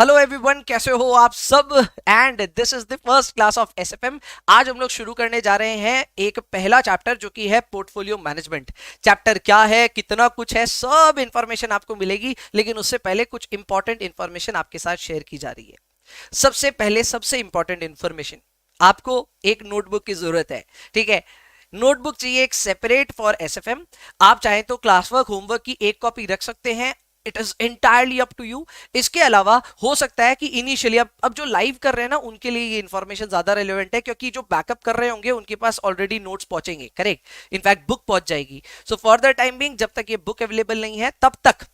Hello everyone, कैसे हो आप सब। And this is the first class of SFM. आज हम लोग शुरू करने जा रहे हैं एक पहला चैप्टर जो कि है पोर्टफोलियो मैनेजमेंट। चैप्टर क्या है, कितना कुछ है, सब इंफॉर्मेशन आपको मिलेगी, लेकिन उससे पहले कुछ इंपॉर्टेंट इंफॉर्मेशन आपके साथ शेयर की जा रही है। सबसे पहले सबसे इंपॉर्टेंट इंफॉर्मेशन, आपको एक नोटबुक की जरूरत है। ठीक है, नोटबुक चाहिए एक सेपरेट फॉर एसएफएम। आप चाहें तो क्लास वर्क होमवर्क की एक कॉपी रख सकते हैं, it is entirely up to you. इसके अलावा हो सकता है कि इनिशियली अब जो लाइव कर रहे हैं ना, उनके लिए ये इंफॉर्मेशन ज्यादा रेलेवेंट है, क्योंकि जो बैकअप कर रहे होंगे उनके पास ऑलरेडी नोट्स पहुंचेंगे, करेक्ट। इनफैक्ट बुक पहुंच जाएगी। So for the time being, जब तक ये बुक अवेलेबल नहीं है तब तक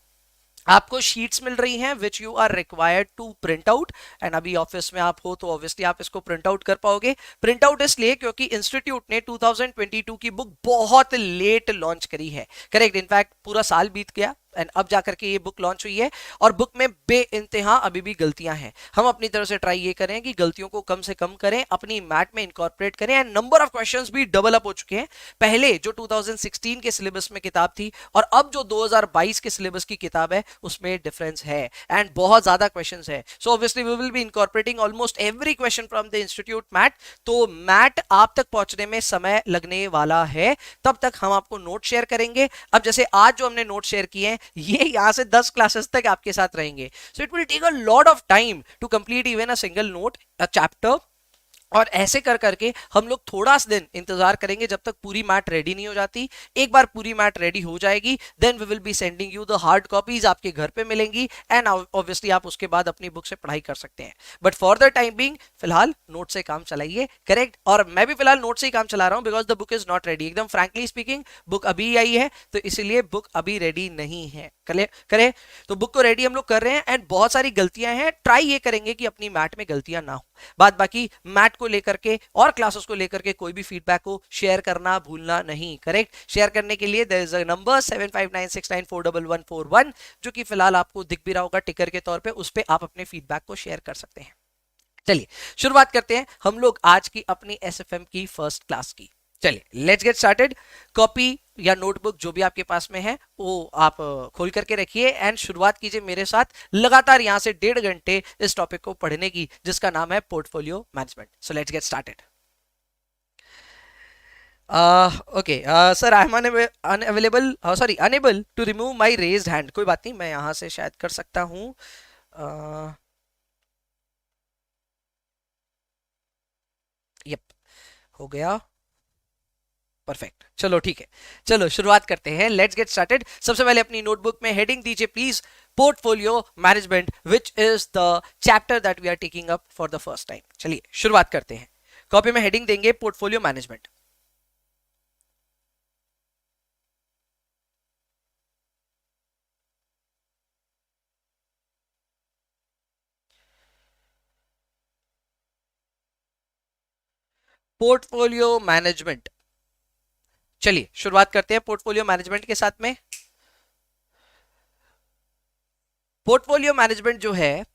आपको शीट्स मिल रही हैं which you are required to print out. And अभी ऑफिस में आप हो तो ऑब्वियसली आप इसको प्रिंट आउट कर पाओगे। प्रिंट आउट इसलिए क्योंकि इंस्टीट्यूट ने 2022 की बुक बहुत लेट लॉन्च करी है, करेक्ट। इनफैक्ट पूरा साल बीत गया एंड अब जाकर के ये बुक लॉन्च हुई है, और बुक में बेइंतहा अभी भी गलतियां हैं। हम अपनी तरफ से ट्राई ये करें कि गलतियों को कम से कम करें, अपनी मैट में इनकॉर्पोरेट करें। एंड नंबर ऑफ क्वेश्चंस भी डबल अप हो चुके हैं। पहले जो 2016 के सिलेबस में किताब थी और अब जो 2022 के सिलेबस की किताब है उसमें डिफरेंस है, एंड बहुत ज्यादा क्वेश्चंस है। So obviously we will be incorporating almost every question from the institute mat. तो मैट आप तक पहुंचने में समय लगने वाला है, तब तक हम आपको नोट शेयर करेंगे। अब जैसे आज जो हमने नोट शेयर किए हैं, ये यहां से 10 क्लासेस तक आपके साथ रहेंगे। So it will take a lot of time to complete even a single note, a chapter. और ऐसे कर करके हम लोग थोड़ा सा दिन इंतजार करेंगे जब तक पूरी मैट रेडी नहीं हो जाती। एक बार पूरी मैट रेडी हो जाएगी, then we will be sending you the hard copies, आपके घर पे मिलेंगी। एंड ऑब्वियसली आप उसके बाद अपनी बुक से पढ़ाई कर सकते हैं। But for the time being फिलहाल नोट से काम चलाइए, करेक्ट। और मैं भी फिलहाल नोट से ही काम चला रहा हूं, because the book is not ready. एकदम फ्रैंकली स्पीकिंग, बुक अभी आई है तो इसीलिए बुक अभी रेडी नहीं है। करे तो बुक को रेडी हम लोग कर रहे हैं, एंड बहुत सारी गलतियां हैं, ट्राई ये करेंगे कि अपनी मैट में गलतियां ना हो। बात बाकी मैट को लेकर के और क्लासेस को लेकर के कोई भी फीडबैक को शेयर करना भूलना नहीं, करेक्ट। शेयर करने के लिए देयर इज अ नंबर 7596941141, जो कि फिलहाल आपको दिख भी रहा होगा टिकर के तौर पे। उस पे आप अपने फीडबैक को शेयर कर सकते हैं। चलिए शुरुआत करते हैं हम लोग आज की अपनी एसएफएम की फर्स्ट क्लास की। चलिए लेट्स गेट स्टार्टेड। कॉपी या नोटबुक जो भी आपके पास में है वो आप खोल करके रखिए, एंड शुरुआत कीजिए मेरे साथ लगातार यहां से 1.5 घंटे इस टॉपिक को पढ़ने की, जिसका नाम है portfolio management. So let's get started. Okay sir, I am unavailable, sorry unable to remove my raised hand. कोई बात नहीं, मैं यहां से शायद कर सकता हूं। यप, हो गया, परफेक्ट। चलो ठीक है, चलो शुरुआत करते हैं। Let's get started. सबसे पहले अपनी नोटबुक में हेडिंग दीजिए please, portfolio management, which is the chapter that we are taking up for the first time. चलिए शुरुआत करते हैं। कॉपी में हेडिंग देंगे पोर्टफोलियो मैनेजमेंट। पोर्टफोलियो मैनेजमेंट, चलिए शुरुआत करते हैं पोर्टफोलियो मैनेजमेंट के साथ में। पोर्टफोलियो मैनेजमेंट जो है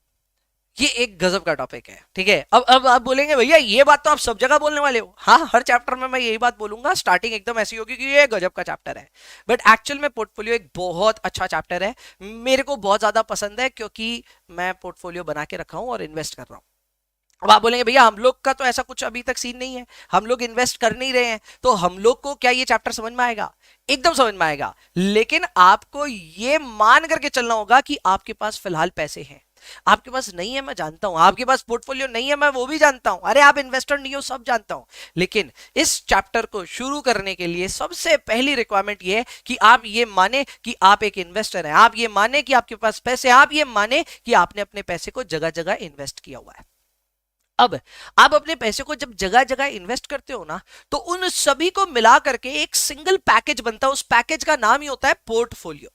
ये एक गजब का टॉपिक है, ठीक है। अब आप बोलेंगे भैया ये बात तो आप सब जगह बोलने वाले हो। हाँ, हर चैप्टर में मैं यही बात बोलूंगा, स्टार्टिंग एकदम ऐसी होगी कि ये गजब का चैप्टर है। बट एक्चुअल में पोर्टफोलियो एक बहुत अच्छा चैप्टर है, मेरे को बहुत ज्यादा पसंद है, क्योंकि मैं पोर्टफोलियो बना के रखा हूं और इन्वेस्ट कर रहा हूं। अब आप बोलेंगे भैया हम लोग का तो ऐसा कुछ अभी तक सीन नहीं है, हम लोग इन्वेस्ट कर नहीं रहे हैं, तो हम लोग को क्या ये चैप्टर समझ में आएगा? एकदम समझ में आएगा। लेकिन आपको ये मान करके चलना होगा कि आपके पास फिलहाल पैसे हैं। आपके पास नहीं है, मैं जानता हूं। आपके पास पोर्टफोलियो नहीं है, मैं वो भी जानता हूं। अरे आप इन्वेस्टर नहीं हो, सब जानता हूं। लेकिन इस चैप्टर को शुरू करने के लिए सबसे पहली रिक्वायरमेंट ये है कि आप ये माने कि आप एक इन्वेस्टर हैं, आप ये माने कि आपके पास पैसे, आप ये माने कि आपने अपने पैसे को जगह जगह इन्वेस्ट किया हुआ है। अब आप अपने पैसे को जब जगह जगह इन्वेस्ट करते हो ना, तो उन सभी को मिला करके एक सिंगल पैकेज बनता है। उस पैकेज का नाम ही होता है पोर्टफोलियो।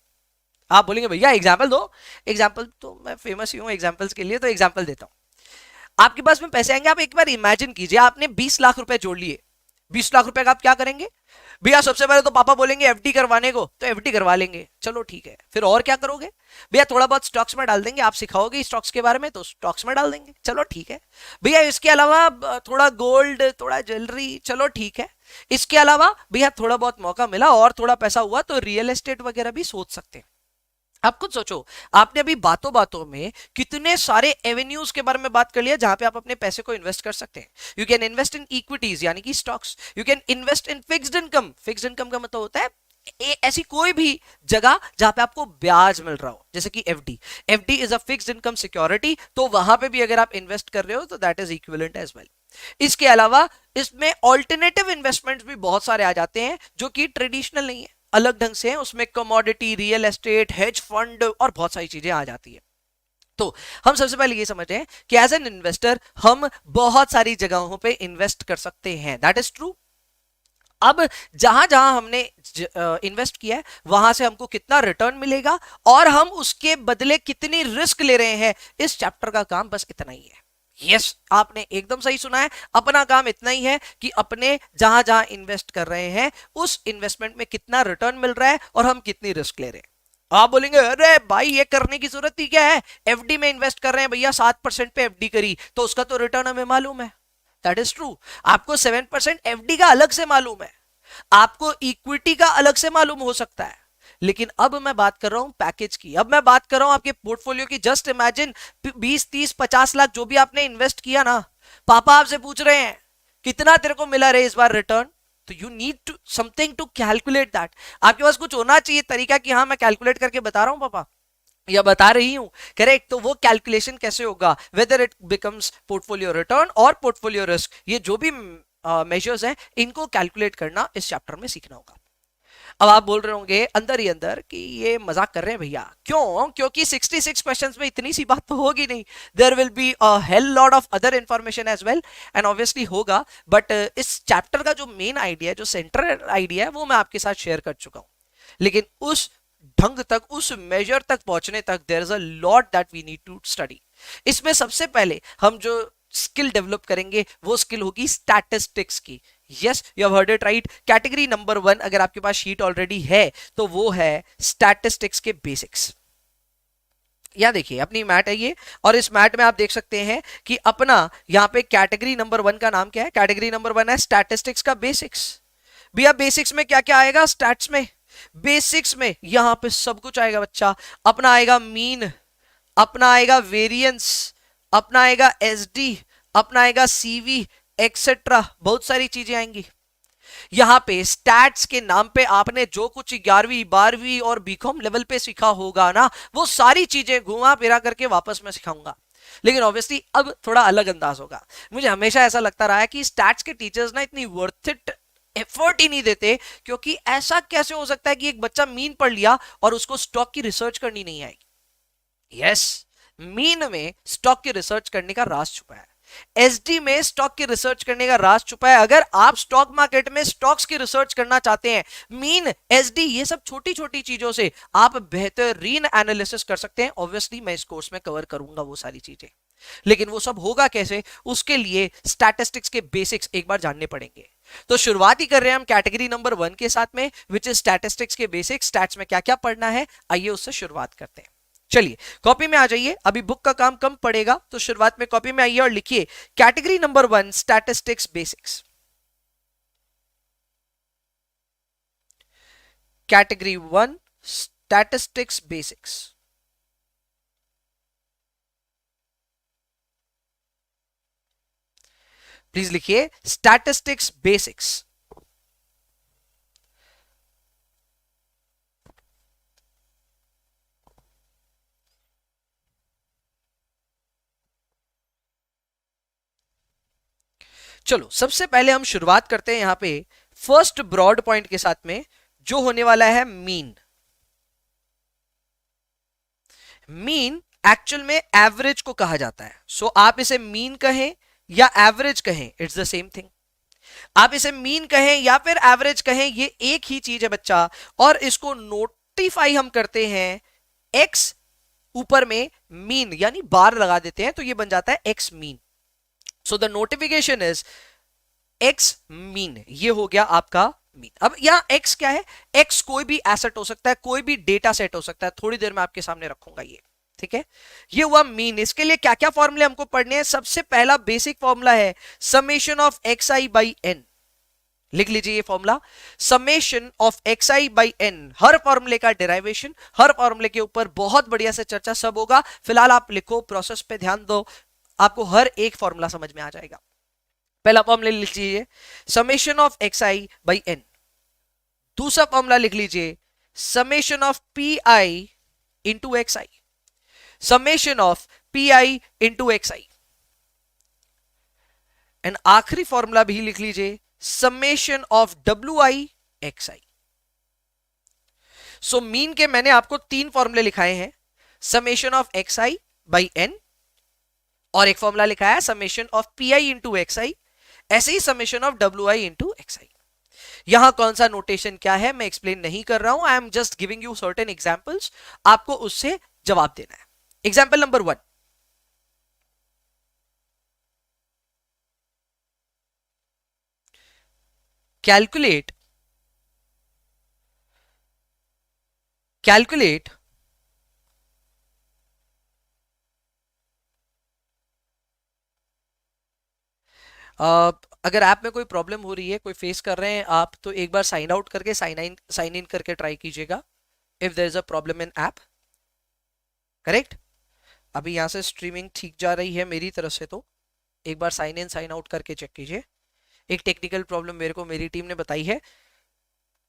आप बोलेंगे भैया एग्जाम्पल दो। एग्जाम्पल तो मैं फेमस ही हूं एग्जाम्पल्स के लिए, तो एग्जाम्पल देता हूं। आपके पास में पैसे आएंगे, आप एक बार इमेजिन कीजिए आपने 20 लाख रुपए जोड़ लिए। 20 लाख रुपए का आप क्या करेंगे भैया? सबसे पहले तो पापा बोलेंगे एफडी करवाने को, तो एफडी करवा लेंगे, चलो ठीक है। फिर और क्या करोगे भैया? थोड़ा बहुत स्टॉक्स में डाल देंगे, आप सिखाओगे स्टॉक्स के बारे में तो स्टॉक्स में डाल देंगे, चलो ठीक है भैया। इसके अलावा थोड़ा गोल्ड, थोड़ा ज्वेलरी, चलो ठीक है। इसके अलावा भैया थोड़ा बहुत मौका मिला और थोड़ा पैसा हुआ तो रियल एस्टेट वगैरह भी सोच सकते हैं। आप खुद सोचो, आपने अभी बातों बातों में कितने सारे एवेन्यूज के बारे में बात कर लिया जहां पे आप अपने पैसे को इन्वेस्ट कर सकते हैं. You can invest in equities यानी कि stocks, you can invest in fixed income. Fixed income का मतलब होता है ऐसी कोई भी जगह जहां पे आपको ब्याज मिल रहा हो, जैसे कि FD. FD is a fixed income security, तो वहां पे भी अगर आप इन्वेस्ट कर रहे हो तो that is equivalent as well. इसके अलावा इसमें ऑल्टरनेटिव इन्वेस्टमेंट्स भी बहुत सारे आ जाते हैं जो कि ट्रेडिशनल नहीं है, अलग ढंग से है. उसमें commodity, real estate, hedge fund और बहुत सारी चीजें आ जाती है. तो हम सबसे पहले ये समझते हैं कि एज एन इन्वेस्टर हम बहुत सारी जगहों पे इन्वेस्ट कर सकते हैं. That is true. अब जहां जहां हमने इन्वेस्ट किया है वहां से हमको कितना रिटर्न मिलेगा और हम उसके बदले कितनी रिस्क ले रहे हैं, इस चैप्टर का काम बस इतना ही है. यस, आपने एकदम सही सुना है. अपना काम इतना ही है कि अपने जहां जहां इन्वेस्ट कर रहे हैं उस इन्वेस्टमेंट में कितना रिटर्न मिल रहा है और हम कितनी रिस्क ले रहे हैं. आप बोलेंगे अरे भाई ये करने की जरूरत ही क्या है, एफडी में इन्वेस्ट कर रहे हैं भैया, 7% पे एफडी करी तो उसका तो रिटर्न हमें मालूम है. That is true. आपको 7% एफडी का अलग से मालूम है, आपको इक्विटी का अलग से मालूम हो सकता है, लेकिन अब मैं बात कर रहा हूं पैकेज की. अब मैं बात कर रहा हूं आपके पोर्टफोलियो की. जस्ट इमेजिन 20, 30, 50 लाख जो भी आपने इन्वेस्ट किया ना, पापा आपसे पूछ रहे हैं कितना तेरे को मिला रे इस बार रिटर्न. तो you need to something to calculate that. आपके पास कुछ होना चाहिए तरीका कि हाँ मैं कैलकुलेट करके बता रहा हूं पापा या बता रही हूं. करेक्ट. तो वो कैलकुलेशन कैसे होगा, whether it becomes portfolio return और पोर्टफोलियो रिस्क, ये जो भी मेजर्स हैं इनको कैलकुलेट करना इस चैप्टर में सीखना होगा. अब आप बोल रहे होंगे अंदर ही अंदर कि ये मजाक कर रहे हैं भैया. क्यों? क्योंकि 66 क्वेश्चंस में इतनी सी बात तो होगी नहीं. There will be a hell lot of other information as well and obviously होगा. बट इस चैप्टर का जो मेन आइडिया है, जो सेंट्रल आइडिया है, वो मैं आपके साथ शेयर कर चुका हूं. लेकिन उस ढंग तक, उस मेजर तक पहुंचने तक there is a lot that we need to study. इसमें सबसे पहले हम जो स्किल डेवलप करेंगे वो स्किल होगी स्टैटिस्टिक्स की. Yes, you have heard it right. Category number 1 अगर आपके पास शीट ऑलरेडी है तो वो है स्टैटिस्टिक्स के बेसिक्स. यहां देखिए अपनी मैट है ये, और इस मैट में आप देख सकते हैं कि अपना यहां पे कैटेगरी नंबर 1 का नाम क्या है. कैटेगरी नंबर 1 है स्टैटिस्टिक्स का बेसिक्स. भैया बेसिक्स में क्या क्या आएगा? स्टैट्स में, बेसिक्स में यहां पे सब कुछ आएगा बच्चा. अपना आएगा मीन, अपना आएगा वेरिएंस, अपना आएगा एसडी, अपना आएगा सीवी एक्सेट्रा, बहुत सारी चीजें आएंगी. यहां पे स्टैट्स के नाम पे आपने जो कुछ 11वीं 12वीं और बीकॉम लेवल पे सीखा होगा ना, वो सारी चीजें घुमा फिरा करके वापस मैं सिखाऊंगा. लेकिन ऑब्वियसली अब थोड़ा अलग अंदाज होगा. मुझे हमेशा ऐसा लगता रहा है कि स्टैट्स के टीचर्स ना इतनी वर्थ इट एफर्ट ही नहीं देते, क्योंकि ऐसा कैसे हो सकता है कि एक बच्चा मीन पढ़ लिया और उसको स्टॉक की रिसर्च करनी नहीं आएगी. यस, मीन में स्टॉक की रिसर्च करने का राज छुपा है, एसडी में स्टॉक की रिसर्च करने का राज छुपा है. अगर आप स्टॉक मार्केट में स्टॉक्स की रिसर्च करना चाहते हैं, मीन, एसडी, ये सब छोटी छोटी चीजों से आप बेहतरीन एनालिसिस कर सकते हैं. ऑब्वियसली मैं इस कोर्स में कवर करूंगा वो सारी चीजें, लेकिन वो सब होगा कैसे, उसके लिए स्टैटिस्टिक्स के बेसिक्स एक बार जानने पड़ेंगे. तो शुरुआत ही कर रहे हैं हम कैटेगरी नंबर 1 के साथ में, विच इज स्टैटिस्टिक्स के बेसिक्स. स्टैट्स में क्या क्या पढ़ना है, आइए उससे शुरुआत करते हैं. चलिए कॉपी में आ जाइए, अभी बुक का काम कम पड़ेगा तो शुरुआत में कॉपी में आइए और लिखिए category number 1 statistics basics. Category 1 statistics basics. Please लिखिए स्टैटिस्टिक्स बेसिक्स. चलो सबसे पहले हम शुरुआत करते हैं यहां पे फर्स्ट ब्रॉड पॉइंट के साथ में, जो होने वाला है मीन. मीन एक्चुअल में एवरेज को कहा जाता है. सो आप इसे मीन कहें या एवरेज कहें, इट्स द सेम थिंग. आप इसे मीन कहें या फिर एवरेज कहें, ये एक ही चीज है बच्चा. और इसको नोटिफाई हम करते हैं एक्स, ऊपर में मीन यानी बार लगा देते हैं तो ये बन जाता है x mean. So the notification is x mean. ये हो गया आपका मीन. अब यहां एक्स क्या है? एक्स कोई भी एसेट हो सकता है, कोई भी डेटा सेट हो सकता है. थोड़ी देर में आपके सामने रखूंगा ये, ठीक है. ये हुआ मीन. इसके लिए क्या क्या फॉर्मूले हमको पढ़ने हैं? सबसे पहला बेसिक फॉर्मूला है summation of X I by N. लिख लीजिए ये formula, summation of X I by N. हर फॉर्मूले का डेराइवेशन, हर फॉर्मूले के ऊपर बहुत बढ़िया से चर्चा सब होगा। फिलहाल आप लिखो, प्रोसेस पे ध्यान दो, आपको हर एक फॉर्मूला समझ में आ जाएगा। पहला फॉर्मूला लिख लीजिए, summation of X I by N. दूसरा फॉर्मूला लिख लीजिए, summation of P I into X I, summation of P I into X I. And आखिरी फॉर्मूला भी लिख लीजिए, summation of W I X I. So mean के मैंने आपको तीन फॉर्मूले लिखाए हैं, summation of X I by N, और एक फॉर्मूला लिखा है summation of P I into X I, ऐसे ही summation of W I into X I. यहां कौन सा नोटेशन क्या है मैं एक्सप्लेन नहीं कर रहा हूं, I am just giving you certain examples, आपको उससे जवाब देना है। एग्जांपल नंबर 1, calculate अगर ऐप में कोई प्रॉब्लम हो रही है, कोई फेस कर रहे हैं आप, तो एक बार साइन आउट करके साइन इन करके ट्राई कीजिएगा if there is a problem in app. Correct, अभी यहां से स्ट्रीमिंग ठीक जा रही है मेरी तरफ से, तो एक बार साइन इन साइन आउट करके चेक कीजिए। एक टेक्निकल प्रॉब्लम मेरे को मेरी टीम ने बताई है,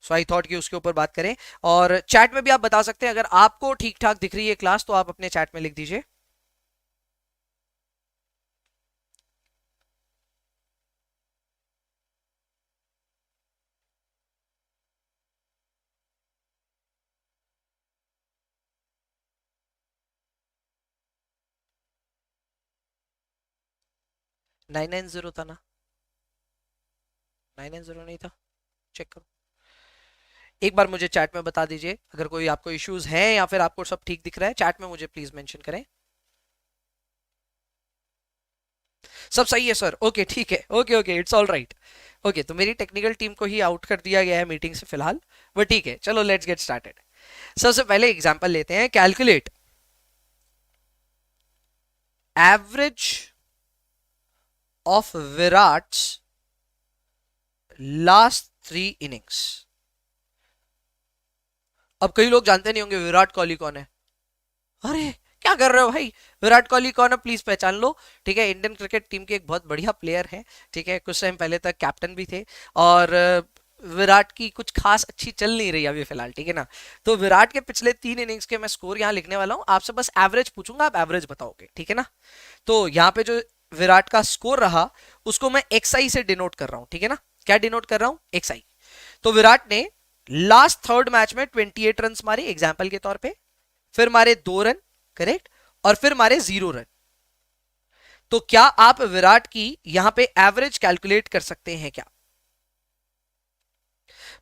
सो आई थॉट कि उसके ऊपर बात करें। और चैट में भी आप बता सकते हैं, अगर आपको ठीक ठाक दिख रही है क्लास तो आप अपने चैट में लिख दीजिए। नाइन 990 था ना, 990 नहीं था, चेक करो एक बार, मुझे चैट में बता दीजिए अगर कोई आपको इश्यूज हैं या फिर आपको सब ठीक दिख रहा है, चैट में मुझे प्लीज मेंशन करें। सब सही है सर, ओके ठीक है, okay okay it's all right. Okay, तो मेरी टेक्निकल टीम को ही आउट कर दिया गया है मीटिंग से फिलहाल, वो ठीक है, चलो लेट्स गेट स्टार्टेड। सबसे पहले एग्जांपल लेते हैं, calculate average of Virat's last 3 innings. अब कई लोग जानते नहीं होंगे विराट कोहली कौन है। अरे क्या कर रहे हो भाई, विराट कोहली कौन है प्लीज पहचान लो। ठीक है, इंडियन क्रिकेट टीम के एक बहुत बढ़िया प्लेयर है, ठीक है, कुछ टाइम पहले तक कैप्टन भी थे, और विराट की कुछ खास अच्छी चल नहीं रही अभी फिलहाल, ठीक है ना। तो विराट के पिछले 3 इनिंग्स के मैं स्कोर यहाँ लिखने वाला हूँ, आपसे बस एवरेज पूछूंगा, आप एवरेज बताओगे, ठीक है ना। तो यहाँ पे जो विराट का स्कोर रहा उसको मैं एक्सआई से डिनोट कर रहा हूँ, ठीक है ना। क्या डिनोट कर रहा हूँ, एक्सआई। तो विराट ने लास्ट थर्ड मैच में 28 रन मारे एग्जाम्पल के तौर पे, फिर मारे 2 रन, करेक्ट, और फिर मारे 0 रन। तो क्या आप विराट की यहां पे एवरेज कैलकुलेट कर सकते हैं क्या?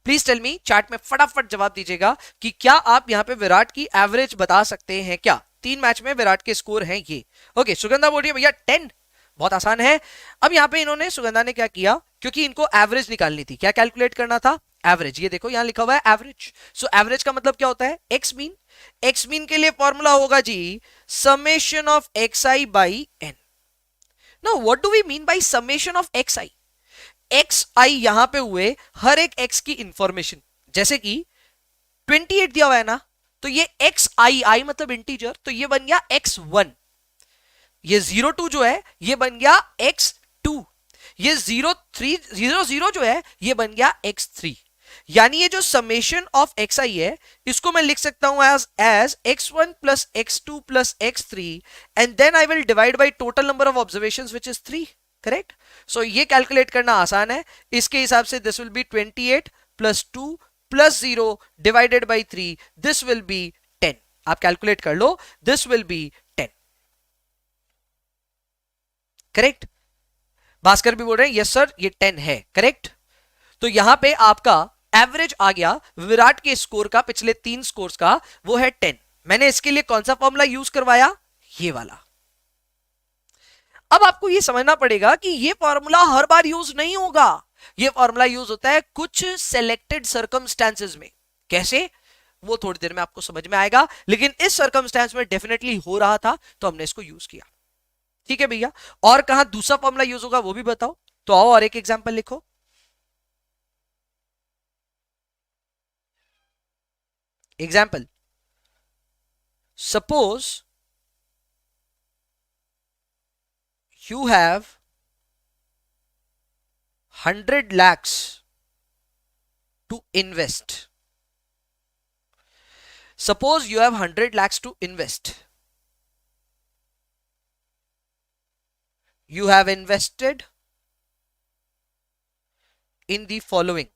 प्लीज टेल मी, चैट में फटाफट जवाब दीजिएगा कि क्या आप यहां पे विराट की एवरेज बता सकते हैं क्या? 3 मैच में विराट के स्कोर हैं ये। ओके, सुगंधा बोल रही है भैया 10, बहुत आसान है। अब यहां पे इन्होंने, सुगंधा ने क्या किया, क्योंकि इनको एवरेज निकालनी थी, क्या कैलकुलेट करना था, एवरेज। ये देखो यहां लिखा हुआ है एवरेज। सो एवरेज का मतलब क्या होता है, एक्स मीन। एक्स मीन के लिए फॉर्मूला होगा जी summation of X I by N. Now what do we mean by summation of X I? X I यहां पे हुए हर एक एक्स की इंफॉर्मेशन, जैसे कि 28 दिया हुआ है ना, तो ये एक्स आई, आई मतलब इंटीजर, तो ये बन गया x1। ये 02 जो है ये बन गया x2। ये 0 जो है ये बन गया x3। यानी ये जो समेशन ऑफ एक्स आई है इसको मैं लिख सकता हूं as x1 plus x2 plus x3, and then I will divide by total number of observations which is 3। Correct. So ये कैलकुलेट करना आसान है, इसके हिसाब से this will be 28 plus 2 plus 0 divided by 3, this will be 10। आप calculate कर लो, this will be 10। Correct. Bhaskar भी बोल रहे हैं यस सर ये 10 है, करेक्ट। तो यहां पे आपका एवरेज आ गया विराट के स्कोर का, पिछले 3 स्कोर्स का, वो है 10। मैंने इसके लिए कौन सा फॉर्मूला यूज करवाया, ये वाला। अब आपको ये समझना पड़ेगा कि ये फॉर्मूला हर बार यूज नहीं होगा, ये फॉर्मूला यूज होता है कुछ सेलेक्टेड सर्कमस्टेंसेस में। कैसे, वो थोड़ी देर में आपको समझ में आएगा, लेकिन इस सर्कमस्टेंस में डेफिनेटली हो रहा था तो हमने इसको यूज किया। ठीक है भैया, और कहां दूसरा फॉर्मूला यूज होगा वो भी बताओ, तो आओ और एक एग्जांपल लिखो। Example, suppose you have 100 lakhs to invest. Suppose you have 100 lakhs to invest. You have invested in the following.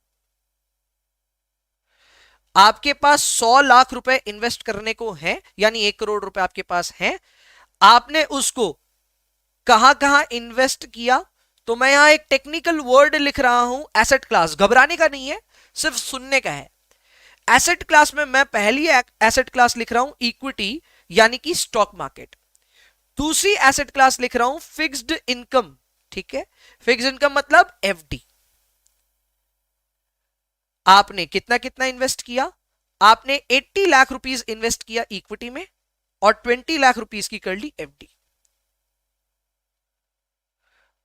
आपके पास 100 लाख रुपए इन्वेस्ट करने को है, यानी 1 करोड़ रुपए आपके पास है। आपने उसको कहां कहां इन्वेस्ट किया, तो मैं यहां एक टेक्निकल वर्ड लिख रहा हूं, एसेट क्लास। घबराने का नहीं है, सिर्फ सुनने का है। एसेट क्लास में मैं पहली एसेट क्लास लिख रहा हूं इक्विटी, यानी कि स्टॉक मार्केट। दूसरी एसेट क्लास लिख रहा हूं फिक्स्ड इनकम। ठीक है, फिक्स्ड इनकम मतलब एफडी। आपने कितना कितना इन्वेस्ट किया? आपने 80 लाख रुपीस इन्वेस्ट किया इक्विटी में और 20 लाख रुपीस की कर ली एफडी।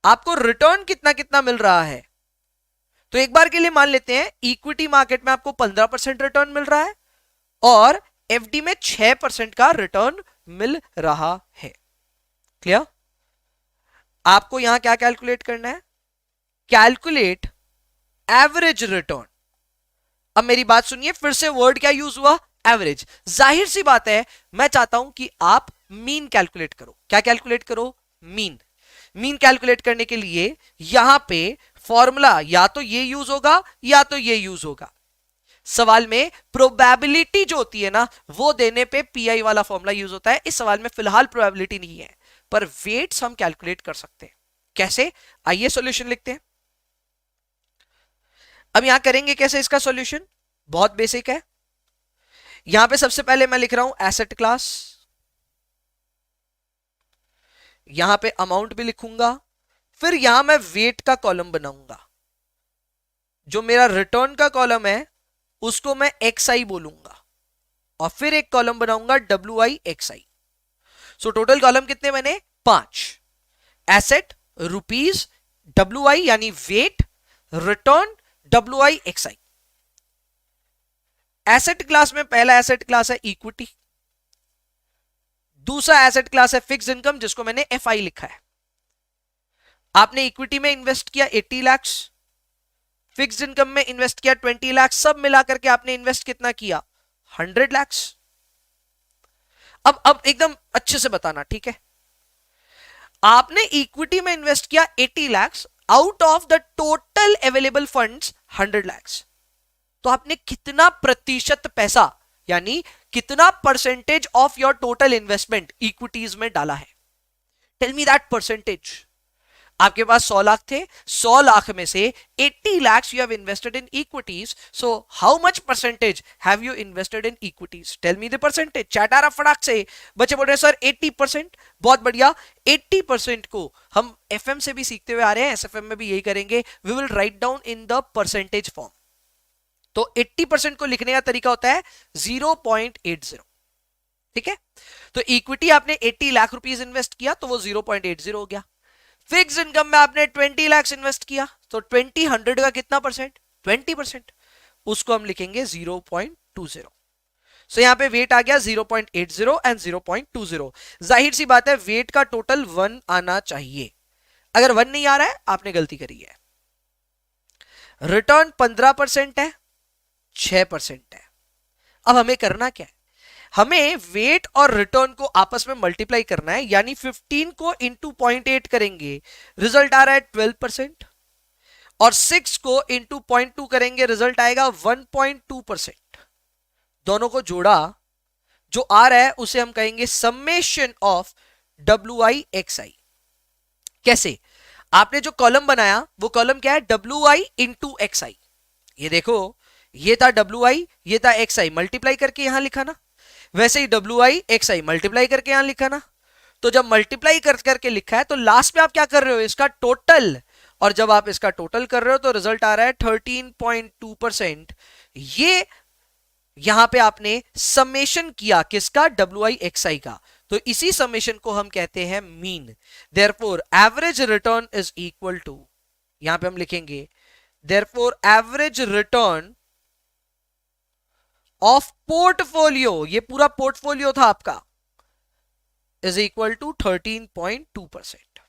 आपको रिटर्न कितना कितना मिल रहा है? तो एक बार के लिए मान लेते हैं इक्विटी मार्केट में आपको 15% रिटर्न मिल रहा है और एफडी में 6% का रिटर्न मिल रहा है। क्लियर? आपको यहां क्या कैलकुलेट करना है? Calculate average return. अब मेरी बात सुनिए, फिर से वर्ड क्या यूज हुआ? एवरेज। जाहिर सी बात है, मैं चाहता हूं कि आप मीन कैलकुलेट करो। क्या कैलकुलेट करो? मीन। मीन कैलकुलेट करने के लिए यहां पे फॉर्मूला या तो ये यूज होगा या तो ये यूज होगा। सवाल में प्रोबेबिलिटी जो होती है ना, वो देने पे पीआई वाला फॉर्मूला यूज होता है। इस सवाल में फिलहाल प्रोबेबिलिटी नहीं है, पर वेट्स हम कैलकुलेट कर सकते हैं। कैसे? आइए सॉल्यूशन लिखते हैं। अब यहां करेंगे कैसे इसका सॉल्यूशन? बहुत बेसिक है। यहां पे सबसे पहले मैं लिख रहा हूं एसेट क्लास, यहां पे अमाउंट भी लिखूंगा, फिर यहां मैं वेट का कॉलम बनाऊंगा। जो मेरा रिटर्न का कॉलम है उसको मैं एक्स आई बोलूंगा और फिर एक कॉलम बनाऊंगा W I X I. So total column कितने बने? 5। एसेट रुपीज, डब्ल्यू आई यानी weight, return W I X I. Asset class में पहला एसेट क्लास है इक्विटी, दूसरा एसेट क्लास है फिक्स इनकम जिसको मैंने एफ आई लिखा है। आपने इक्विटी में इन्वेस्ट किया 80 लाख, फिक्स इनकम में इन्वेस्ट किया 20 लाख, सब मिलाकर के आपने इन्वेस्ट कितना किया? 100 लाख। अब एकदम अच्छे से बताना, ठीक है? आपने इक्विटी में इन्वेस्ट किया 80 lakh, out of the total available funds 100 lakh. तो आपने कितना प्रतिशत पैसा, यानी कितना percentage of your total investment equities में डाला है? Tell me that percentage. आपके पास 100 लाख थे, 100 लाख में से 80 lakhs you have invested in equities. So how much percentage have you invested in equities? Tell me the percentage. Chat आ रहा फटाक से, बच्चे बोल रहे हैं सर 80%। बहुत बढ़िया, 80% को हम एफएम से भी सीखते हुए आ रहे हैं, एसएफएम में भी यही करेंगे। We will write down in the percentage form. तो 80% को लिखने का तरीका होता है 0.80। ठीक है, तो इक्विटी आपने 80 लाख रुपीस इन्वेस्ट किया तो वो 0.80 हो गया। फिक्स इनकम में आपने 20 लाख इन्वेस्ट किया तो 20 100 का कितना परसेंट? 20%। उसको हम लिखेंगे 0.20। सो यहां पे वेट आ गया 0.80 एंड 0.20। जाहिर सी बात है वेट का टोटल 1 आना चाहिए। अगर 1 नहीं आ रहा है आपने गलती करी है। रिटर्न 15% है, 6% है। अब हमें करना क्या है? हमें वेट और रिटर्न को आपस में मल्टीप्लाई करना है, यानी 15 को इंटू 0.8 करेंगे, रिजल्ट आ रहा है 12%, और 6 को इंटू 0.2 करेंगे, रिजल्ट आएगा 1.2%। दोनों को जोड़ा, जो आ रहा है उसे हम कहेंगे summation of W I X I. कैसे? आपने जो कॉलम बनाया वो कॉलम क्या है? W I into X I. ये देखो, ये था डब्ल्यू आई, ये था एक्स आई, मल्टीप्लाई करके यहां लिखा ना। वैसे ही W I X I multiply करके यहां लिखा ना। तो जब मल्टीप्लाई करके लिखा है तो लास्ट में आप क्या कर रहे हो? इसका टोटल। और जब आप इसका टोटल कर रहे हो तो रिजल्ट आ रहा है 13.2%। ये यहां पे आपने समेशन किया किसका? डब्ल्यू आई एक्स आई का। तो इसी समेशन को हम कहते हैं mean. Therefore average return is equal to, यहां पे हम लिखेंगे therefore average return of portfolio, ये पूरा पोर्टफोलियो था आपका, is equal to 13.2%.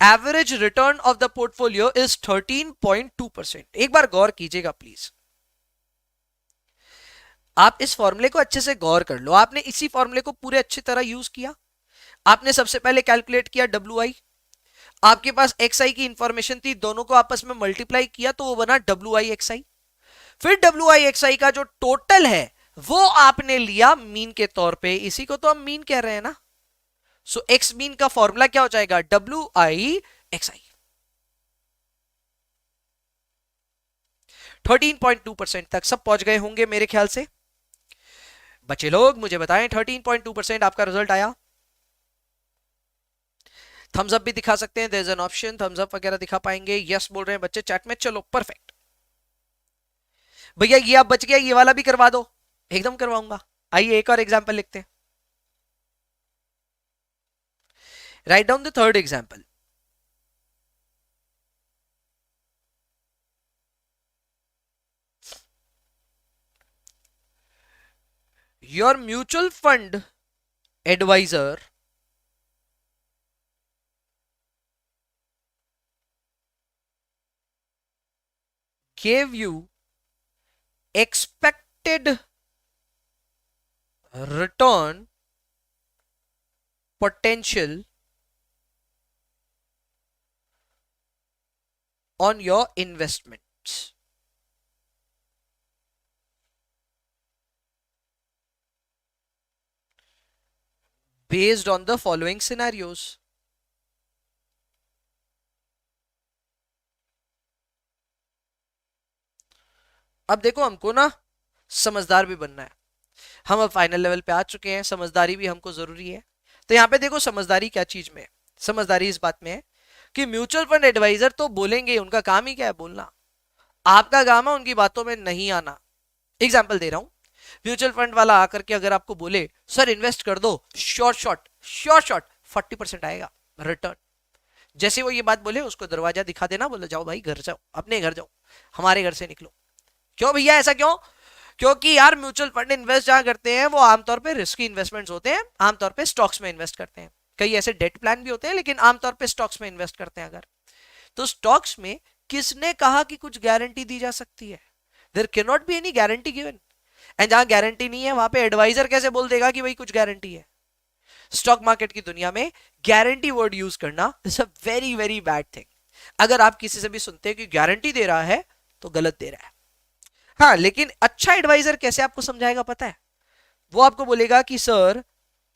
Average return of the portfolio is 13.2%. एक बार गौर कीजिएगा प्लीज, आप इस फॉर्मूले को अच्छे से गौर कर लो. आपने इसी फॉर्मूले को पूरे अच्छी तरह यूज किया. आपने सबसे पहले कैलकुलेट किया WI, आपके पास XI की इंफॉर्मेशन थी, दोनों को आपस में मल्टीप्लाई किया तो वो बना WIXI. फिर WIXI का जो टोटल है वो आपने लिया मीन के तौर पे, इसी को तो हम मीन कह रहे हैं ना. सो एक्स मीन का फॉर्मूला क्या हो जाएगा, WIXI. 13.2% तक सब पहुंच गए होंगे मेरे ख्याल से. बच्चे लोग मुझे बताएं 13.2% आपका रिजल्ट आया. थम्स अप भी दिखा सकते हैं, there is an option, thumbs up वगैरह दिखा पाएंगे. यस बोल रहे हैं बच्चे चैट में. चलो परफेक्ट. भैया ये आप बच गया, ये वाला भी करवा दो. एकदम करवाऊंगा. आइए एक और एग्जांपल लिखते हैं. Write down the third example. Your mutual fund adviser gave you expected return potential on your investments. Based on the following scenarios. अब देखो हमको ना समझदार भी बनना है. हम अब फाइनल लेवल पे आ चुके हैं, समझदारी भी हमको जरूरी है. तो यहां पे देखो समझदारी क्या चीज में है. समझदारी इस बात में है कि म्यूचुअल फंड एडवाइजर तो बोलेंगे, उनका काम ही क्या है बोलना. आपका काम है उनकी बातों में नहीं आना. एग्जाम्पल दे रहा हूं. म्यूचुअल फंड वाला आकर के अगर आपको बोले सर इन्वेस्ट कर दो, शॉर्ट 40% आएगा रिटर्न. जैसे वो ये बात बोले उसको दरवाजा दिखा देना, बोले जाओ भाई घर जाओ, अपने घर जाओ, हमारे घर से निकलो. क्यों भैया ऐसा क्यों? क्योंकि यार म्यूचुअल फंड इन्वेस्ट जहां करते हैं वो आमतौर पे रिस्की इन्वेस्टमेंट्स होते हैं, आमतौर पे स्टॉक्स में इन्वेस्ट करते हैं. कई ऐसे डेट प्लान भी होते हैं लेकिन आमतौर पे स्टॉक्स में इन्वेस्ट करते हैं. अगर तो स्टॉक्स में किसने कहा कि कुछ गारंटी दी जा सकती है? There can not be any guarantee given. And जहां गारंटी नहीं है वहां पे एडवाइजर कैसे बोल देगा कि भाई कुछ गारंटी है? स्टॉक मार्केट की दुनिया में गारंटी वर्ड यूज करना is a very very bad thing. अगर आप किसी से भी सुनते हैं कि गारंटी दे रहा है तो गलत दे रहा है. हाँ लेकिन अच्छा एडवाइजर कैसे आपको समझाएगा पता है? वो आपको बोलेगा कि सर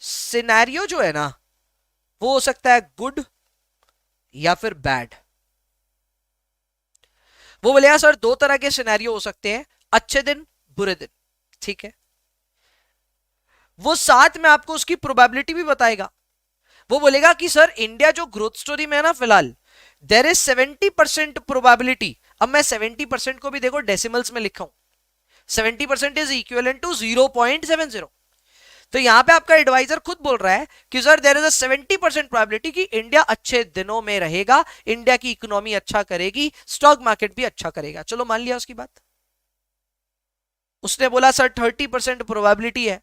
सिनेरियो जो है ना वो हो सकता है गुड या फिर बैड. वो बोलेगा सर दो तरह के सिनेरियो हो सकते हैं, अच्छे दिन बुरे दिन. ठीक है, वो साथ में आपको उसकी प्रोबेबिलिटी भी बताएगा. वो बोलेगा कि सर इंडिया जो ग्रोथ स्टोरी में है ना फिलहाल, देयर इज 70% प्रोबेबिलिटी. अब मैं 70% को भी देखो डेसिमल्स में लिखा हूं. 70% इज इक्विवेलेंट टू 0.70. तो यहां पे आपका एडवाइजर खुद बोल रहा है कि sir there is a 70% probability कि इंडिया अच्छे दिनों में रहेगा, इंडिया की इकोनॉमी अच्छा करेगी, स्टॉक मार्केट भी अच्छा करेगा. चलो मान लिया उसकी बात. उसने बोला सर 30% प्रोबेबिलिटी है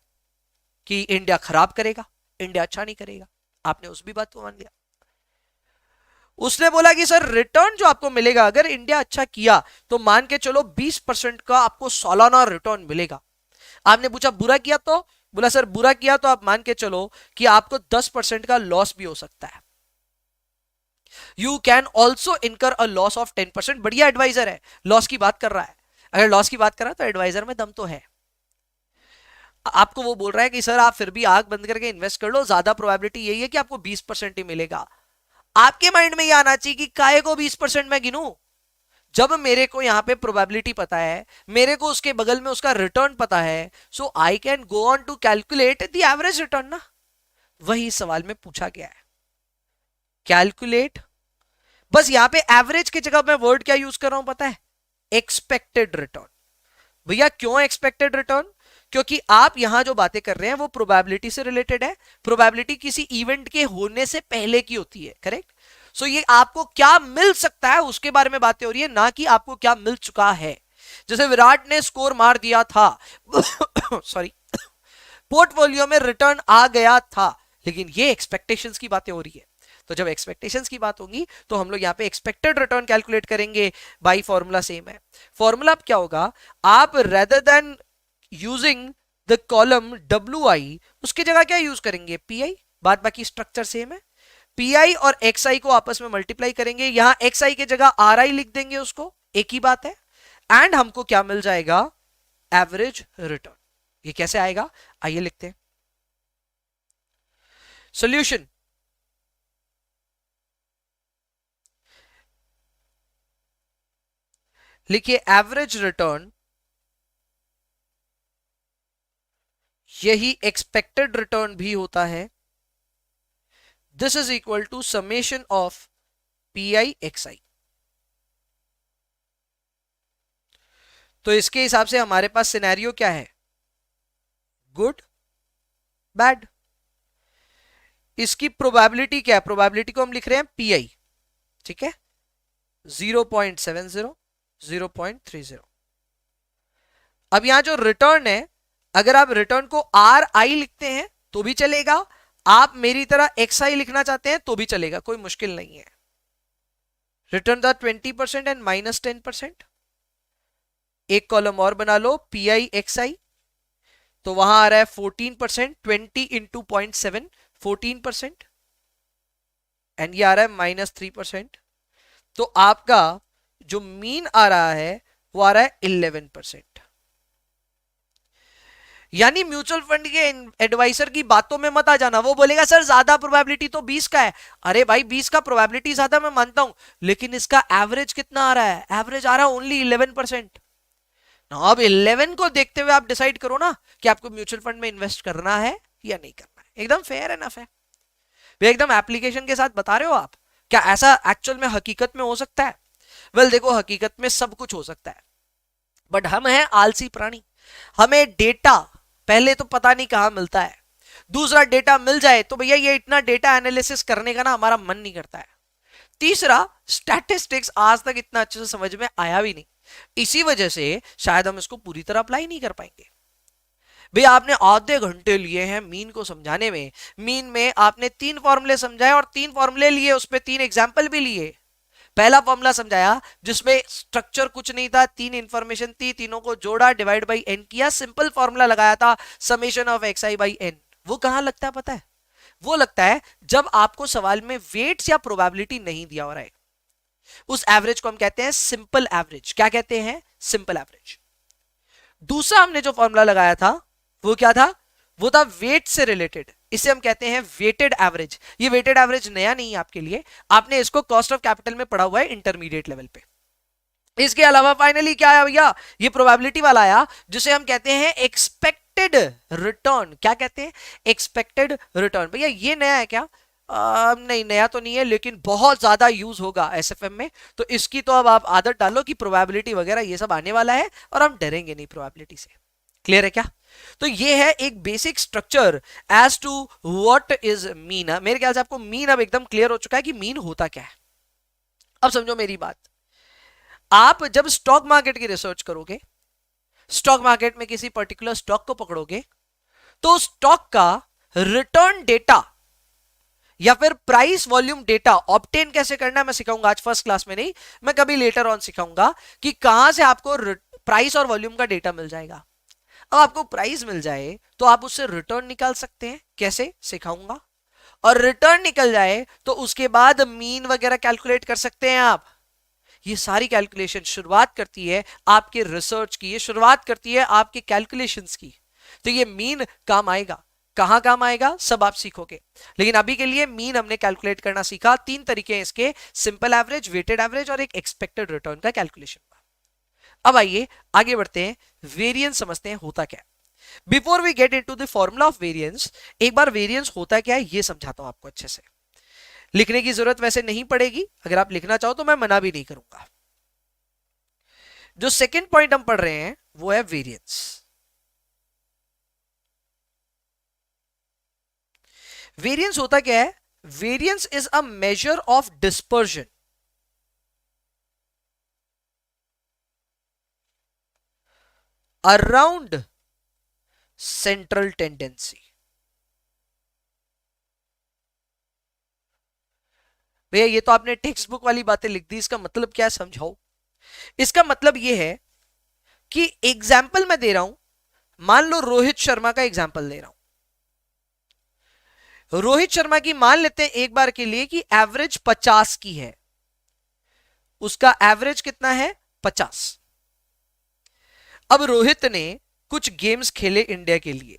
कि इंडिया खराब करेगा, इंडिया अच्छा नहीं करेगा. आपने उस भी बात को मान लिया. उसने बोला कि सर रिटर्न जो आपको मिलेगा अगर इंडिया अच्छा किया तो मान के चलो 20% का आपको सालाना रिटर्न मिलेगा. आपने पूछा बुरा किया तो? बोला सर बुरा किया तो आप मान के चलो कि आपको 10% का लॉस भी हो सकता है. यू कैन ऑल्सो इनकर अ लॉस ऑफ 10%. बढ़िया एडवाइजर है, लॉस की बात कर रहा है. अगर लॉस की बात कर रहा है तो एडवाइजर में दम तो है. आपको वो बोल रहा है कि सर आप फिर भी आंख बंद करके इन्वेस्ट कर लो, ज्यादा प्रोबेबिलिटी यही है कि आपको 20% ही मिलेगा. आपके माइंड में ये आना चाहिए कि काहे को 20% मैं गिनूं, जब मेरे को यहां पे प्रोबेबिलिटी पता है, मेरे को उसके बगल में उसका रिटर्न पता है, so I can go on to calculate the average return ना. वही सवाल में पूछा गया है, कैलकुलेट. बस यहां पे एवरेज की जगह मैं वर्ड क्या यूज कर रहा हूं पता है? Expected return. भैया क्यों एक्सपेक्टेड रिटर्न? क्योंकि आप यहां जो बातें कर रहे हैं वो प्रोबेबिलिटी से रिलेटेड है. प्रोबेबिलिटी किसी इवेंट के होने से पहले की होती है, करेक्ट. सो ये आपको क्या मिल सकता है उसके बारे में बातें हो रही है, ना कि आपको क्या मिल चुका है. जैसे विराट ने स्कोर मार दिया था सॉरी, पोर्टफोलियो में रिटर्न आ गया था, लेकिन ये एक्सपेक्टेशंस की बातें हो रही है। तो जब एक्सपेक्टेशंस की बात होगी तो हम लोग यहाँ पे एक्सपेक्टेड रिटर्न कैलकुलेट करेंगे। बाई फॉर्मूला सेम है। फॉर्मूला क्या होगा, आप rather than using the column WI, उसकी जगह क्या यूज करेंगे, PI। बात बाकी स्ट्रक्चर सेम है। PI और XI को आपस में मल्टीप्लाई करेंगे, यहां XI की जगह RI लिख देंगे, उसको एक ही बात है। एंड हमको क्या मिल जाएगा, एवरेज रिटर्न। ये कैसे आएगा, आइए लिखते हैं सॉल्यूशन। लिखिए एवरेज रिटर्न, यही एक्सपेक्टेड रिटर्न भी होता है। This is equal to summation of PI XI। तो इसके हिसाब से हमारे पास सिनेरियो क्या है, गुड बैड। इसकी प्रोबेबिलिटी क्या है, प्रोबेबिलिटी को हम लिख रहे हैं PI, ठीक है, 0.70, 0.30। अब यहां जो रिटर्न है, अगर आप रिटर्न को RI लिखते हैं तो भी चलेगा, आप मेरी तरह XI लिखना चाहते हैं तो भी चलेगा, कोई मुश्किल नहीं है। रिटर्न था 20% एंड -10%। एक कॉलम और बना लो PI XI, तो वहां आ रहा है 14%, 20 इंटू 0.7, 14%, एंड ये आ रहा है -3%। तो आपका जो मीन आ रहा है वो आ रहा है 11%। यानी म्यूचुअल फंड के एडवाइजर की बातों में मत आ जाना, वो बोलेगा सर ज्यादा प्रोबेबिलिटी तो 20 का है। अरे भाई 20 का प्रोबेबिलिटी ज्यादा मैं मानता हूं, लेकिन इसका एवरेज कितना आ रहा है, एवरेज आ रहा है ओनली 11%। अब 11 को देखते हुए आप डिसाइड करो ना कि आपको म्यूचुअल फंड में इन्वेस्ट करना है या नहीं करना है। एकदम फेयर एनफ है, एकदम एप्लीकेशन के साथ बता रहे हो आप। क्या ऐसा एक्चुअल में हकीकत में हो सकता है? वेल देखो, हकीकत में सब कुछ हो सकता है, बट हम हैं आलसी प्राणी। हमें डेटा पहले तो पता नहीं कहां मिलता है, दूसरा डेटा मिल जाए तो भैया ये इतना डेटा एनालिसिस करने का ना हमारा मन नहीं करता है, तीसरा स्टैटिस्टिक्स आज तक इतना अच्छे से समझ में आया भी नहीं, इसी वजह से शायद हम इसको पूरी तरह अप्लाई नहीं कर पाएंगे। भैया आपने आधे घंटे लिए हैं मीन को समझाने में, मीन में आपने 3 फॉर्मूले समझाए और 3 फॉर्मूले लिए, उस पे 3 एग्जाम्पल भी लिए। पहला फॉर्मूला समझाया जिसमें स्ट्रक्चर कुछ नहीं था, 3 इंफॉर्मेशन थी, तीनों को जोड़ा, डिवाइड बाई n किया, सिंपल फॉर्मूला लगाया था summation of xi by n। वो कहां लगता है पता है, वो लगता है जब आपको सवाल में वेट्स या प्रोबेबिलिटी नहीं दिया हो रहा है। उस एवरेज को हम कहते हैं सिंपल एवरेज। क्या कहते हैं, सिंपल एवरेज। दूसरा हमने जो फॉर्मूला लगाया था वो क्या था, वो था वेट से रिलेटेड, इसे हम कहते हैं वेटेड एवरेज। ये वेटेड एवरेज नया नहीं है आपके लिए, आपने इसको कॉस्ट ऑफ कैपिटल में पढ़ा हुआ है इंटरमीडिएट लेवल पे। इसके अलावा फाइनली क्या आया भैया, ये प्रोबेबिलिटी वाला आया जिसे हम कहते हैं एक्सपेक्टेड रिटर्न। क्या कहते हैं, एक्सपेक्टेड रिटर्न। भैया ये नया है क्या, नहीं नया तो नहीं है, लेकिन बहुत ज्यादा यूज होगा एसएफएम में, तो इसकी तो अब आप आदत डालो कि प्रोबेबिलिटी वगैरह ये सब आने वाला है और हम डरेंगे नहीं प्रोबेबिलिटी से। क्लियर है क्या? तो ये है एक basic structure as to what is mean. मेरे ख्याल से आपको मीन अब एकदम क्लियर हो चुका है कि मीन होता क्या है। अब समझो मेरी बात, आप जब स्टॉक मार्केट की रिसर्च करोगे, स्टॉक मार्केट में किसी पर्टिकुलर स्टॉक को पकड़ोगे, तो स्टॉक का रिटर्न डेटा या फिर प्राइस वॉल्यूम डेटा ऑब्टेन कैसे करना है मैं सिखाऊंगा आज, फर्स्ट क्लास में नहीं, मैं कभी लेटर ऑन सिखाऊंगा कि कहां से आपको प्राइस और वॉल्यूम का डेटा मिल जाएगा। अब आपको प्राइस मिल जाए तो आप उससे रिटर्न निकाल सकते हैं, कैसे सिखाऊंगा। और रिटर्न निकल जाए तो उसके बाद मीन वगैरह कैलकुलेट कर सकते हैं आप। ये सारी कैलकुलेशन शुरुआत करती है आपके रिसर्च की, ये शुरुआत करती है आपके कैलकुलेशंस की। तो ये मीन काम आएगा, कहां काम आएगा सब आप सीखोगे, लेकिन अभी के लिए मीन हमने कैलकुलेट करना सीखा। 3 तरीके हैं इसके, सिंपल एवरेज, वेटेड एवरेज और एक एक्सपेक्टेड रिटर्न का कैलकुलेशन। अब आइए आगे बढ़ते हैं, वेरिएंस समझते हैं होता क्या है। Before we get into the formula of variance, एक बार वेरिएंस होता क्या है ये समझाता हूं आपको अच्छे से। लिखने की जरूरत वैसे नहीं पड़ेगी, अगर आप लिखना चाहो तो मैं मना भी नहीं करूंगा। जो सेकंड पॉइंट हम पढ़ रहे हैं वो है वेरिएंस। वेरिएंस होता क्या है, variance is a measure of dispersion. Around central tendency. भैया ये तो आपने टेक्स्ट बुक वाली बातें लिख दी, इसका मतलब क्या है समझाओ। इसका मतलब ये है कि एग्जाम्पल मैं दे रहा हूं, मान लो रोहित शर्मा का एग्जाम्पल दे रहा हूं। रोहित शर्मा की मान लेते हैं एक बार के लिए कि एवरेज 50 की है, उसका एवरेज कितना है 50। अब रोहित ने कुछ गेम्स खेले इंडिया के लिए,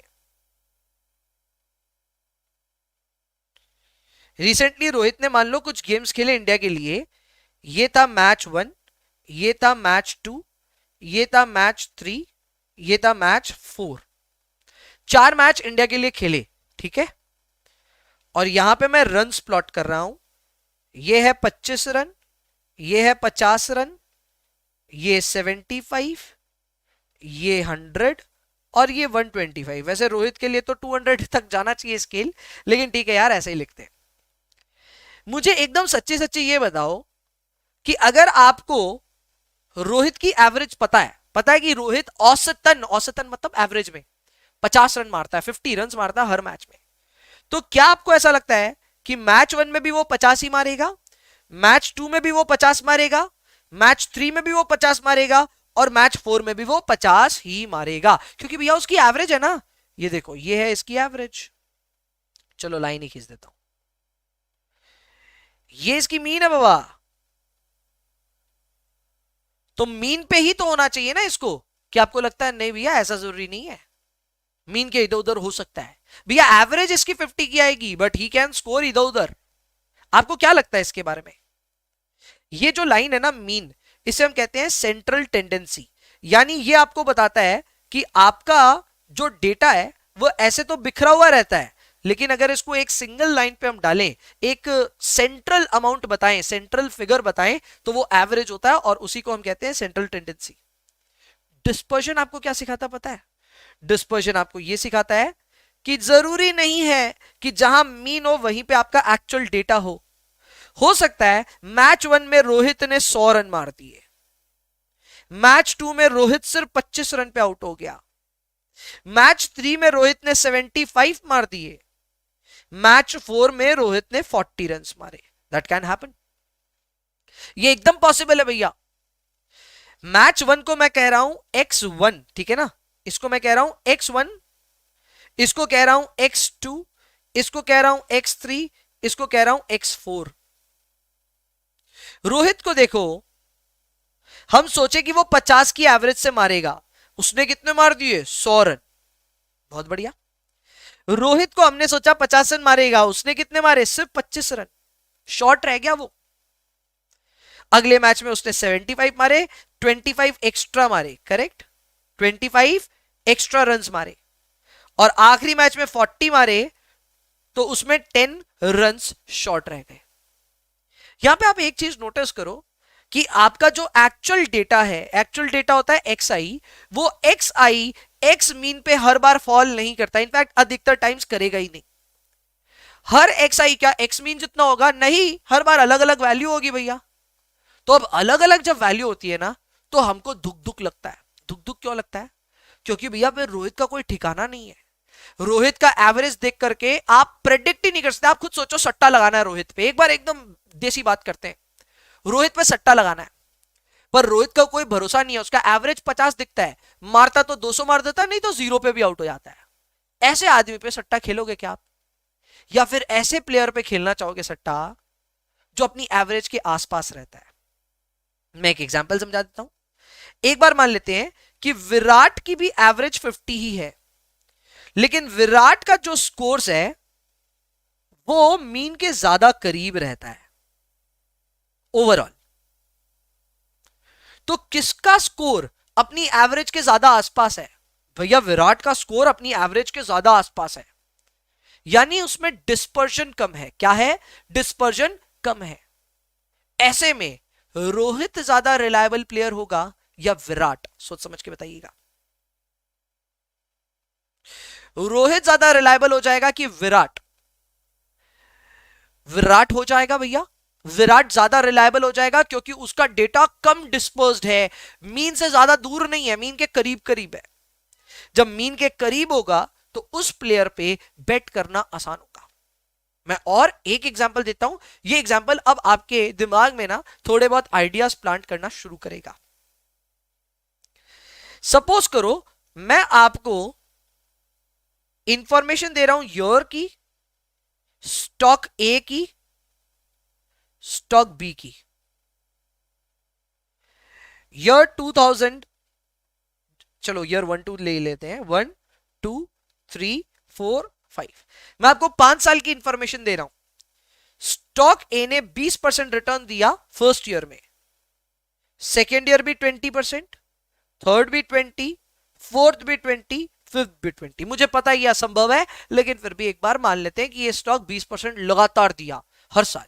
रिसेंटली रोहित ने मान लो कुछ गेम्स खेले इंडिया के लिए। ये था मैच 1, ये था मैच 2, ये था मैच 3, ये था मैच 4। 4 मैच इंडिया के लिए खेले, ठीक है। और यहां पे मैं रन्स प्लॉट कर रहा हूं, ये है 25 रन, ये है 50 रन, ये 75, ये 100 और ये 125। वैसे रोहित के लिए तो 200 तक जाना चाहिए स्केल, लेकिन ठीक है यार ऐसे ही लिखते हैं। मुझे एकदम सच्ची सच्ची ये बताओ कि अगर आपको रोहित की एवरेज पता है कि रोहित औसतन मतलब एवरेज में 50 रन मारता है, 50 रन मारता है हर मैच में, तो क्या आपको ऐसा लगता है कि मैच 1 में भी वो 50 ही मारेगा, मैच 2 में भी वो 50 मारेगा, मैच 3 में भी वो 50 मारेगा और मैच 4 में भी वो 50 ही मारेगा? क्योंकि भैया उसकी एवरेज है ना, ये देखो ये है इसकी एवरेज। चलो लाइन ही खींच देता हूं, ये इसकी मीन है बाबा, तो मीन पे ही तो होना चाहिए ना इसको। क्या आपको लगता है नहीं भैया ऐसा जरूरी नहीं है, मीन के इधर उधर हो सकता है? भैया एवरेज इसकी 50 की आएगी बट ही कैन स्कोर इधर उधर। आपको क्या लगता है इसके बारे में? ये जो लाइन है ना मीन, इसे हम कहते हैं सेंट्रल टेंडेंसी। यानी ये आपको बताता है कि आपका जो डेटा है वो ऐसे तो बिखरा हुआ रहता है, लेकिन अगर इसको एक सिंगल लाइन पे हम डालें, एक सेंट्रल अमाउंट बताएं, सेंट्रल फिगर बताएं, तो वो एवरेज होता है और उसी को हम कहते हैं सेंट्रल टेंडेंसी। डिस्पर्जन आपको क्या सिखाता पता है? डिस्पर्जन आपको यह सिखाता है कि जरूरी नहीं है कि जहां मीन हो वहीं पे आपका एक्चुअल डेटा हो सकता है मैच 1 में रोहित ने 100 रन मार दिए, मैच 2 में रोहित सिर्फ 25 रन पे आउट हो गया, मैच 3 में रोहित ने 75 मार दिए, मैच 4 में रोहित ने 40 रन मारे। दैट कैन हैपन, ये एकदम पॉसिबल है भैया। मैच 1 को मैं कह रहा हूं x1, ठीक है ना, इसको मैं कह रहा हूं x1, इसको कह रहा हूं x2, इसको कह रहा हूं x3, इसको कह रहा हूं x4। रोहित को देखो, हम सोचे कि वो 50 की एवरेज से मारेगा, उसने कितने मार दिए 100 रन, बहुत बढ़िया। रोहित को हमने सोचा 50 रन मारेगा, उसने कितने मारे सिर्फ 25 रन, शॉर्ट रह गया वो। अगले मैच में उसने 75 मारे, 25 एक्स्ट्रा मारे, करेक्ट, 25 एक्स्ट्रा रन्स मारे, और आखिरी मैच में 40 मारे तो उसमें 10 रन्स शॉर्ट रह गए। यहां पे आप एक चीज नोटिस करो कि आपका जो एक्चुअल डेटा है, एक्चुअल डेटा होता है एक्स आई, वो एक्स आई एक्स मीन पे हर बार फॉल नहीं करता, इनफैक्ट अधिकतर टाइम्स करेगा ही नहीं। हर एक्स आई क्या एक्स मीन जितना होगा? नहीं, हर बार अलग अलग वैल्यू होगी भैया। तो अब अलग अलग जब वैल्यू होती है ना, तो हमको दुख दुख लगता है। दुख दुख क्यों लगता है? क्योंकि भैया फिर रोहित का कोई ठिकाना नहीं है। रोहित का एवरेज देख करके आप प्रेडिक्ट ही नहीं कर सकते। आप खुद सोचो, सट्टा लगाना है रोहित पे, एक बार एकदम देसी बात करते हैं, रोहित पे सट्टा लगाना है, पर रोहित का कोई भरोसा नहीं है। उसका एवरेज 50 दिखता है, मारता तो 200 मार देता है, नहीं तो 0 पे भी आउट हो जाता है। ऐसे आदमी पे सट्टा खेलोगे क्या आप? या फिर ऐसे प्लेयर पे खेलना चाहोगे सट्टा जो अपनी एवरेज के आसपास रहता है? मैं एक एग्जांपल समझा देता हूं। एक बार मान लेते हैं कि विराट की भी एवरेज 50 ही है, लेकिन विराट का जो स्कोर्स है वो मीन के ज्यादा करीब रहता है ओवरऑल। तो किसका स्कोर अपनी एवरेज के ज्यादा आसपास है? भैया विराट का स्कोर अपनी एवरेज के ज्यादा आसपास है, यानी उसमें डिस्पर्जन कम है। क्या है? डिस्पर्जन कम है। ऐसे में रोहित ज्यादा रिलायबल प्लेयर होगा या विराट? सोच समझ के बताइएगा। रोहित ज्यादा रिलायबल हो जाएगा कि विराट? विराट हो जाएगा भैया, विराट ज्यादा रिलायबल हो जाएगा क्योंकि उसका डेटा कम डिस्पर्स्ड है, मीन से ज्यादा दूर नहीं है, मीन के करीब करीब है। जब मीन के करीब होगा तो उस प्लेयर पे बेट करना आसान होगा। मैं और एक एग्जांपल देता हूं, ये एग्जांपल अब आपके दिमाग में ना थोड़े बहुत आइडियाज प्लांट करना शुरू करेगा। सपोज करो मैं आपको इंफॉर्मेशन दे रहा हूं ईयर की, स्टॉक ए की, स्टॉक बी की। ईयर 2000, चलो ईयर 1 2 ले लेते हैं, 1 2 3 4 5। मैं आपको 5 साल की इंफॉर्मेशन दे रहा हूं। स्टॉक ए ने 20% रिटर्न दिया फर्स्ट ईयर में, सेकेंड ईयर भी 20%, थर्ड भी 20, फोर्थ भी 20, फिफ्थ भी 20। मुझे पता है यह असंभव है, लेकिन फिर भी एक बार मान लेते हैं कि यह स्टॉक 20% लगातार दिया हर साल।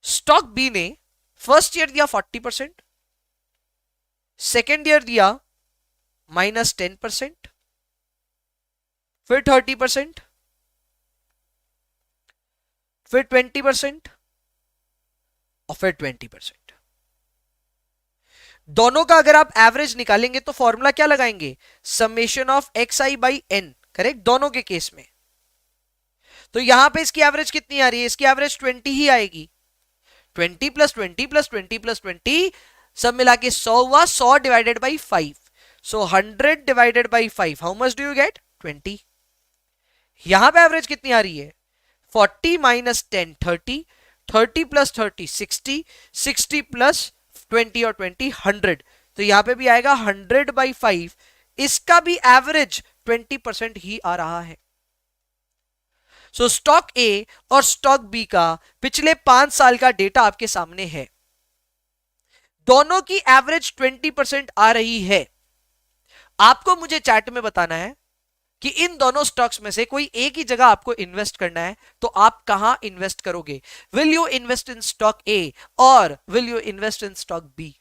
स्टॉक बी ने फर्स्ट ईयर दिया 40%, सेकेंड ईयर दिया -10%, फिर 30%, फिर 20% और फिर 20%। दोनों का अगर आप एवरेज निकालेंगे तो फॉर्मूला क्या लगाएंगे, summation of X I by N, correct, दोनों के केस में। तो यहां पे इसकी एवरेज कितनी आ रही है, इसकी एवरेज 20 ही आएगी। 20 प्लस 20 प्लस 20 प्लस 20 सब मिला के 100 हुआ, 100 divided by 5, so 100 divided by 5, how much do you get, 20। यहां पे एवरेज कितनी आ रही है, 40 माइनस 10 30, 30 प्लस 30 60, 60 प्लस 20 और 20 100, तो यहां पे भी आएगा 100 बाई 5। इसका भी एवरेज 20% ही आ रहा है। सो स्टॉक ए और स्टॉक बी का पिछले 5 साल का डेटा आपके सामने है, दोनों की एवरेज 20% आ रही है। आपको मुझे चैट में बताना है कि इन दोनों स्टॉक्स में से कोई एक ही जगह आपको इन्वेस्ट करना है, तो आप कहां इन्वेस्ट करोगे, will you invest in stock A और will you invest in stock B.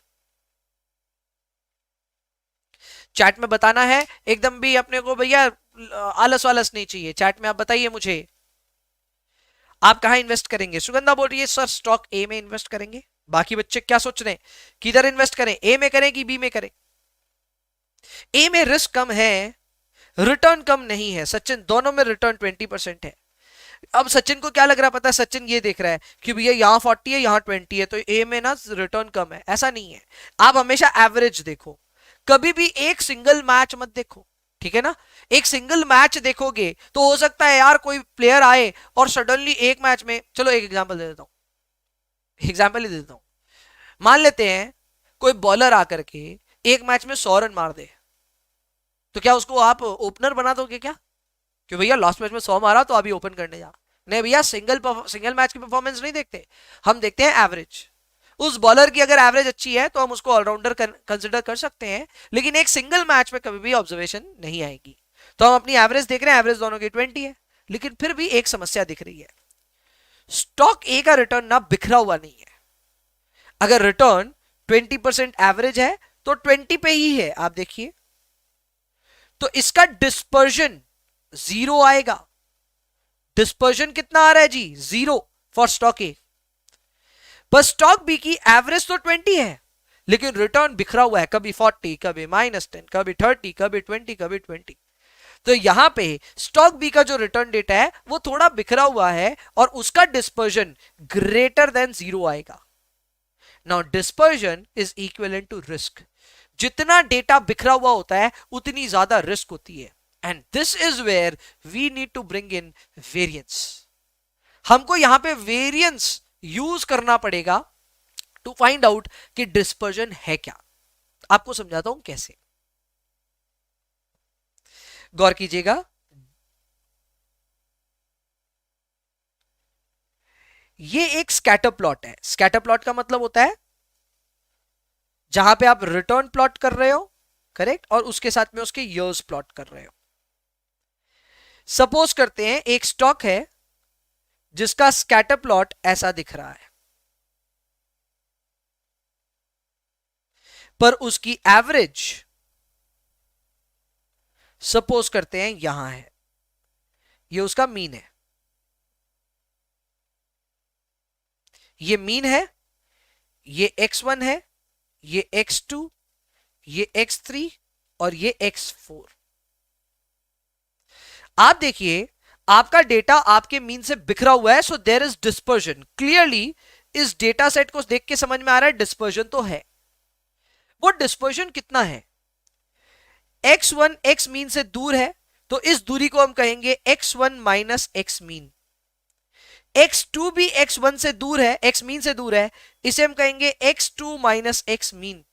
Chat में बताना है, एकदम भी अपने को भैया आलस वालस नहीं चाहिए, चैट में आप बताइए मुझे आप कहां इन्वेस्ट करेंगे। सुगंधा बोल रही है सर स्टॉक ए में इन्वेस्ट करेंगे। बाकी बच्चे क्या सोच रहे हैं, किधर इन्वेस्ट करें, ए में करें कि बी में करें। ए में रिस्क कम है, रिटर्न कम नहीं है। सचिन, दोनों में रिटर्न 20% है। अब सचिन को क्या लग रहा है पता है, सचिन ये देख रहा है कि भैया यहाँ 40 है यहाँ 20 है, तो ए में ना रिटर्न कम है। ऐसा नहीं है, आप हमेशा एवरेज देखो, कभी भी एक सिंगल मैच मत देखो, ठीक है ना। एक सिंगल मैच देखोगे तो हो सकता है यार कोई प्लेयर आए और सडनली एक मैच में, चलो एक एग्जांपल दे देता हूं, एग्जांपल ही दे देता हूं। मान लेते हैं कोई बॉलर आकर के एक मैच में 100 रन मार दे, तो क्या उसको आप ओपनर बना दोगे क्या, कि भैया लास्ट मैच में 100 मारा तो अभी ओपन करने जा। नहीं भैया, सिंगल मैच की परफॉर्मेंस नहीं देखते, हम देखते हैं एवरेज। उस बॉलर की अगर एवरेज अच्छी है तो हम उसको ऑलराउंडर कंसिडर कर सकते हैं, लेकिन एक सिंगल मैच में कभी भी ऑब्जर्वेशन नहीं आएगी। तो हम अपनी एवरेज देख रहे हैं, एवरेज दोनों की 20 है, लेकिन फिर भी एक समस्या दिख रही है, स्टॉक ए का रिटर्न ना बिखरा हुआ नहीं है। अगर रिटर्न 20% एवरेज है तो 20 पे ही है, आप देखिए, तो इसका डिस्पर्जन 0 आएगा। डिस्पर्जन कितना आ रहा है जी, 0 फॉर स्टॉक ए। पर स्टॉक बी की एवरेज तो 20 है, लेकिन रिटर्न बिखरा हुआ है, कभी 40, कभी -10, कभी 30, कभी 20, कभी 20। तो यहां पे स्टॉक बी का जो रिटर्न डेटा है वो थोड़ा बिखरा हुआ है और उसका डिस्पर्जन ग्रेटर देन 0 आएगा। Now dispersion is equivalent to risk. जितना डेटा बिखरा हुआ होता है उतनी ज्यादा रिस्क होती है, and this is where we need to bring in variance. हमको यहां पे वेरिएंस यूज करना पड़ेगा टू फाइंड आउट कि डिस्पर्जन है क्या। आपको समझाता हूं कैसे, गौर कीजिएगा। ये एक स्कैटर प्लॉट है। स्कैटर प्लॉट का मतलब होता है जहां पे आप रिटर्न प्लॉट कर रहे हो, करेक्ट, और उसके साथ में उसके ईयर्स प्लॉट कर रहे हो। सपोज करते हैं एक स्टॉक है जिसका स्कैटर प्लॉट ऐसा दिख रहा है, पर उसकी एवरेज सपोज करते हैं यहां है, ये उसका मीन है, ये मीन है, ये x1 है, ये x2, ये x3 और ये x4। आप देखिए आपका डेटा आपके मीन से बिखरा हुआ है, so there is dispersion. Clearly इस डेटा सेट को देख के समझ में आ रहा है डिस्पर्जन तो है। वो डिस्पर्जन कितना है? x1 x मीन से दूर है, तो इस दूरी को हम कहेंगे x1 minus x mean. x2 भी x1 से दूर है, x मीन से दूर है, इसे हम कहेंगे x2 minus x mean.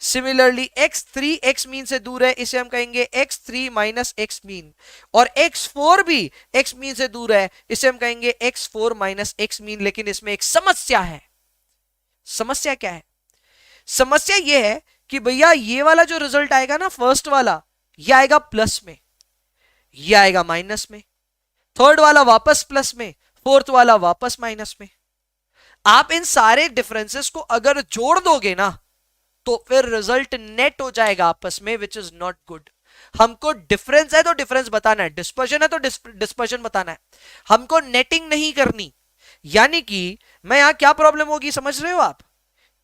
Similarly x3 x mean से दूर है, इसे हम कहेंगे x3 माइनस x मीन। और x4 भी x मीन से दूर है, इसे हम कहेंगे x4 माइनस x मीन। लेकिन इसमें एक समस्या है। समस्या क्या है? समस्या यह है कि भैया ये वाला जो रिजल्ट आएगा ना, फर्स्ट वाला, ये आएगा प्लस में, ये आएगा माइनस में, थर्ड वाला वापस प्लस में, फोर्थ वाला वापस माइनस में। आप इन सारे डिफरेंसेस को अगर जोड़ दोगे ना, तो फिर रिजल्ट नेट हो जाएगा आपस में, विच इज नॉट गुड। हमको डिफरेंस है तो डिफरेंस बताना है, डिस्पर्जन है तो डिस्पर्जन बताना है, हमको नेटिंग नहीं करनी। यानी कि मैं यहां क्या प्रॉब्लम होगी समझ रहे हो आप?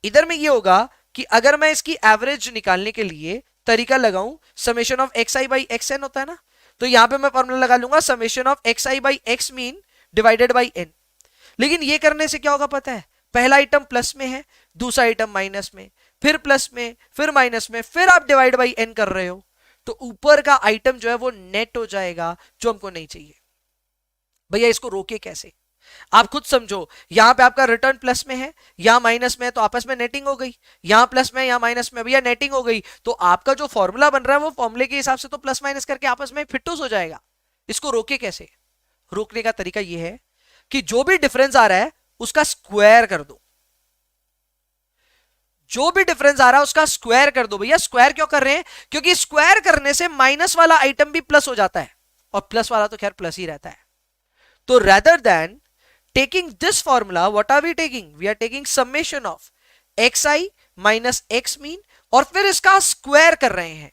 इधर में ये होगा कि अगर मैं इसकी एवरेज निकालने के लिए तरीका लगाऊं, summation of X I by X N होता है ना, तो यहां पे मैं फॉर्मूला लगा लूंगा summation of X I by X mean divided by N. लेकिन ये करने से क्या होगा पता है? पहला आइटम प्लस में है, दूसरा आइटम माइनस में, फिर प्लस में, फिर माइनस में, फिर आप डिवाइड बाई एन कर रहे हो, तो ऊपर का आइटम जो है वो नेट हो जाएगा, जो हमको नहीं चाहिए। भैया इसको रोके कैसे? आप खुद समझो, यहां पे आपका रिटर्न प्लस में है, यहां माइनस में है, तो आपस में नेटिंग हो गई। यहां प्लस में, यहां माइनस में, भैया नेटिंग हो गई। तो आपका जो फॉर्मूला बन रहा है वो फॉर्मूले के हिसाब से तो प्लस माइनस करके आपस में फिटूस हो जाएगा। इसको रोके कैसे? रोकने का तरीका यह है कि जो भी डिफरेंस आ रहा है उसका स्क्वायर कर दो। जो भी डिफरेंस आ रहा है उसका स्क्वायर कर दो। भैया स्क्वायर क्यों कर रहे हैं? क्योंकि स्क्वायर करने से माइनस वाला आइटम भी प्लस हो जाता है, और प्लस वाला तो खैर प्लस ही रहता है। तो rather than taking this formula, what are we taking? We are taking summation of xi minus x mean, और फिर इसका स्क्वायर कर रहे हैं।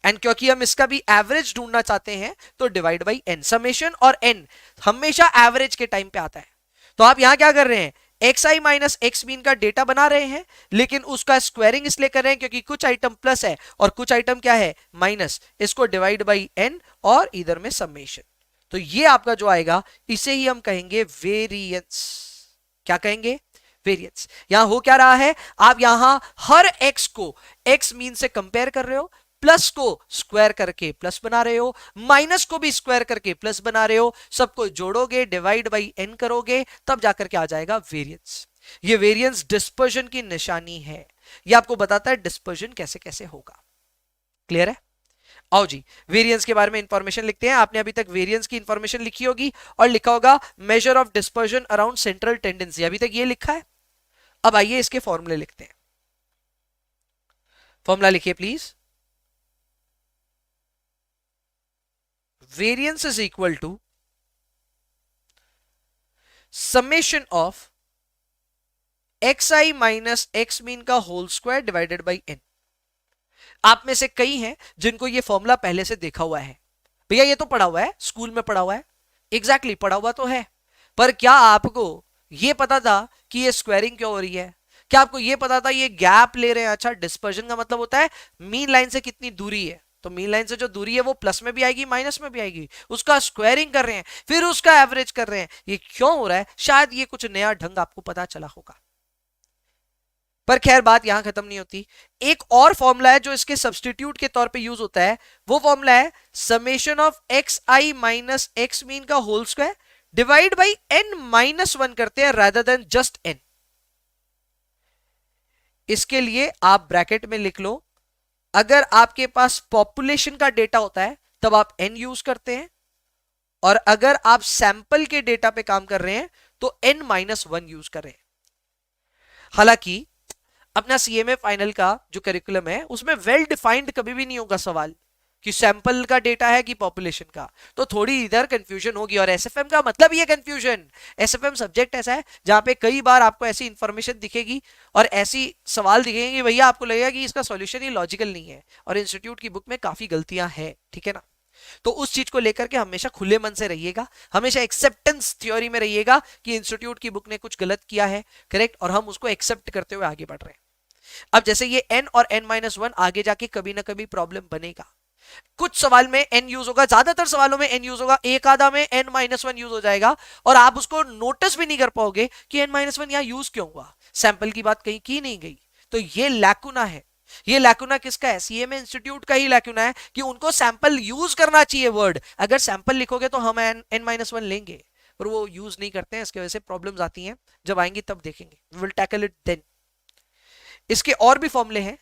एंड क्योंकि हम इसका भी एवरेज ढूंढना चाहते हैं, तो डिवाइड बाई एन। समेशन और एन हमेशा एवरेज के टाइम पे आता है। तो आप यहां क्या कर रहे हैं? xi माइनस x मीन का डेटा बना रहे हैं, लेकिन उसका स्क्वायरिंग इसलिए कर रहे हैं क्योंकि कुछ आइटम प्लस है और कुछ आइटम क्या है? माइनस। इसको डिवाइड बाई एन और इधर में समेशन। तो ये आपका जो आएगा इसे ही हम कहेंगे वेरिएंस। क्या कहेंगे? वेरिएंस। यहां हो क्या रहा है? आप यहां हर x को x मीन से कंपेयर कर रहे हो, प्लस को स्क्वायर करके प्लस बना रहे हो, माइनस को भी स्क्वायर करके प्लस बना रहे हो, सबको जोड़ोगे, डिवाइड बाई n करोगे, तब जाकर के आ जाएगा वेरिएंस। ये वेरिएंस डिस्पर्जन की निशानी है। ये आपको बताता है डिस्पर्जन कैसे कैसे होगा। क्लियर है? आओ जी वेरिएंस के बारे में इंफॉर्मेशन लिखते हैं। आपने अभी तक वेरिएंस की इंफॉर्मेशन लिखी होगी और लिखा होगा measure of dispersion around central tendency. अभी तक ये लिखा है। अब आइए इसके फॉर्मूले लिखते हैं। फॉर्मूला लिखिए please. Variance is equal to summation of xi minus x mean का whole square divided by n। आप में से कई हैं जिनको ये फॉर्मूला पहले से देखा हुआ है। भैया ये तो पढ़ा हुआ है, स्कूल में पढ़ा हुआ है। एग्जैक्टली पढ़ा हुआ तो है, पर क्या आपको ये पता था कि ये स्क्वायरिंग क्यों हो रही है? क्या आपको ये पता था ये गैप ले रहे हैं? अच्छा, डिस्पर्जन का मतलब होता है मीन लाइन से कितनी दूरी है, तो मीन लाइन से जो दूरी है वो प्लस में भी आएगी माइनस में भी आएगी, उसका स्क्वायरिंग कर रहे हैं, फिर उसका एवरेज कर रहे हैं। ये क्यों हो रहा है? शायद ये कुछ नया ढंग आपको पता चला होगा। पर खैर बात यहां खत्म नहीं होती। एक और फॉर्मूला है जो इसके सब्स्टिट्यूट के तौर पे यूज होता है, वो फॉर्मूला है summation of X I minus X mean का whole square divide by N minus one करते हैं रादर देन जस्ट एन। इसके लिए आप ब्रैकेट में लिख लो, अगर आपके पास पॉपुलेशन का डेटा होता है तब आप एन यूज करते हैं, और अगर आप सैंपल के डेटा पे काम कर रहे हैं तो एन माइनस वन यूज करें। हालांकि अपना सीएमए फाइनल का जो करिकुलम है उसमें वेल डिफाइंड कभी भी नहीं होगा सवाल कि सैंपल का डेटा है कि पॉपुलेशन का, तो थोड़ी इधर कंफ्यूजन होगी। और एसएफएम का मतलब ये कंफ्यूजन, एसएफएम सब्जेक्ट ऐसा है जहां पे कई बार आपको ऐसी इंफॉर्मेशन दिखेगी और ऐसी सवाल दिखेंगे, भैया आपको लगेगा कि इसका सॉल्यूशन ही लॉजिकल नहीं है और इंस्टीट्यूट की बुक में काफी गलतियां हैं। ठीक है ना? तो उस चीज को लेकर के हमेशा खुले मन से रहिएगा, हमेशा एक्सेप्टेंस थ्योरी में रहिएगा कि इंस्टीट्यूट की बुक ने कुछ गलत किया है, करेक्ट, और हम उसको एक्सेप्ट करते हुए आगे बढ़ रहे हैं। अब जैसे ये n और n-1 आगे जाके कभी ना कभी प्रॉब्लम बनेगा। कुछ सवाल में n यूज होगा, ज्यादातर सवालों में n यूज होगा, एक आधा में n-1 यूज हो जाएगा और आप उसको नोटिस भी नहीं कर पाओगे कि n-1 यहां यूज क्यों हुआ, सैंपल की बात कहीं की नहीं गई। तो ये लैकुना है। ये लैकुना किसका है? सीएमए इंस्टीट्यूट का ही लैकुना है कि उनको सैंपल यूज करना चाहिए वर्ड। अगर सैंपल लिखोगे तो हम n-1 लेंगे, पर वो यूज नहीं करते हैं, इसकी वजह से प्रॉब्लम्स आती हैं। जब आएंगी तब देखेंगे, we will tackle it then. इसके और भी फॉर्मूले हैं।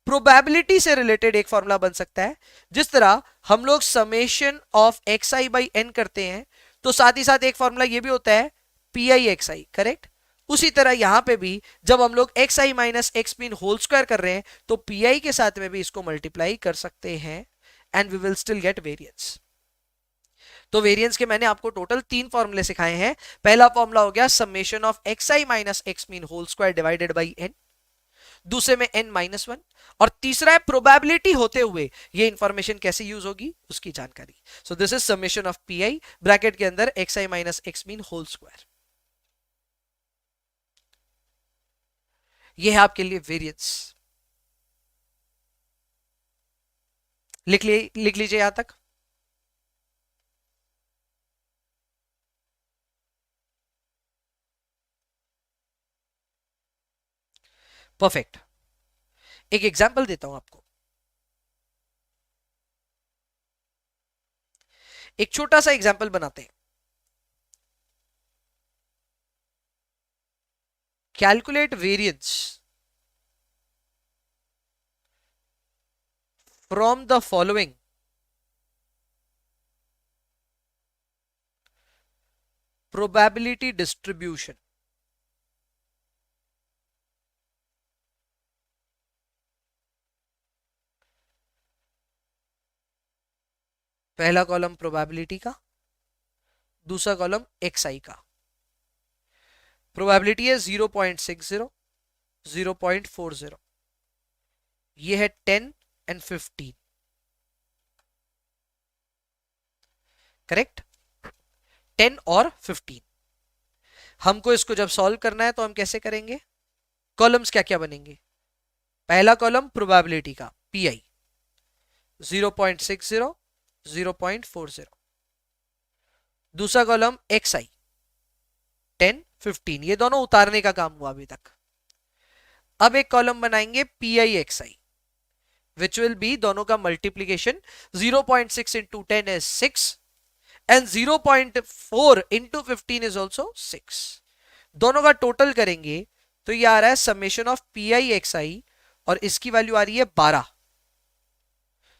प्रोबेबिलिटी से रिलेटेड एक फॉर्मूला बन सकता है, जिस तरह हम लोग summation of X I by N करते हैं, तो साथ ही साथ एक फॉर्मूला ये भी होता है P I X I, correct. उसी तरह यहां पे भी जब हम लोग X I minus X mean whole square कर रहे हैं तो पी आई के साथ में भी इसको मल्टीप्लाई कर सकते हैं and we will still get variance. तो वेरिएंस के मैंने आपको टोटल 3 फॉर्मूले सिखाए हैं। पहला फॉर्मूला हो गया summation of X I minus X mean whole square divided by N, दूसरे में n-1, और तीसरा है प्रोबेबिलिटी होते हुए ये इंफॉर्मेशन कैसे यूज होगी उसकी जानकारी। So this is summation of P I bracket के अंदर X I minus X mean whole square. ये है आपके लिए वेरिएंस। लिख लीजिए यहां तक। परफेक्ट। एक एग्जांपल देता हूं आपको। एक छोटा सा एग्जांपल बनाते हैं। Calculate variance from the following probability distribution. पहला कॉलम प्रोबेबिलिटी का, दूसरा कॉलम एक्स आई का। प्रोबेबिलिटी है 0.60, 0.40, ये है 10 एंड 15, करेक्ट। 10 और 15। हमको इसको जब सॉल्व करना है तो हम कैसे करेंगे? कॉलम्स क्या क्या बनेंगे? पहला कॉलम प्रोबेबिलिटी का पी आई 0.60, 0.40, दूसरा कॉलम एक्स आई 10, 15, ये दोनों उतारने का काम हुआ अभी तक। अब एक कॉलम बनाएंगे P I X I, which will be दोनों का multiplication. 0.6 into 10 is 6 and 0.4 into 15 is also 6। दोनों का टोटल करेंगे तो ये आ रहा है summation of P I X I और इसकी वैल्यू आ रही है 12।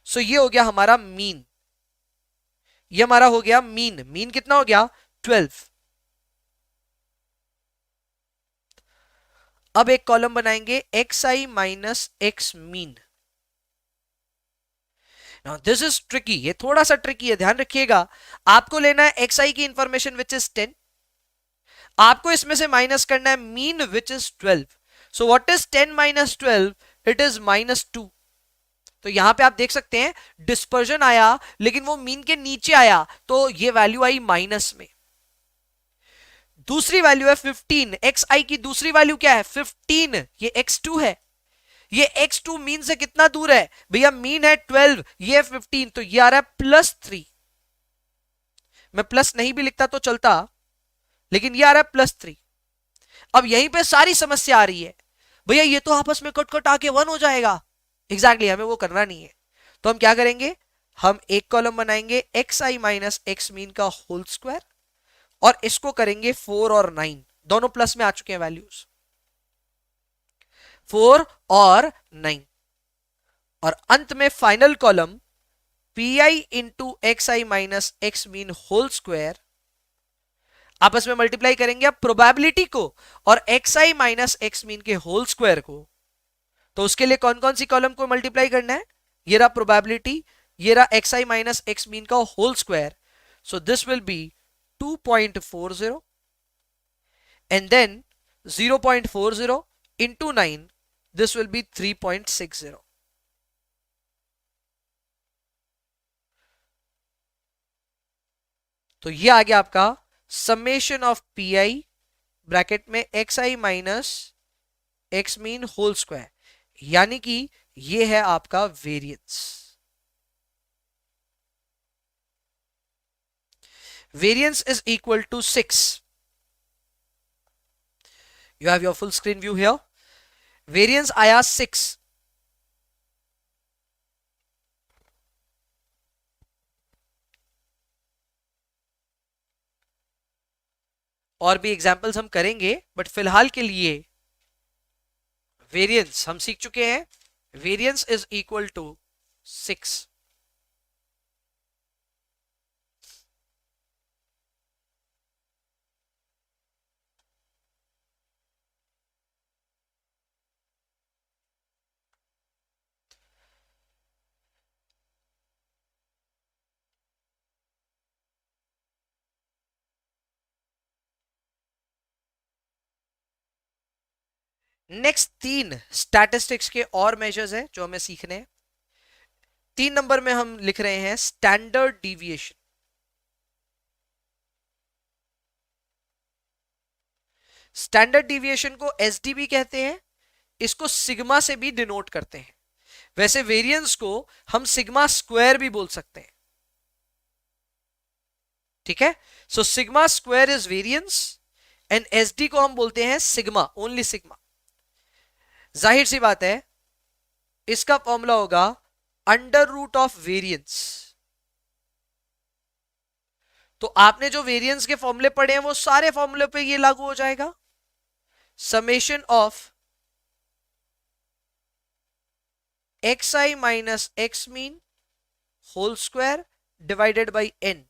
सो ये हो गया हमारा मीन। ये हमारा हो गया मीन। मीन कितना हो गया? 12। अब एक कॉलम बनाएंगे x I minus X mean. Now this is tricky, ये थोड़ा सा ट्रिकी है, ध्यान रखिएगा। आपको लेना है एक्स आई की इंफॉर्मेशन विच इज 10, आपको इसमें से माइनस करना है mean which is 12। So what is 10 minus 12? It is -2। तो यहां पे आप देख सकते हैं डिस्पर्जन आया लेकिन वो मीन के नीचे आया तो ये वैल्यू आई माइनस में। दूसरी वैल्यू है 15, एक्स आई की दूसरी वैल्यू क्या है? 15, ये x2 है। ये x2 मीन से कितना दूर है भैया? मीन है 12, ये है 15, तो ये आ रहा है +3। मैं प्लस नहीं भी लिखता तो चलता, लेकिन ये आ रहा है +3। अब यहीं पे सारी समस्या आ रही है, भैया ये तो आपस में कट कट आके 1 हो जाएगा। एग्जैक्टली हमें वो करना नहीं है। तो हम क्या करेंगे? हम एक कॉलम बनाएंगे x I minus X mean का होल स्क्वायर और इसको करेंगे 4 और 9, दोनों प्लस में आ चुके हैं वैल्यूज, 4 और 9। और अंत में final column P I into X I minus X mean whole square, आपस में मल्टीप्लाई करेंगे आप प्रोबेबिलिटी को और X I minus X mean के होल स्क्वायर को। तो उसके लिए कौन कौन सी कॉलम को मल्टीप्लाई करना है? ये रहा प्रोबेबिलिटी, ये रहा X I minus X mean का whole square. So this will be 2.40 and then 0.40 into 9, this will be 3.60. तो ये आ गया आपका summation of P I bracket में X I minus X mean whole square, यानी कि ये है आपका variance. Variance is equal to 6। You have your full screen view here. Variance आया 6। और भी एग्जाम्पल्स हम करेंगे, बट फिलहाल के लिए वेरियंस हम सीख चुके हैं। Variance is equal to 6। Next 3 statistics के और मेजर्स हैं जो हमें सीखने हैं। 3 नंबर में हम लिख रहे हैं स्टैंडर्ड डिविएशन। स्टैंडर्ड डिविएशन को एसडीबी कहते हैं, इसको सिग्मा से भी डिनोट करते हैं। वैसे वेरिएंस को हम सिग्मा स्क्वायर भी बोल सकते हैं, ठीक है। So sigma square is variance and SD को हम बोलते हैं सिग्मा, ओनली सिग्मा। जाहिर सी बात है इसका फॉर्मूला होगा अंडर रूट ऑफ वेरिएंस। तो आपने जो वेरिएंस के फॉर्मूले पढ़े हैं वो सारे फॉर्मूले पे ये लागू हो जाएगा। Summation of xi minus X mean whole square divided by n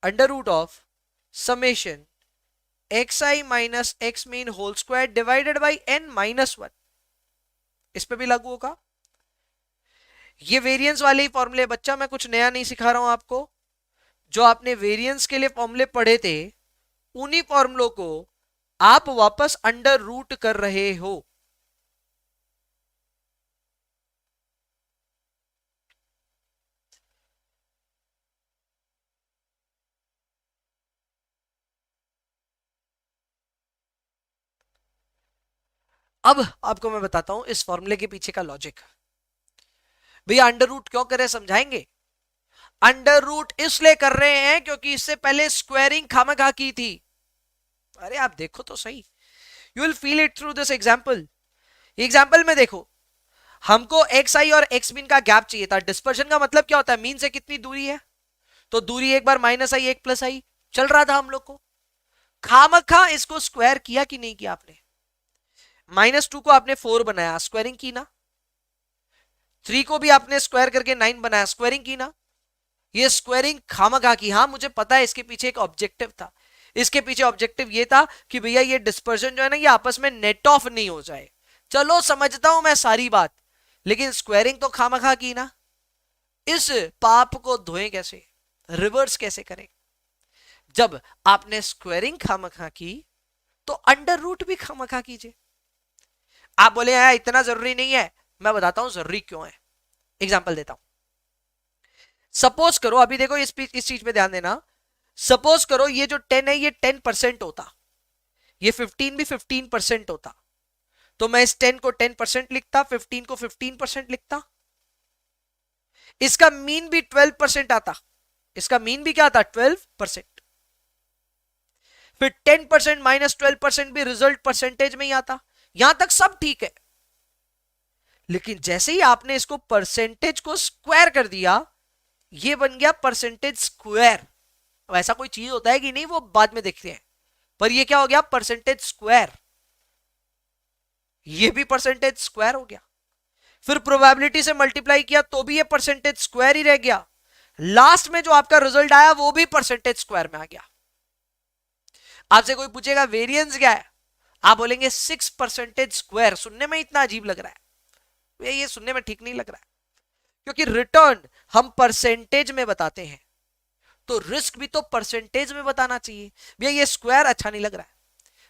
under root of summation xi minus X mean whole square divided by n minus 1। इस पे भी लागू होगा। ये वेरिएंस वाले ही फॉर्मूले बच्चा, मैं कुछ नया नहीं सिखा रहा हूं आपको। जो आपने वेरिएंस के लिए फॉर्मूले पढ़े थे उन्हीं फॉर्मूलों को आप वापस अंडर रूट कर रहे हो। अब आपको मैं बताता हूं इस फॉर्मूले के पीछे का लॉजिक। भैया अंडर रूट क्यों करें, समझाएंगे। अंडर रूट इसलिए कर रहे हैं क्योंकि इससे पहले स्क्वायरिंग खामखा की थी। अरे आप देखो तो सही, you will feel it through this example. Example में देखो, हमको एक्स आई और एक्स मीन का गैप चाहिए था। डिस्पर्शन का मतलब क्या होता है, मीन से कितनी दूरी है। तो दूरी एक बार माइनस आई एक प्लस आई चल रहा था हम लोग को। खामखा इसको स्क्वायर किया कि नहीं किया आपने। -2 को आपने 4 बनाया, स्क्वायरिंग की ना। 3 को भी आपने स्क्वायर करके 9 बनाया, स्क्वायरिंग की ना। ये स्क्वायरिंग खामखा की। हाँ मुझे पता है इसके पीछे एक ऑब्जेक्टिव था। इसके पीछे ऑब्जेक्टिव ये था कि भैया ये डिस्पर्जन जो है ना ये आपस में नेट ऑफ नहीं हो जाए। चलो समझता हूं मैं सारी बात, लेकिन स्क्वायरिंग तो खामखा की ना। इस पाप को धोएं कैसे, रिवर्स कैसे करें। जब आपने स्क्वायरिंग खामखा की तो अंडर रूट भी खामखा कीजिए। आप बोले यार इतना जरूरी नहीं है, मैं बताता हूं जरूरी क्यों है। एग्जांपल देता हूं। सपोज करो, अभी देखो इस चीज पे ध्यान देना। सपोज करो ये जो 10 है ये 10% होता, ये 15 भी 15% होता, तो मैं इस 10 को 10% लिखता, 15 को 15% लिखता। इसका मीन भी 12% आता। इसका मीन भी क्या आता, 12%। फिर 10% माइनस 12% भी रिजल्ट परसेंटेज में ही आता। यहां तक सब ठीक है, लेकिन जैसे ही आपने इसको परसेंटेज को स्क्वायर कर दिया, ये बन गया परसेंटेज स्क्वायर। ऐसा कोई चीज होता है कि नहीं, वो बाद में देखते हैं। पर ये क्या हो गया, परसेंटेज स्क्वायर। ये भी परसेंटेज स्क्वायर हो गया। फिर प्रोबेबिलिटी से मल्टीप्लाई किया तो भी ये परसेंटेज स्क्वायर ही रह गया। लास्ट में जो आपका रिजल्ट आया वो भी परसेंटेज स्क्वायर में आ गया। आपसे कोई पूछेगा वेरिएंस क्या है, आप बोलेंगे 6% स्क्वायर। सुनने में इतना अजीब लग रहा है, ये सुनने में ठीक नहीं लग रहा है, क्योंकि रिटर्न हम परसेंटेज में बताते हैं, तो रिस्क भी तो परसेंटेज में बताना चाहिए। भैया ये स्क्वायर अच्छा नहीं लग रहा है,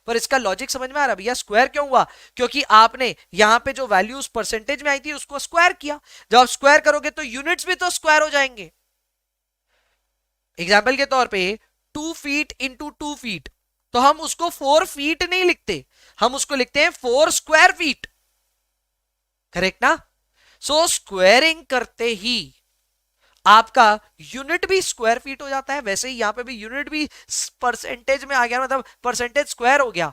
पर इसका लॉजिक समझ में आ रहा है। भैया स्क्वायर क्यों हुआ, क्योंकि आपने यहां पे जो वैल्यूज परसेंटेज में आई थी उसको स्क्वायर किया। जब आप स्क्वायर करोगे तो यूनिट्स भी तो स्क्वायर हो जाएंगे। एग्जाम्पल के तौर पे 2 फीट इंटू 2 फीट, तो हम उसको 4 फीट नहीं लिखते, हम उसको लिखते हैं 4 स्क्वायर फीट, करेक्ट ना। सो स्क्वायरिंग करते ही आपका यूनिट भी स्क्वायर फीट हो जाता है, वैसे ही यहां पे भी यूनिट भी परसेंटेज में आ गया, मतलब परसेंटेज स्क्वायर हो गया।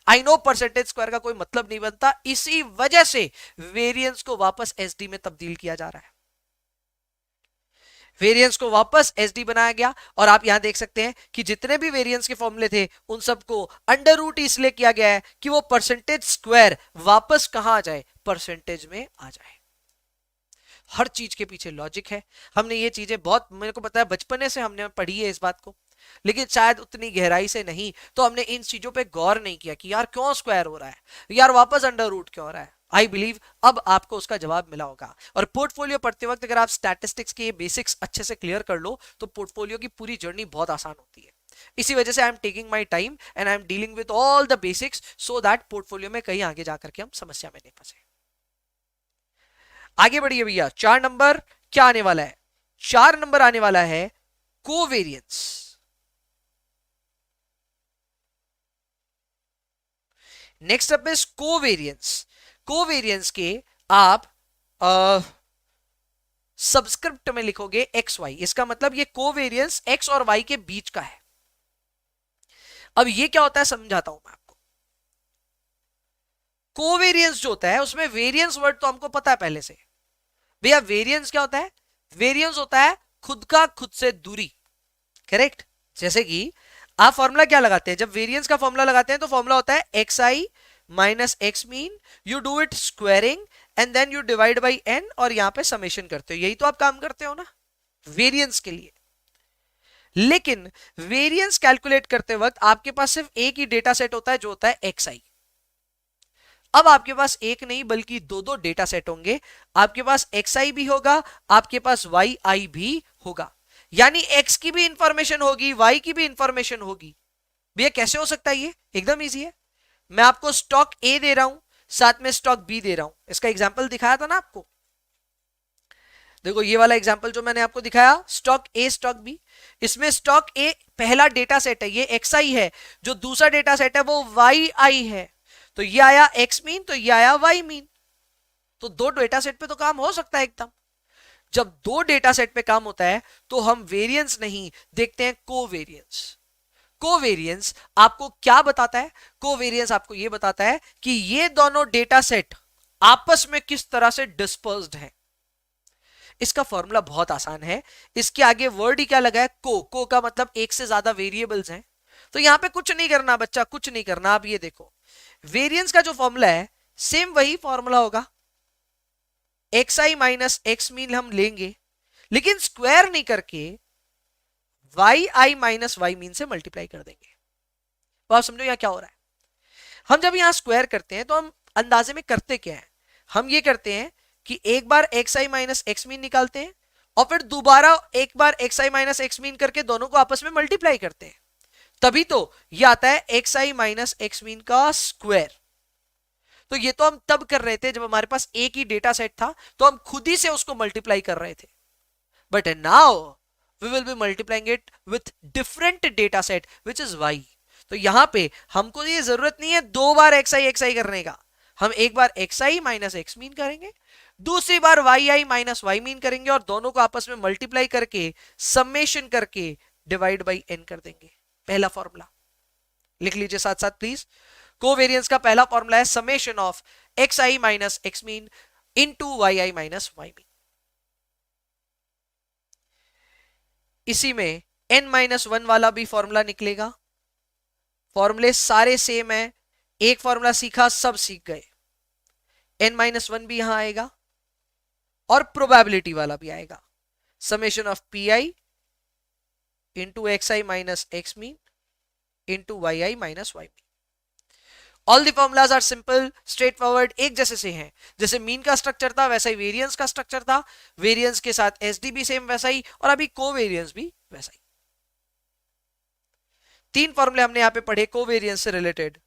आई नो परसेंटेज स्क्वायर का कोई मतलब नहीं बनता, इसी वजह से वेरिएंस को वापस एसडी में तब्दील किया जा रहा है। वेरिएंस को वापस एसडी बनाया गया, और आप यहां देख सकते हैं कि जितने भी वेरिएंस के फॉर्मूले थे उन सबको अंडर रूट इसलिए किया गया है कि वो परसेंटेज स्क्वायर वापस कहां आ जाए, परसेंटेज में आ जाए। हर चीज के पीछे लॉजिक है। हमने ये चीजें बहुत, मेरे को पता है बचपने से हमने पढ़ी है इस बात को, लेकिन शायद उतनी गहराई से नहीं, तो हमने इन चीजों पे गौर नहीं किया कि यार क्यों स्क्वायर हो रहा है, यार वापस अंडर रूट क्यों हो रहा है। आई बिलीव अब आपको उसका जवाब मिला होगा। और पोर्टफोलियो पढ़ते वक्त अगर आप स्टैटिस्टिक्स के बेसिक्स अच्छे से क्लियर कर लो तो पोर्टफोलियो की पूरी जर्नी बहुत आसान होती है। इसी वजह से I am taking my time and I am dealing with all the basics so that portfolio में कहीं आगे जाकर के हम समस्या में नहीं फंसे। आगे बढ़िए भैया, 4 नंबर क्या आने वाला है, 4 नंबर आने वाला है covariance. Next up is covariance. Covariance के आप सबस्क्रिप्ट में लिखोगे एक्स वाई, इसका मतलब ये कोवेरियंस एक्स और वाई के बीच का है। अब ये क्या होता है समझाता हूं मैं आपको। कोवेरियंस जो होता है उसमें वेरियंस वर्ड तो हमको पता है पहले से भैया। वेरियंस क्या होता है, वेरियंस होता है खुद का खुद से दूरी, करेक्ट। जैसे कि आप फॉर्मूला क्या लगाते हैं, जब वेरियंस का फॉर्मूला लगाते हैं तो फॉर्मूला होता है X I minus X mean, you do it squaring and then you divide by N, और यहां पे समेशन करते हो। यही तो आप काम करते हो ना वेरियंस के लिए। लेकिन वेरियंस कैलकुलेट करते वक्त आपके पास सिर्फ एक ही डेटा सेट होता है जो होता है एक्स आई। अब आपके पास एक नहीं बल्कि दो दो डेटा सेट होंगे, आपके पास एक्स आई भी होगा, आपके पास वाई आई भी होगा, यानी एक्स की भी इंफॉर्मेशन होगी, वाई की भी इंफॉर्मेशन होगी। भैया कैसे हो सकता है ये, एकदम इजी है। मैं आपको स्टॉक ए दे रहा हूं, साथ में स्टॉक बी दे रहा हूं। इसका एग्जांपल दिखाया था ना आपको, देखो ये वाला एग्जांपल जो मैंने आपको दिखाया, स्टॉक ए स्टॉक बी। इसमें स्टॉक ए पहला डेटा सेट है, ये एक्स आई है, जो दूसरा डेटा सेट है वो वाई आई है। तो ये आया एक्स मीन, तो ये आया वाई मीन। तो दो डेटा सेट पे तो काम हो सकता है एकदम। जब दो डेटा सेट पे काम होता है तो हम वेरिएंस नहीं देखते हैं, कोवेरियंस। कोवेरियंस आपको क्या बताता है, कोवेरियंस आपको यह बताता है कि ये दोनों डेटा सेट आपस में किस तरह से डिस्पर्स्ड है। इसका फॉर्मूला बहुत आसान है, इसके आगे वर्ड ही क्या लगा है, को का मतलब एक से ज्यादा वेरिएबल्स हैं। तो यहां पे कुछ नहीं करना बच्चा, कुछ नहीं करना। आप ये देखो वेरिएंस का जो फॉर्मूला है सेम वही फॉर्मूला होगा, x I minus X mean हम लेंगे, लेकिन स्क्वायर नहीं करके Y I minus Y mean से मल्टीप्लाई कर देंगे। तो आप समझो यहां क्या हो रहा है। हम जब यहां स्क्वायर करते हैं तो हम अंदाजे में करते क्या है, हम ये करते हैं कि एक बार x I minus X mean निकालते हैं और फिर दोबारा एक बार x I minus X mean करके दोनों को आपस में मल्टीप्लाई करते हैं। तभी तो ये आता है X I minus X mean का स्क्वायर। तो ये तो हम तब कर रहे थे जब हमारे पास एक ही डेटा सेट था, तो हम खुद ही से उसको मल्टीप्लाई कर रहे थे। But now we will be multiplying it with different data set which is Y. तो यहां पे हमको ये जरूरत नहीं है दो बार एक्स आई करने का, हम एक बार x I minus X mean करेंगे, दूसरी बार Y I minus Y mean करेंगे, और दोनों को आपस में मल्टीप्लाई करके समेशन करके डिवाइड बाई एन कर देंगे। पहला फॉर्मूला लिख लीजिए साथ साथ प्लीज। कोवेरियंस का पहला फॉर्मूला है summation of X I minus X mean into Y I minus Y mean. इसी में n माइनस वन वाला भी फॉर्मूला निकलेगा। फॉर्मूले सारे सेम है, एक फॉर्मूला सीखा सब सीख गए। n माइनस वन भी यहां आएगा और प्रोबेबिलिटी वाला भी आएगा, summation of P I into X I minus X mean into Y I minus Y mean. All the formulas are simple straightforward, एक जैसे से हैं। जैसे मीन का स्ट्रक्चर था वैसा ही वेरिएंस का स्ट्रक्चर था, वेरिएंस के साथ एसडी भी सेम वैसा ही, और अभी कोवेरियंस भी वैसा ही। तीन फॉर्मूले हमने यहां पे पढ़े कोवेरियंस से रिलेटेड।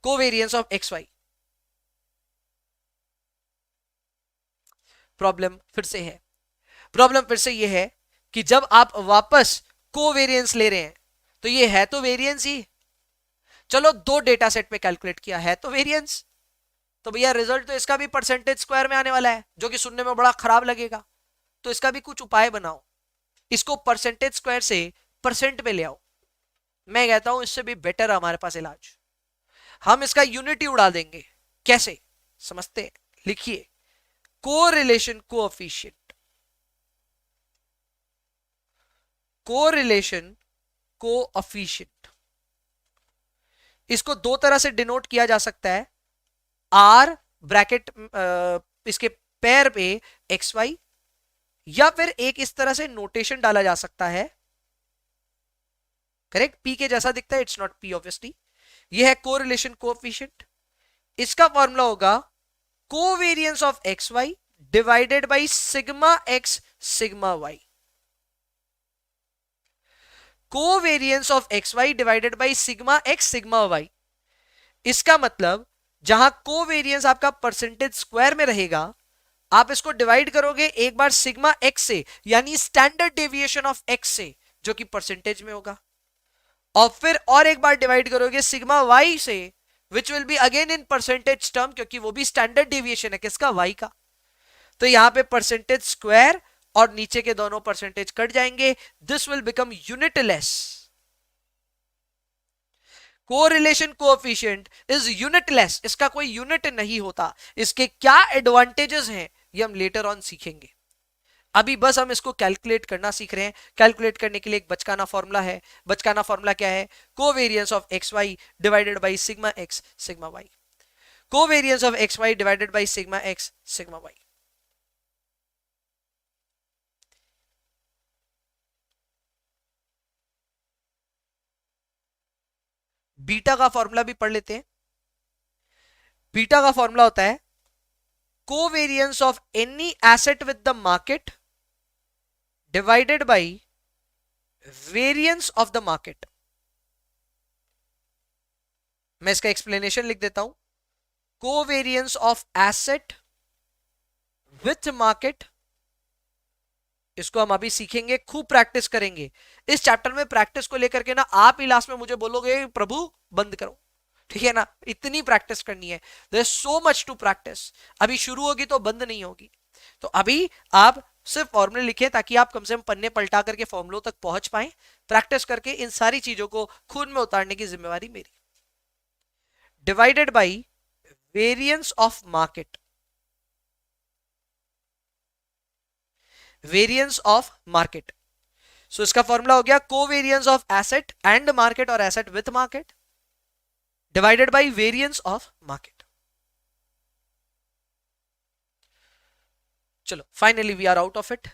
Covariance of X Y. Problem फिर से है, प्रॉब्लम फिर से यह है कि जब आप वापस कोवेरियंस ले रहे हैं तो ये है तो वेरिएंस ही, चलो दो डेटा सेट पे कैलकुलेट किया है तो वेरिएंस, तो भैया रिजल्ट तो इसका भी परसेंटेज स्क्वायर में आने वाला है, जो कि सुनने में बड़ा खराब लगेगा। तो इसका भी कुछ उपाय बनाओ, इसको परसेंटेज स्क्वायर से परसेंट पे ले आओ। मैं कहता हूं इससे भी बेटर हमारे पास इलाज, हम इसका यूनिटी उड़ा देंगे। कैसे समझते हैं, लिखिए कोरिलेशन कोएफिशिएंट, कोरिलेशन कोएफिशिएंट, इसको दो तरह से डिनोट किया जा सकता है, आर ब्रैकेट इसके पैर पे एक्स वाई, या फिर एक इस तरह से नोटेशन डाला जा सकता है, करेक्ट, पी के जैसा दिखता है, इट्स नॉट पी ऑब्वियसली। ये है कोरिलेशन कोएफिशिएंट, इसका फॉर्मूला होगा covariance of X Y divided by sigma X sigma Y, covariance of X Y divided by sigma X sigma Y. इसका मतलब जहां कोवेरियंस आपका परसेंटेज स्क्वायर में रहेगा, आप इसको डिवाइड करोगे एक बार सिग्मा एक्स से, यानी स्टैंडर्ड डेविएशन ऑफ एक्स से, जो कि परसेंटेज में होगा, और फिर और एक बार डिवाइड करोगे सिग्मा वाई से, which will be again in percentage term, क्योंकि वो भी स्टैंडर्ड डेविएशन है किसका, वाई का। तो यहां पे परसेंटेज स्क्वायर और नीचे के दोनों परसेंटेज कट जाएंगे, this will become unitless. Correlation coefficient is unitless, इसका कोई यूनिट नहीं होता। इसके क्या एडवांटेजेस हैं ये हम लेटर ऑन सीखेंगे, अभी बस हम इसको कैलकुलेट करना सीख रहे हैं। कैलकुलेट करने के लिए एक बचकाना फॉर्मूला है, बचकाना फॉर्मूला क्या है, covariance of X Y divided by sigma X sigma Y, covariance of X Y divided by sigma X sigma Y. Beta का फॉर्मूला भी पढ़ लेते हैं। बीटा का फॉर्मूला होता है covariance of any asset with the market divided by variance of the market. मैं इसका एक्सप्लेनेशन लिख देता हूं, covariance of asset with market, इसको हम अभी सीखेंगे, खूब प्रैक्टिस करेंगे इस चैप्टर में। प्रैक्टिस को लेकर के ना आप ही लास्ट में मुझे बोलोगे प्रभु बंद करो, ठीक है ना, इतनी प्रैक्टिस करनी है, there is so much to practice. अभी शुरू होगी तो बंद नहीं होगी, तो अभी आप सिर्फ फॉर्मूले लिखें ताकि आप कम से कम पन्ने पलटा करके फॉर्मूलों तक पहुंच पाए। प्रैक्टिस करके इन सारी चीजों को खून में उतारने की जिम्मेवारी मेरी। Divided by variance of market, variance of market, so इसका फॉर्मूला हो गया covariance of asset and market और asset with market divided by variance of market. चलो finally we are out of it,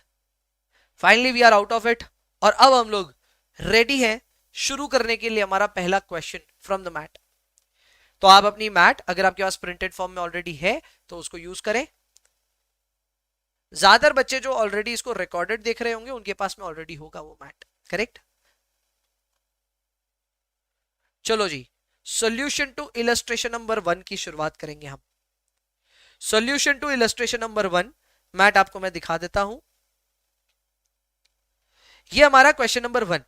finally we are out of it, और अब हम लोग ready हैं शुरू करने के लिए हमारा पहला क्वेश्चन फ्रॉम द मैट। तो आप अपनी मैट अगर आपके पास प्रिंटेड फॉर्म में ऑलरेडी है तो उसको यूज करें। ज्यादातर बच्चे जो ऑलरेडी इसको रिकॉर्डेड देख रहे होंगे उनके पास में ऑलरेडी होगा वो मैट, करेक्ट। चलो जी, सॉल्यूशन टू इलस्ट्रेशन नंबर 1 की शुरुआत करेंगे हम। सॉल्यूशन टू इलस्ट्रेशन नंबर 1, मैट आपको मैं दिखा देता हूं। ये हमारा क्वेश्चन नंबर 1,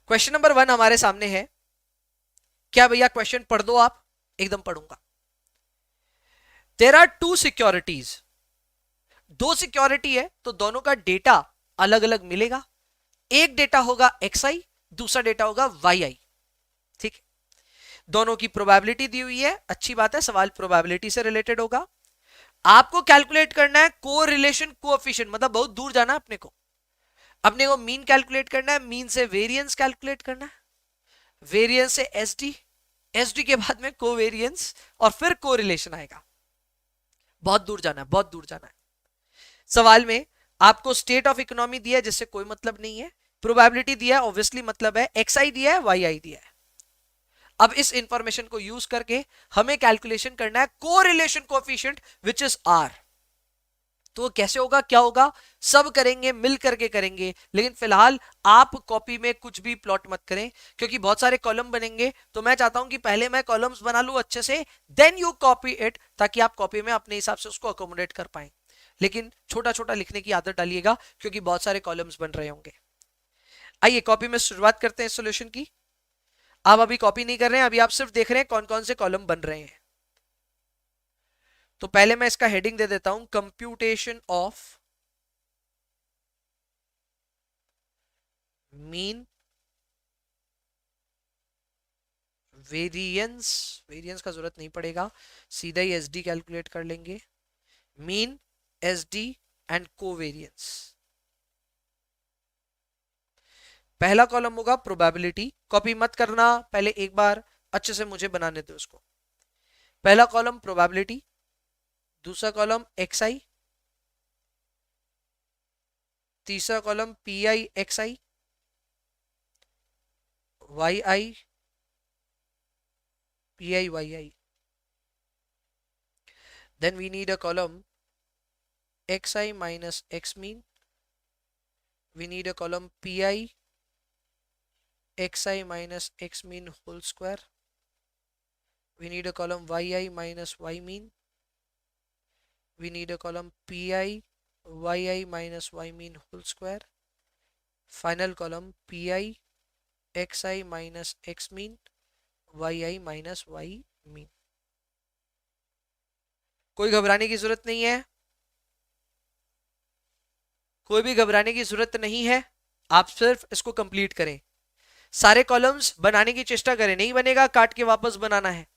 क्वेश्चन नंबर 1 हमारे सामने है। क्या भैया क्वेश्चन पढ़ दो आप, एकदम पढ़ूंगा। देयर आर टू सिक्योरिटीज, दो सिक्योरिटी है तो दोनों का डेटा अलग अलग मिलेगा। एक डेटा होगा XI, दूसरा डेटा होगा YI, ठीक। दोनों की प्रोबेबिलिटी दी हुई है, अच्छी बात है, सवाल प्रोबेबिलिटी से रिलेटेड होगा। आपको कैलकुलेट करना है कोरिलेशन कोएफिशिएंट, मतलब बहुत दूर जाना है अपने को मीन कैलकुलेट करना है, मीन से वेरिएंस कैलकुलेट करना है, वेरिएंस से एसडी के बाद में कोवेरिएंस और फिर कोरिलेशन आएगा। बहुत दूर जाना है, बहुत दूर जाना है। सवाल में आपको स्टेट ऑफ इकोनॉमी दिया है जिससे कोई मतलब नहीं है, प्रोबेबिलिटी दिया है ऑब्वियसली मतलब है, XI दिया है, YI दिया है। अब इस इंफॉर्मेशन को यूज करके हमें कैलकुलेशन करना है correlation coefficient which is R। तो कैसे होगा, क्या होगा, सब करेंगे, मिल करके करेंगे, लेकिन फिलहाल आप कॉपी में कुछ भी प्लॉट मत करें क्योंकि बहुत सारे कॉलम बनेंगे। तो मैं चाहता हूं कि पहले मैं कॉलम्स बना लूं अच्छे से, देन यू कॉपी इट, ताकि आप कॉपी में अपने हिसाब से उसको अकोमोडेट कर पाए। लेकिन छोटा छोटा लिखने की आदत डालिएगा क्योंकि बहुत सारे कॉलम्स बन रहे होंगे। आइए कॉपी में शुरुआत करते हैं सॉल्यूशन की। आप अभी कॉपी नहीं कर रहे हैं, अभी आप सिर्फ देख रहे हैं कौन कौन से कॉलम बन रहे हैं। तो पहले मैं इसका हेडिंग दे देता हूं, computation of mean variance. Variance का जरूरत नहीं पड़ेगा, सीधा ही एसडी कैलकुलेट कर लेंगे। Mean, SD and covariance. पहला कॉलम होगा प्रोबेबिलिटी, कॉपी मत करना, पहले एक बार अच्छे से मुझे बनाने दो उसको। पहला कॉलम प्रोबेबिलिटी, दूसरा कॉलम एक्सआई, तीसरा column P I X I, Y I, P I Y I. Then we need a column xi minus x mean. We need a column pi xi minus x mean whole square. We need a column yi minus y mean. We need a column pi yi minus y mean whole square. Final column pi xi minus x mean yi minus y mean. कोई घबराने की जरूरत नहीं है, कोई भी घबराने की जरूरत नहीं है, आप सिर्फ इसको कंप्लीट करें। सारे कॉलम्स बनाने की चेष्टा करें, नहीं बनेगा काट के वापस बनाना है।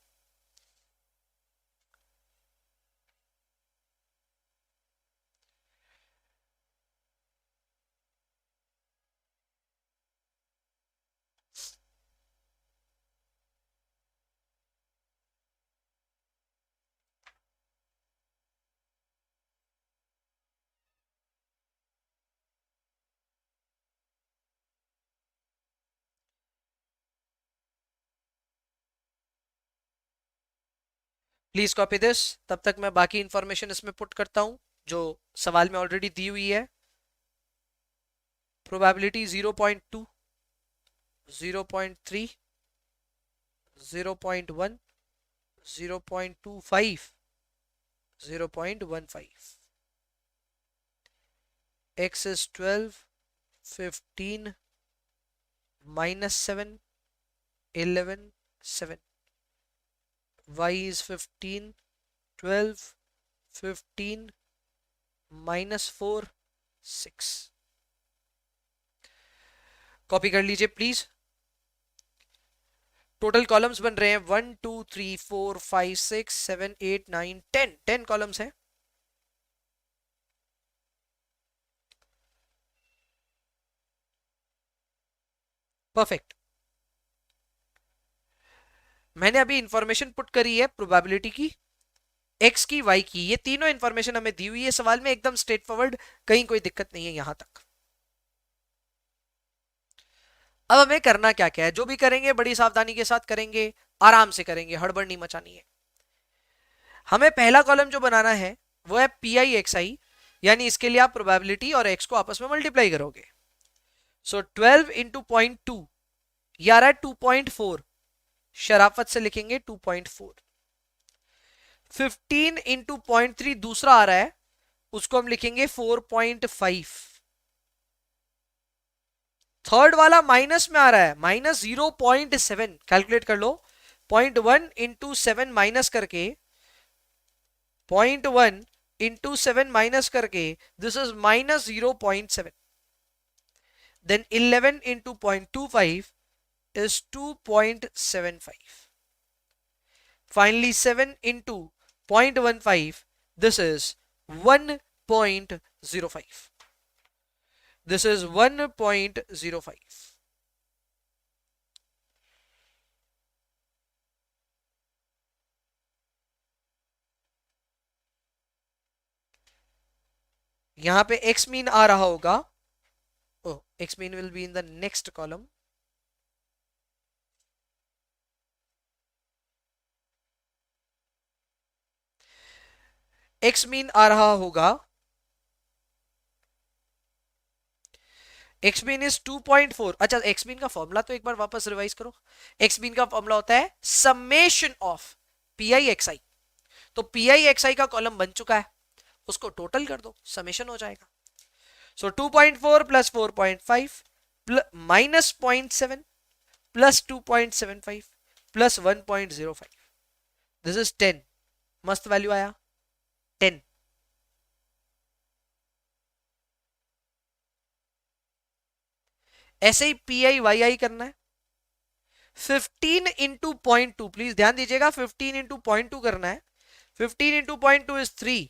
प्लीज कॉपी दिस, तब तक मैं बाकी इंफॉर्मेशन इसमें पुट करता हूं जो सवाल में ऑलरेडी दी हुई है। Probability 0.2, 0.3, 0.1, 0.25, 0.15। x is 12, 15, -7, 11, 7। y is 15, 12, 15, -4, 6। Copy कर लीजिए प्लीज। टोटल कॉलम्स बन रहे हैं 1 2 3 4 5 6 7 8 9 10। 10 कॉलम्स हैं। परफेक्ट। मैंने अभी इंफॉर्मेशन पुट करी है प्रोबेबिलिटी की, एक्स की, वाई की, ये तीनों इंफॉर्मेशन हमें दी हुई है सवाल में, एकदम स्ट्रेट फॉरवर्ड, कहीं कोई दिक्कत नहीं है यहां तक। अब हमें करना क्या क्या है, जो भी करेंगे बड़ी सावधानी के साथ करेंगे, आराम से करेंगे, हड़बड़ नहीं मचानी है। हमें पहला कॉलम जो बनाना है वो है पी आई एक्स आई, यानी इसके लिए आप प्रोबेबिलिटी और एक्स को आपस में मल्टीप्लाई करोगे। सो 12 इंटू 0.2, ये आ रहा है 2.4, शराफत से लिखेंगे 2.4। 15 इंटू 0.3 दूसरा आ रहा है, उसको हम लिखेंगे 4.5। थर्ड वाला माइनस में आ रहा है, -0.7, कैलकुलेट कर लो। 0.1 इंटू 7 माइनस करके, 0.1 इंटू 7 माइनस करके, this is -0.7। Then 11 into 0.25 is 2.75. Finally 7 into 0.15, this is 1.05. This is 1.05. यहां पे x मीन आ रहा होगा, x mean will be in the next column. x mean आ रहा होगा, x मीन इज 2.4। अच्छा, x मीन का फॉर्मूला तो एक बार वापस रिवाइज करो। x मीन का फॉर्मूला होता है summation of P I X I. तो पी आई एक्स आई का कॉलम बन चुका है, उसको टोटल कर दो, समेशन हो जाएगा। सो 2.4 plus 4.5 minus 0.7 plus 2.75 plus 1.05, this is 10। मस्त वैल्यू आया 10। ऐसे ही पी आई वाई आई करना है 15 इंटू 0.2, प्लीज ध्यान दीजिएगा 15 इंटू 0.2 करना है। 15 into 0.2 is 3,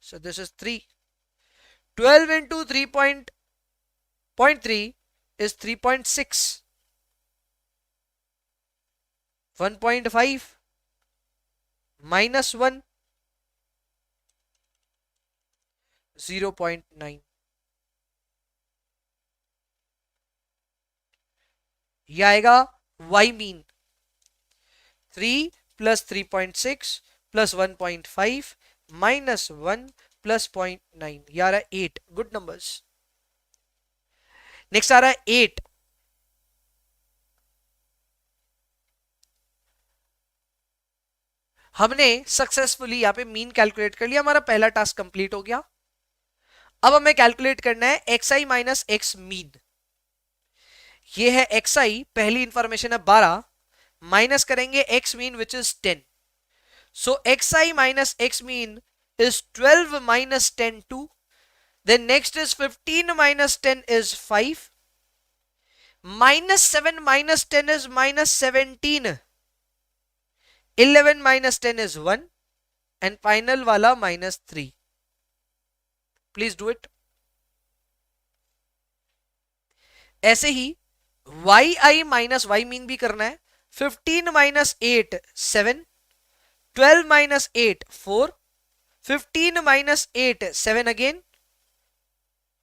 so this is 3। 12 into 3.3 is 3.6। 1.5 minus 1 0.9, ये आएगा y mean 3 plus 3.6 plus 1.5 minus 1 plus 0.9, ये आ रहा है 8। Good numbers. नेक्स्ट आ रहा है 8। हमने सक्सेसफुली यहां पे मीन कैलकुलेट कर लिया, हमारा पहला टास्क कंप्लीट हो गया। अब हमें कैलकुलेट करना है X I minus X mean. ये है एक्स आई, पहली इंफॉर्मेशन है 12, माइनस करेंगे x mean which is 10। So x I minus X mean is 12 minus 10 2, then next is 15 minus 10 is 5, minus 7 minus 10 is minus 17, 11 minus 10 is 1 and final वाला minus 3। please do it। ऐसे ही y i minus y mean भी करना है। 15 minus 8 7, 12 minus 8 4, 15 minus 8 7 again,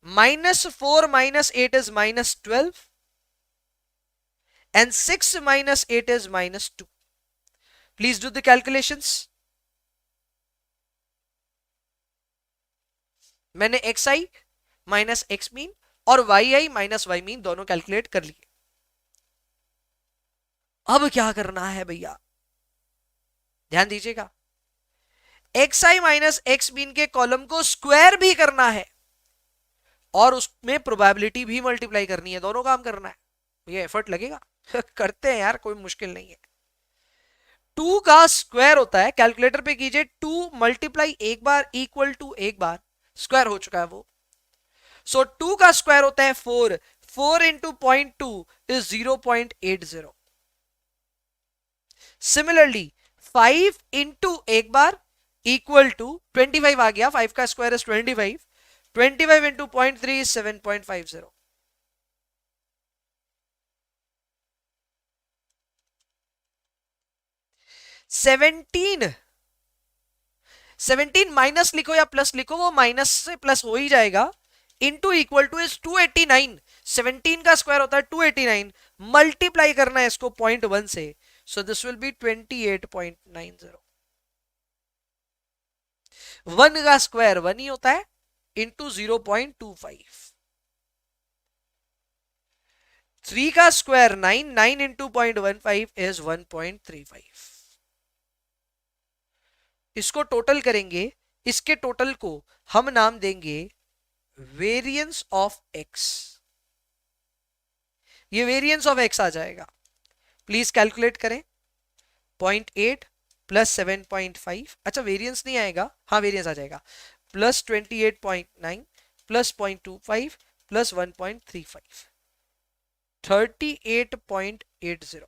minus 4 minus 8 is minus 12 and 6 minus 8 is minus 2। please do the calculations। मैंने x I minus X mean और Y I minus Y mean दोनों calculate कर लिए। अब क्या करना है भैया, ध्यान दीजिएगा, x I minus X mean के कॉलम को स्क्वायर भी करना है और उसमें प्रोबेबिलिटी भी मल्टीप्लाई करनी है, दोनों काम करना है। ये एफर्ट लगेगा करते हैं यार, कोई मुश्किल नहीं है। 2 का स्क्वायर होता है, कैलकुलेटर पे कीजिए, 2 मल्टीप्लाई एक बार इक्वल टू एक बार, स्क्वायर हो चुका है वो। सो 2 का स्क्वायर होता है 4, 4 इंटू 0.2 इज 0.80। सिमिलरली 5 इंटू एक बार इक्वल टू 25 आ गया, 5 का square is 25, 25 into 0.3 is 7.50। 17 minus लिखो या प्लस लिखो, वो माइनस से प्लस हो ही जाएगा। इंटू इक्वल टू इज 289, 17 का स्क्वायर होता है 289, मल्टीप्लाई करना है इसको 0.1 से, सो दिस विल बी 28.90। 1 का स्क्वायर 1 ही होता है, इंटू 0.25। 3 का स्क्वायर 9, 9 इंटू 0.15 इज 1.35। इसको टोटल करेंगे, इसके टोटल को हम नाम देंगे वेरिएंस ऑफ एक्स। ये वेरिएंस ऑफ एक्स आ जाएगा। प्लीज कैलकुलेट करें, 0.8 प्लस 7.5, अच्छा वेरिएंस नहीं आएगा, हाँ वेरिएंस आ जाएगा, प्लस 28.9 प्लस 0.25 प्लस 1.35, 38.80।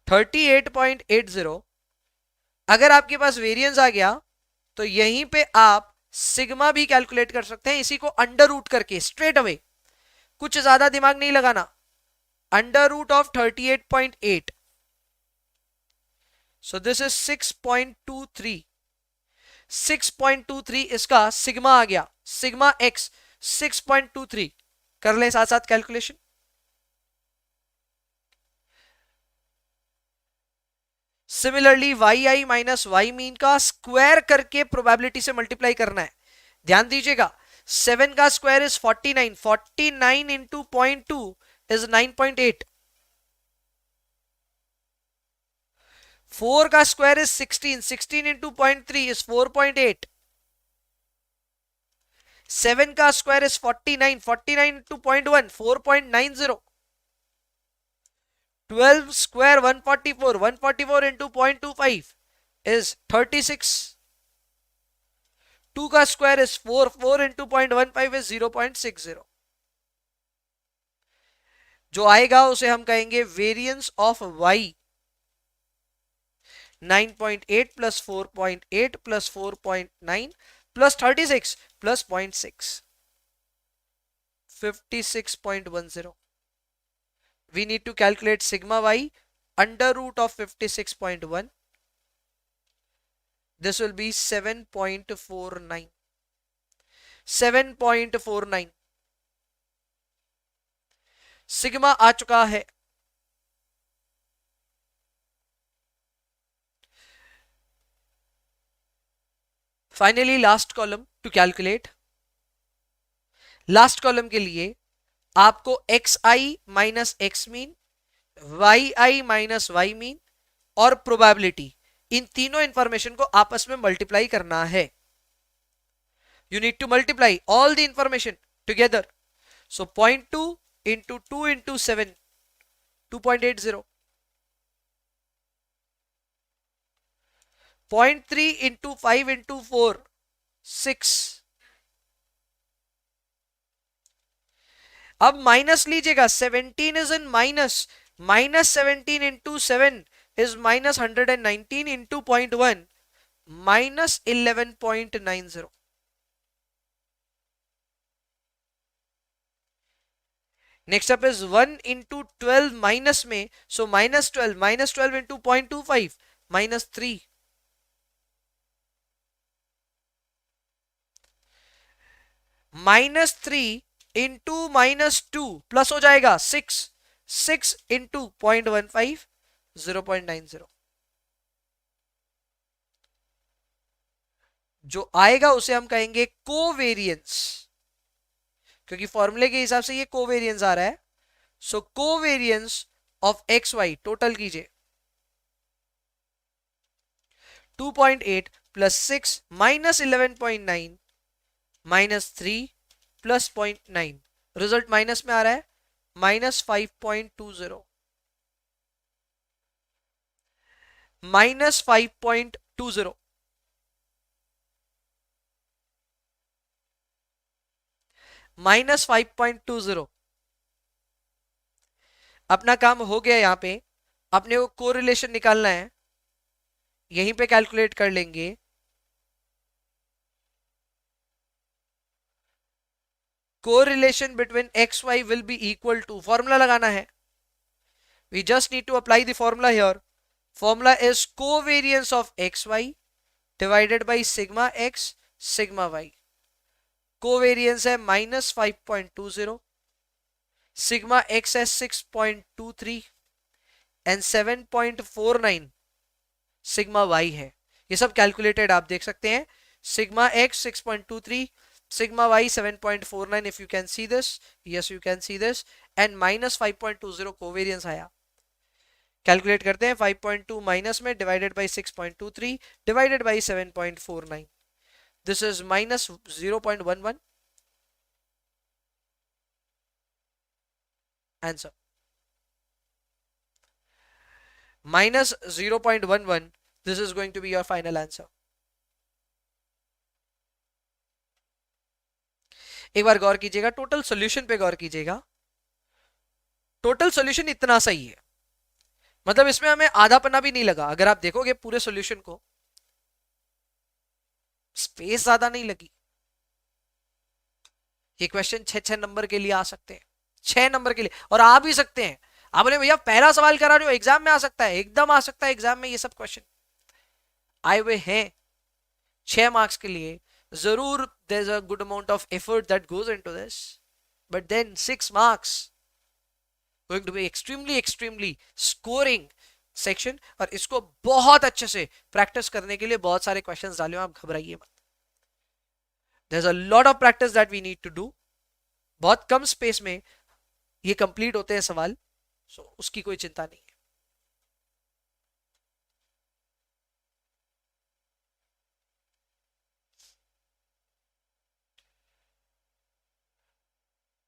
38.80 अगर आपके पास वेरिएंस आ गया तो यहीं पे आप सिग्मा भी कैलकुलेट कर सकते हैं, इसी को अंडर रूट करके स्ट्रेट अवे, कुछ ज्यादा दिमाग नहीं लगाना। Under root of 38.8, so this is 6.23। 6.23 इसका सिग्मा आ गया, सिग्मा एक्स 6.23। कर ले साथ साथ calculation. Similarly Y I minus Y mean का स्क्वायर करके प्रोबेबिलिटी से मल्टीप्लाई करना है। ध्यान दीजिएगा, 7 का स्क्वायर इज 49, 49 इंटू 0.2 इज 9.8। 4 का स्क्वायर इज 16, 16 इंटू 0.3 इज 4.8। 7 का square is 49, 49 into 0.1 4.90, 12 square 144, 144 into 0.25 is 36, 2 का स्क्वायर इज 4, 4 into 0.15 is 0.60. जो आएगा उसे हम कहेंगे variance of y. 9.8 plus 4.8 plus 4.9 plus 36 plus 0.6, 56.10. We need to calculate sigma y under root of 56.1. This will be 7.49. 7.49 sigma आ चुका है. Finally last column to calculate. Last column के लिए आपको x I minus X mean, Y I minus Y mean और probability, इन तीनों information को आपस में मल्टीप्लाई करना है. You need to multiply all the information together. So 0.2 into 2 into 7, 2.80. 0.3 into 5 into 4, 6. अब माइनस लीजिएगा, 17 is in minus. Minus 17 into 7 is minus 119 into 0.1, minus 11.90. Next up is 1 into 12 minus में, so minus 12 into 0.25, minus 3. minus 3 into minus 2 plus हो जाएगा 6, 6 into 0.15, 0.90. जो आएगा उसे हम कहेंगे कोवेरियंस, क्योंकि फॉर्मूले के हिसाब से ये कोवेरियंस आ रहा है. So covariance of X Y total कीजिए, 2.8 plus 6 minus 11.9 minus 3 plus 0.9. Result minus में आ रहा है, माइनस 5.20, माइनस 5.20. माइनस 5.20. अपना काम हो गया. यहां पे अपने को कोरिलेशन निकालना है, यहीं पे कैलकुलेट कर लेंगे. Correlation between X Y will be equal to, formula लगाना है. We just need to apply the formula here. Formula is covariance of X Y divided by sigma X sigma Y. Covariance है minus 5.20, sigma X है 6.23 and 7.49 sigma Y है. ये सब calculated आप देख सकते हैं. Sigma x 6.23, sigma y 7.49. if you can see this, yes you can see this, and minus 5.20 covariance आया. कैलकुलेट करते हैं. 5.2 माइनस में divided by 6.23 divided by 7.49. This is minus 0.11. Answer minus 0.11. this is going to be your final answer. एक बार गौर कीजिएगा, total solution पे गौर कीजिएगा. Total solution इतना सही है, मतलब इसमें हमें आधा पन्ना भी नहीं लगा. अगर आप देखोगे पूरे सॉल्यूशन को, स्पेस ज्यादा नहीं लगी. ये क्वेश्चन 6 नंबर के लिए आ सकते हैं, 6 नंबर के लिए, और आ भी सकते हैं. आप बोले भैया पहला सवाल करा रहे हो, एग्जाम में आ सकता है, एकदम आ सकता है एग्जाम में. ये सब क्वेश्चन आए हुए हैं 6 मार्क्स के लिए. जरूर there's a good amount of effort that goes into this, but then 6 marks going to be extremely scoring section. और इसको बहुत अच्छे से प्रैक्टिस करने के लिए बहुत सारे क्वेश्चंस डाले, आप घबराइए मत. there's a lot of practice that we need to do. बहुत कम स्पेस में ये कंप्लीट होते हैं सवाल, सो उसकी कोई चिंता नहीं है.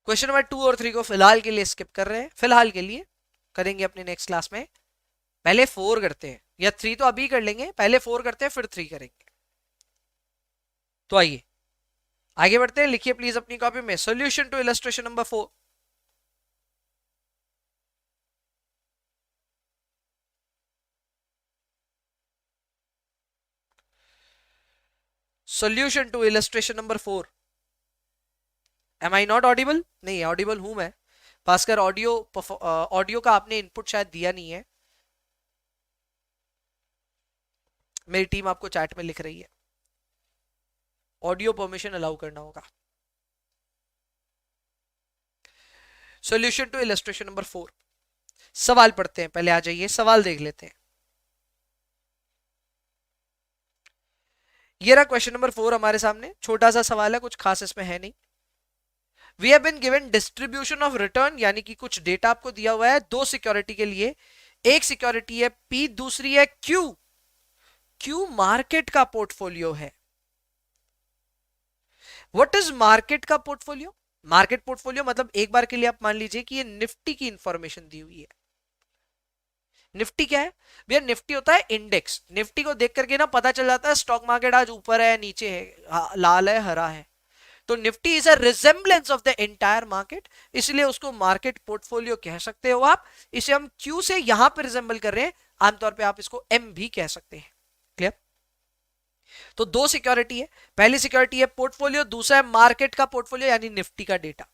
क्वेश्चन नंबर 2 और 3 को फिलहाल के लिए स्किप कर रहे हैं, फिलहाल के लिए करेंगे अपने नेक्स्ट क्लास में। पहले 4 करते हैं, या 3 तो अभी कर लेंगे, पहले 4 करते हैं फिर 3 करेंगे। तो आइए आगे बढ़ते हैं, लिखिए प्लीज अपनी कॉपी में solution to illustration number 4। Solution to illustration number 4। Am I not audible? नहीं, ऑडिबल हूं मैं। भास्कर ऑडियो, ऑडियो का आपने इनपुट शायद दिया नहीं है। मेरी टीम आपको चैट में लिख रही है, ऑडियो परमिशन अलाउ करना होगा। Solution to illustration number 4। सवाल पढ़ते हैं, पहले आ जाइए सवाल देख लेते हैं। ये रहा क्वेश्चन नंबर 4 हमारे सामने। छोटा सा सवाल है, कुछ खास इसमें है नहीं। We have been given distribution of return, यानी कि कुछ डेटा आपको दिया हुआ है दो सिक्योरिटी के लिए। एक सिक्योरिटी है पी, दूसरी है क्यू। क्यू मार्केट का पोर्टफोलियो है। व्हाट इज मार्केट का पोर्टफोलियो? मार्केट पोर्टफोलियो मतलब एक बार के लिए आप मान लीजिए कि ये निफ्टी की इंफॉर्मेशन दी हुई है। निफ्टी क्या है भैया? निफ्टी होता है इंडेक्स। निफ्टी को देख करके ना पता चल जाता है स्टॉक मार्केट आज ऊपर है, नीचे है, लाल है, हरा है। तो Nifty is a resemblance of the entire market, इसलिए उसको मार्केट पोर्टफोलियो कह सकते हो आप। इसे हम क्यू से यहां पर रिजेंबल कर रहे हैं, आमतौर पे आप इसको एम भी कह सकते हैं। क्लियर? तो दो सिक्योरिटी है, पहली सिक्योरिटी है पोर्टफोलियो, दूसरा है मार्केट का पोर्टफोलियो यानी निफ्टी का डेटा।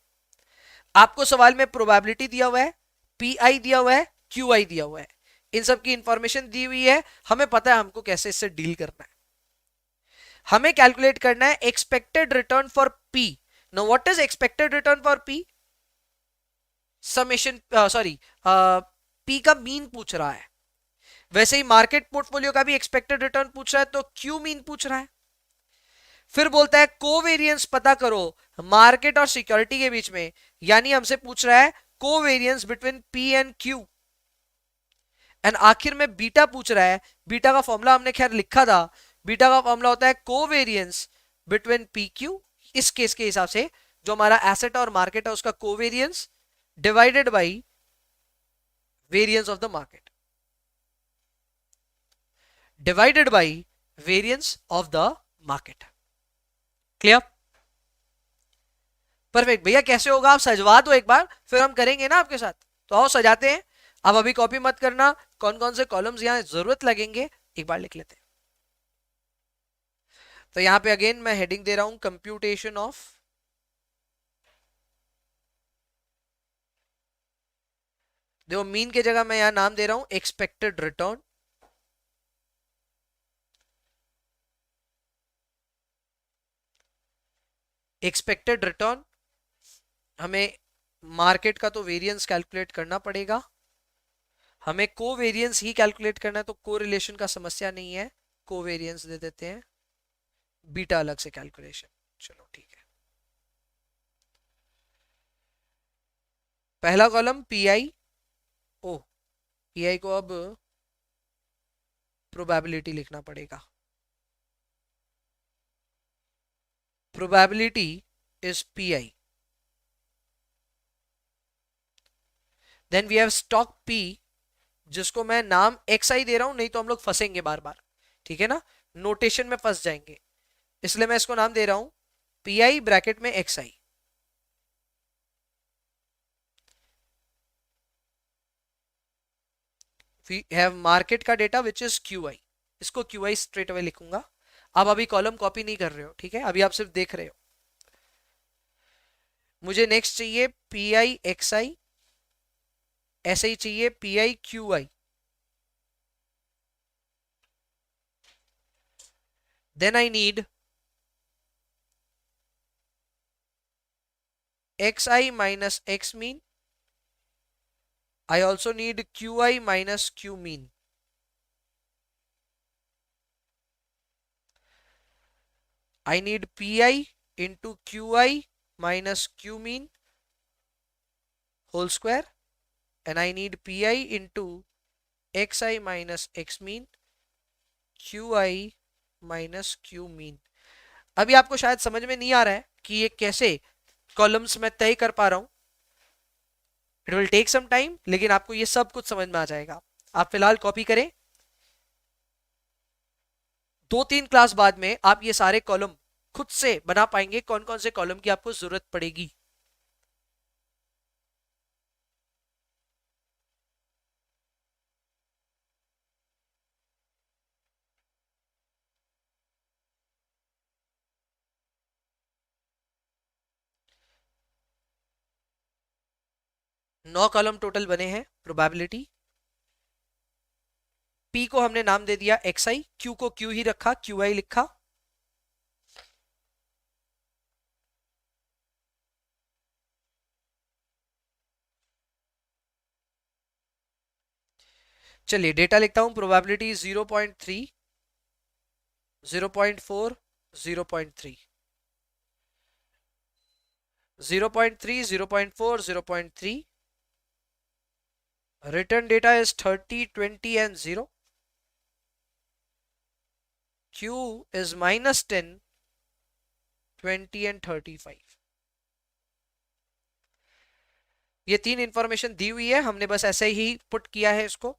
आपको सवाल में प्रोबेबिलिटी दिया हुआ है, पीआई दिया हुआ है, क्यूआई दिया हुआ है, इन सब की इंफॉर्मेशन दी हुई है। हमें पता है हमको कैसे इससे डील करना है। हमें कैलकुलेट करना है expected return for P. Know what is expected return for P? Summation, sorry, P का मीन पूछ रहा है। वैसे ही मार्केट पोर्टफोलियो का भी एक्सपेक्टेड रिटर्न पूछ रहा है, तो क्यू मीन पूछ रहा है। फिर बोलता है कोवेरियंस पता करो मार्केट और सिक्योरिटी के बीच में, यानी हमसे पूछ रहा है covariance between P and Q. And आखिर में बीटा पूछ रहा है। बीटा का फॉर्मूला हमने खैर लिखा था। बीटा का फॉर्मूला होता है कोवेरियंस बिटवीन पी क्यू। इस केस के हिसाब से जो हमारा एसेट और मार्केट है उसका covariance divided by variance of the market, divided by variance of the market. Clear? Perfect भैया। कैसे होगा आप सजवा दो एक बार, फिर हम करेंगे ना आपके साथ। तो आओ सजाते हैं। अब अभी कॉपी मत करना, कौन कौन से कॉलम्स यहां जरूरत लगेंगे एक बार लिख लेते हैं। तो यहां पे अगेन मैं हेडिंग दे रहा हूं कंप्यूटेशन ऑफ, देखो मीन की जगह मैं यहां नाम दे रहा हूं एक्सपेक्टेड रिटर्न। एक्सपेक्टेड रिटर्न, हमें मार्केट का तो वेरिएंस कैलकुलेट करना पड़ेगा, हमें कोवेरियंस ही कैलकुलेट करना है, तो कोरिलेशन का समस्या नहीं है, कोवेरियंस दे देते हैं, बीटा अलग से कैलकुलेशन। चलो ठीक है। पहला कॉलम पीआई, ओ पीआई को अब प्रोबेबिलिटी लिखना पड़ेगा। Probability is P I. Then we have stock P, जिसको मैं नाम एक्स आई दे रहा हूं, नहीं तो हम लोग फंसेंगे बार बार, ठीक है ना, नोटेशन में फंस जाएंगे, इसलिए मैं इसको नाम दे रहा हूं पी आई ब्रैकेट में X I. We have market का data which is Q I, इसको क्यू आई स्ट्रेट अवे लिखूंगा। आप अभी कॉलम कॉपी नहीं कर रहे हो, ठीक है, अभी आप सिर्फ देख रहे हो। मुझे नेक्स्ट चाहिए पी आई एक्स आई, ऐसे ही चाहिए P I Q I. Then I need xi minus x mean. I also need qi minus q mean. I need pi into qi minus q mean whole square, and I need pi into xi minus x mean qi minus q mean. अभी आपको शायद समझ में नहीं आ रहा है कि ये कैसे कॉलम्स मैं तय कर पा रहा हूं। It will take some time, लेकिन आपको ये सब कुछ समझ में आ जाएगा। आप फिलहाल कॉपी करें, 2-3 क्लास बाद में आप ये सारे कॉलम खुद से बना पाएंगे, कौन कौन से कॉलम की आपको जरूरत पड़ेगी। नौ कॉलम टोटल बने हैं। प्रोबेबिलिटी, पी को हमने नाम दे दिया एक्स आई, क्यू को क्यू ही रखा, क्यू आई लिखा। चलिए डेटा लिखता हूं। Probability 0.3, 0.4, 0.3, 0.3, 0.4, 0.3. Return data is 30, 20 and 0. Q is -10, 20 and 35. ये तीन इंफॉर्मेशन दी हुई है, हमने बस ऐसे ही पुट किया है इसको।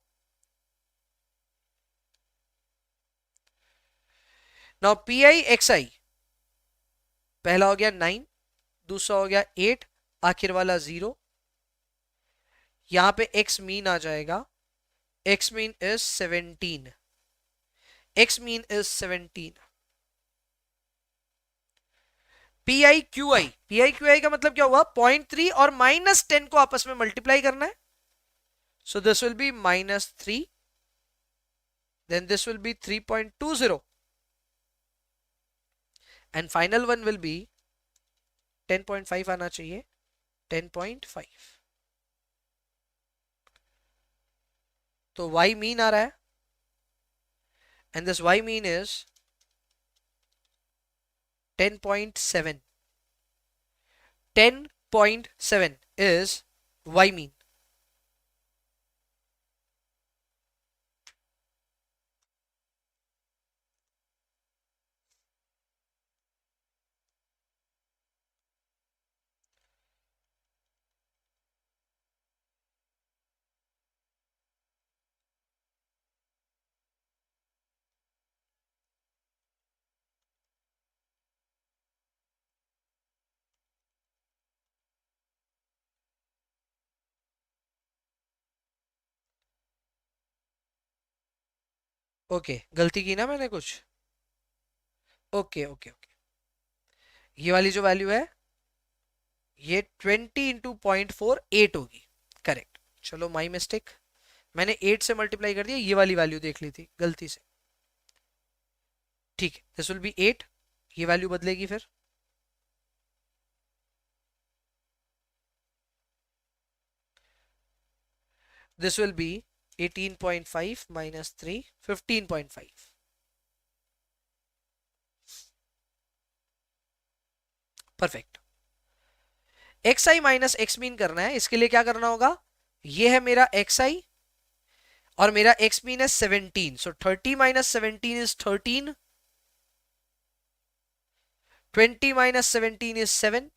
नाउ पी आई एक्स आई, पहला हो गया 9, दूसरा हो गया 8, आखिर वाला 0। यहां पे एक्स मीन आ जाएगा, x mean is 17, x mean is 17। P I Q I, P I Q आई का मतलब क्या हुआ, 0.3 और -10 को आपस में मल्टीप्लाई करना है। सो this will B -3, then this will be 3.20, and final one will be 10.5 आना चाहिए, 10.5। तो y मीन आ रहा है, and this y mean is 10.7, 10.7 is y mean। Okay, गलती की ना मैंने कुछ। ओके ओके ओके, ये वाली जो वैल्यू है ये 20 इंटू 0.48 होगी, करेक्ट। चलो माई मिस्टेक, मैंने 8 से मल्टीप्लाई कर दिया, ये वाली वैल्यू देख ली थी गलती से। ठीक है, दिस विल बी 8, ये वैल्यू बदलेगी फिर। This will B 18.5 minus 3, 15.5। Perfect. X I minus X mean करना है, इसके लिए क्या करना होगा, ये है मेरा एक्स आई और मेरा एक्स मीन है 17, सो 30 minus 17 is 13, 20 minus 17 is 7,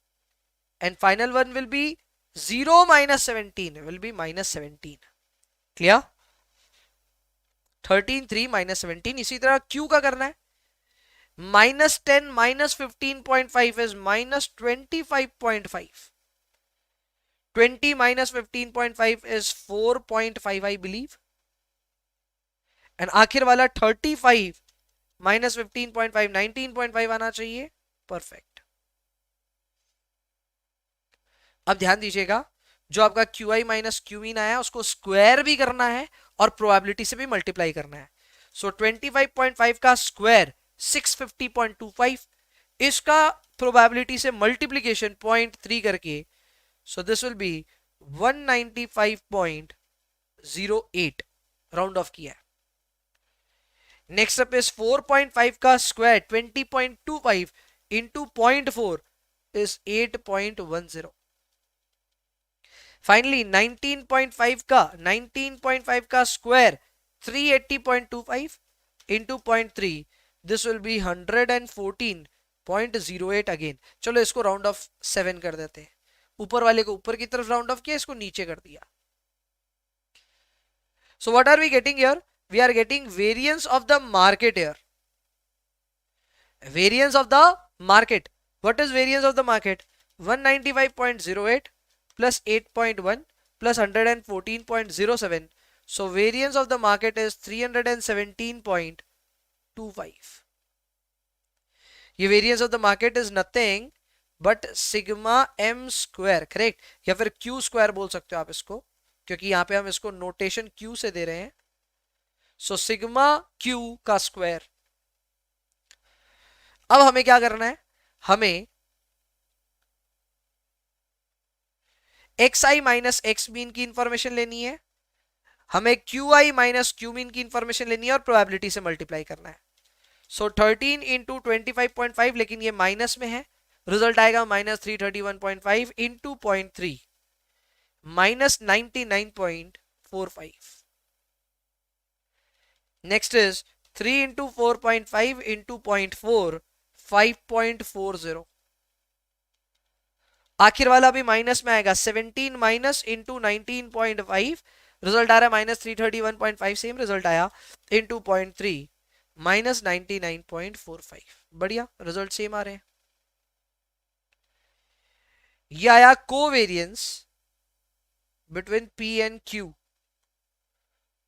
and final one will be 0 minus 17 will be -17। Clear, 13, 3 minus 17। इसी तरह Q का करना है, -10 minus 15.5 is -25.5, 20 minus 15.5 is 4.5 I believe, and आखिर वाला 35 minus 15.5 19.5 आना चाहिए। परफेक्ट। अब ध्यान दीजिएगा, जो आपका Q I minus Q mean आया उसको स्क्वायर भी करना है और प्रोबेबिलिटी से भी मल्टीप्लाई करना है। सो 25.5 का स्क्वायर 650.25, इसका प्रोबेबिलिटी से मल्टीप्लीकेशन 0.3 करके, सो this will B 195.08, round of किया है। नेक्स्ट अप इज 4.5 का स्क्वायर 20.25 इंटू 0.4 इज 8.10। फाइनली 19.5 का square 380.25 into 0.3, this will B 114.05 0.08 again, चलो इसको राउंड ऑफ 7 कर देते हैं, ऊपर वाले को ऊपर की तरफ राउंड ऑफ किया, इसको नीचे कर दिया. So what are we getting here? We are getting variance of the market here. Variance of the market. What is variance of the market? 195.08 plus 8.1 plus 114.07. So variance of the market is 317.25. ये variance of the market is nothing but sigma m square, correct? या फिर q square बोल सकते हो आप इसको, क्योंकि यहां पे हम इसको नोटेशन q से दे रहे हैं. सो सिग्मा q का स्क्वायर. अब हमें क्या करना है? हमें xi माइनस एक्स मीन की इंफॉर्मेशन लेनी है, हमें qi माइनस क्यू मीन की इंफॉर्मेशन लेनी है और प्रोबेबिलिटी से मल्टीप्लाई करना है. सो 13 इंटू 25.5, लेकिन ये माइनस में है, रिजल्ट आएगा minus 331.5 into 0.3 minus 99.45. Next is 3 into 4.5 into 0.4, 5.40. आखिर वाला भी माइनस में आएगा, 17 माइनस इंटू 19.5, रिजल्ट आ रहा है माइनस 331.5, सेम रिजल्ट आया, इंटू 0.3 माइनस 99.45. बढ़िया, रिजल्ट सेम आ रहे हैं. ये आया covariance between P and Q,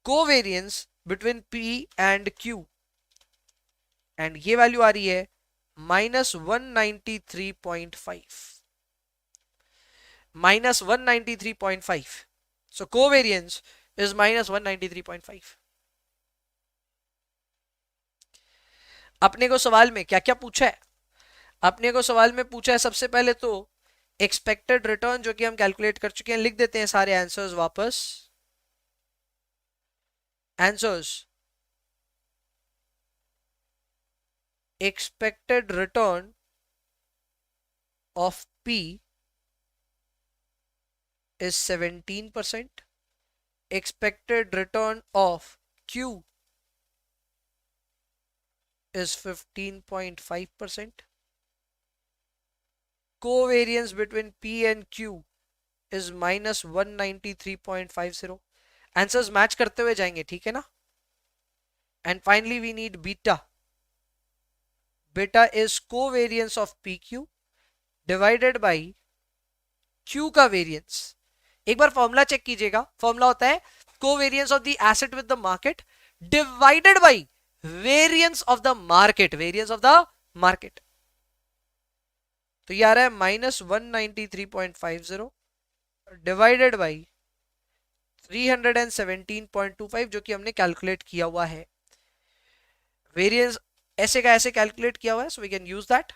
covariance between P and Q, and ये वैल्यू आ रही है minus 193.5, minus 193.5. So covariance is minus 193.5. अपने को सवाल में क्या क्या पूछा है? अपने को सवाल में पूछा है सबसे पहले तो एक्सपेक्टेड रिटर्न, जो कि हम कैलकुलेट कर चुके हैं. लिख देते हैं सारे आंसर्स वापस. Answers: expected return of P is 17%. Expected return of Q is 15.5%. Covariance between P and Q is minus 193.50. Answers match करते हुए जाएंगे, ठीक है ना? And finally we need beta. Beta is covariance of PQ divided by Q का variance. एक बार formula check कीजिएगा. फॉर्मूला होता है covariance of the asset with the market divided by variance of the market, variance of the market. तो ये आ रहा है माइनस 193.50 डिवाइडेड बाई 317.25, जो कि हमने कैलकुलेट किया हुआ है. वेरियंस ऐसे का ऐसे कैलकुलेट किया हुआ है, so we can use that.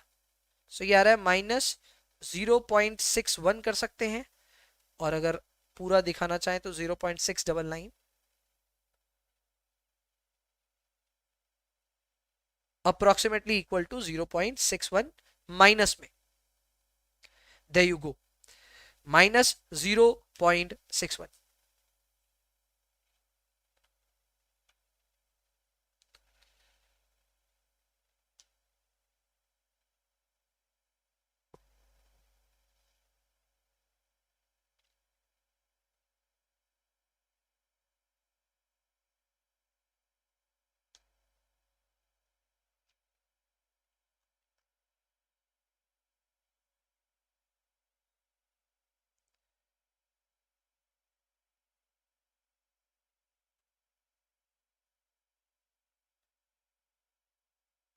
So ये आ रहा है माइनस 0.61 कर सकते हैं, और अगर पूरा दिखाना चाहें तो 0.699. अप्रोक्सीमेटली इक्वल टू 0.61 माइनस में. There you go, minus 0.61.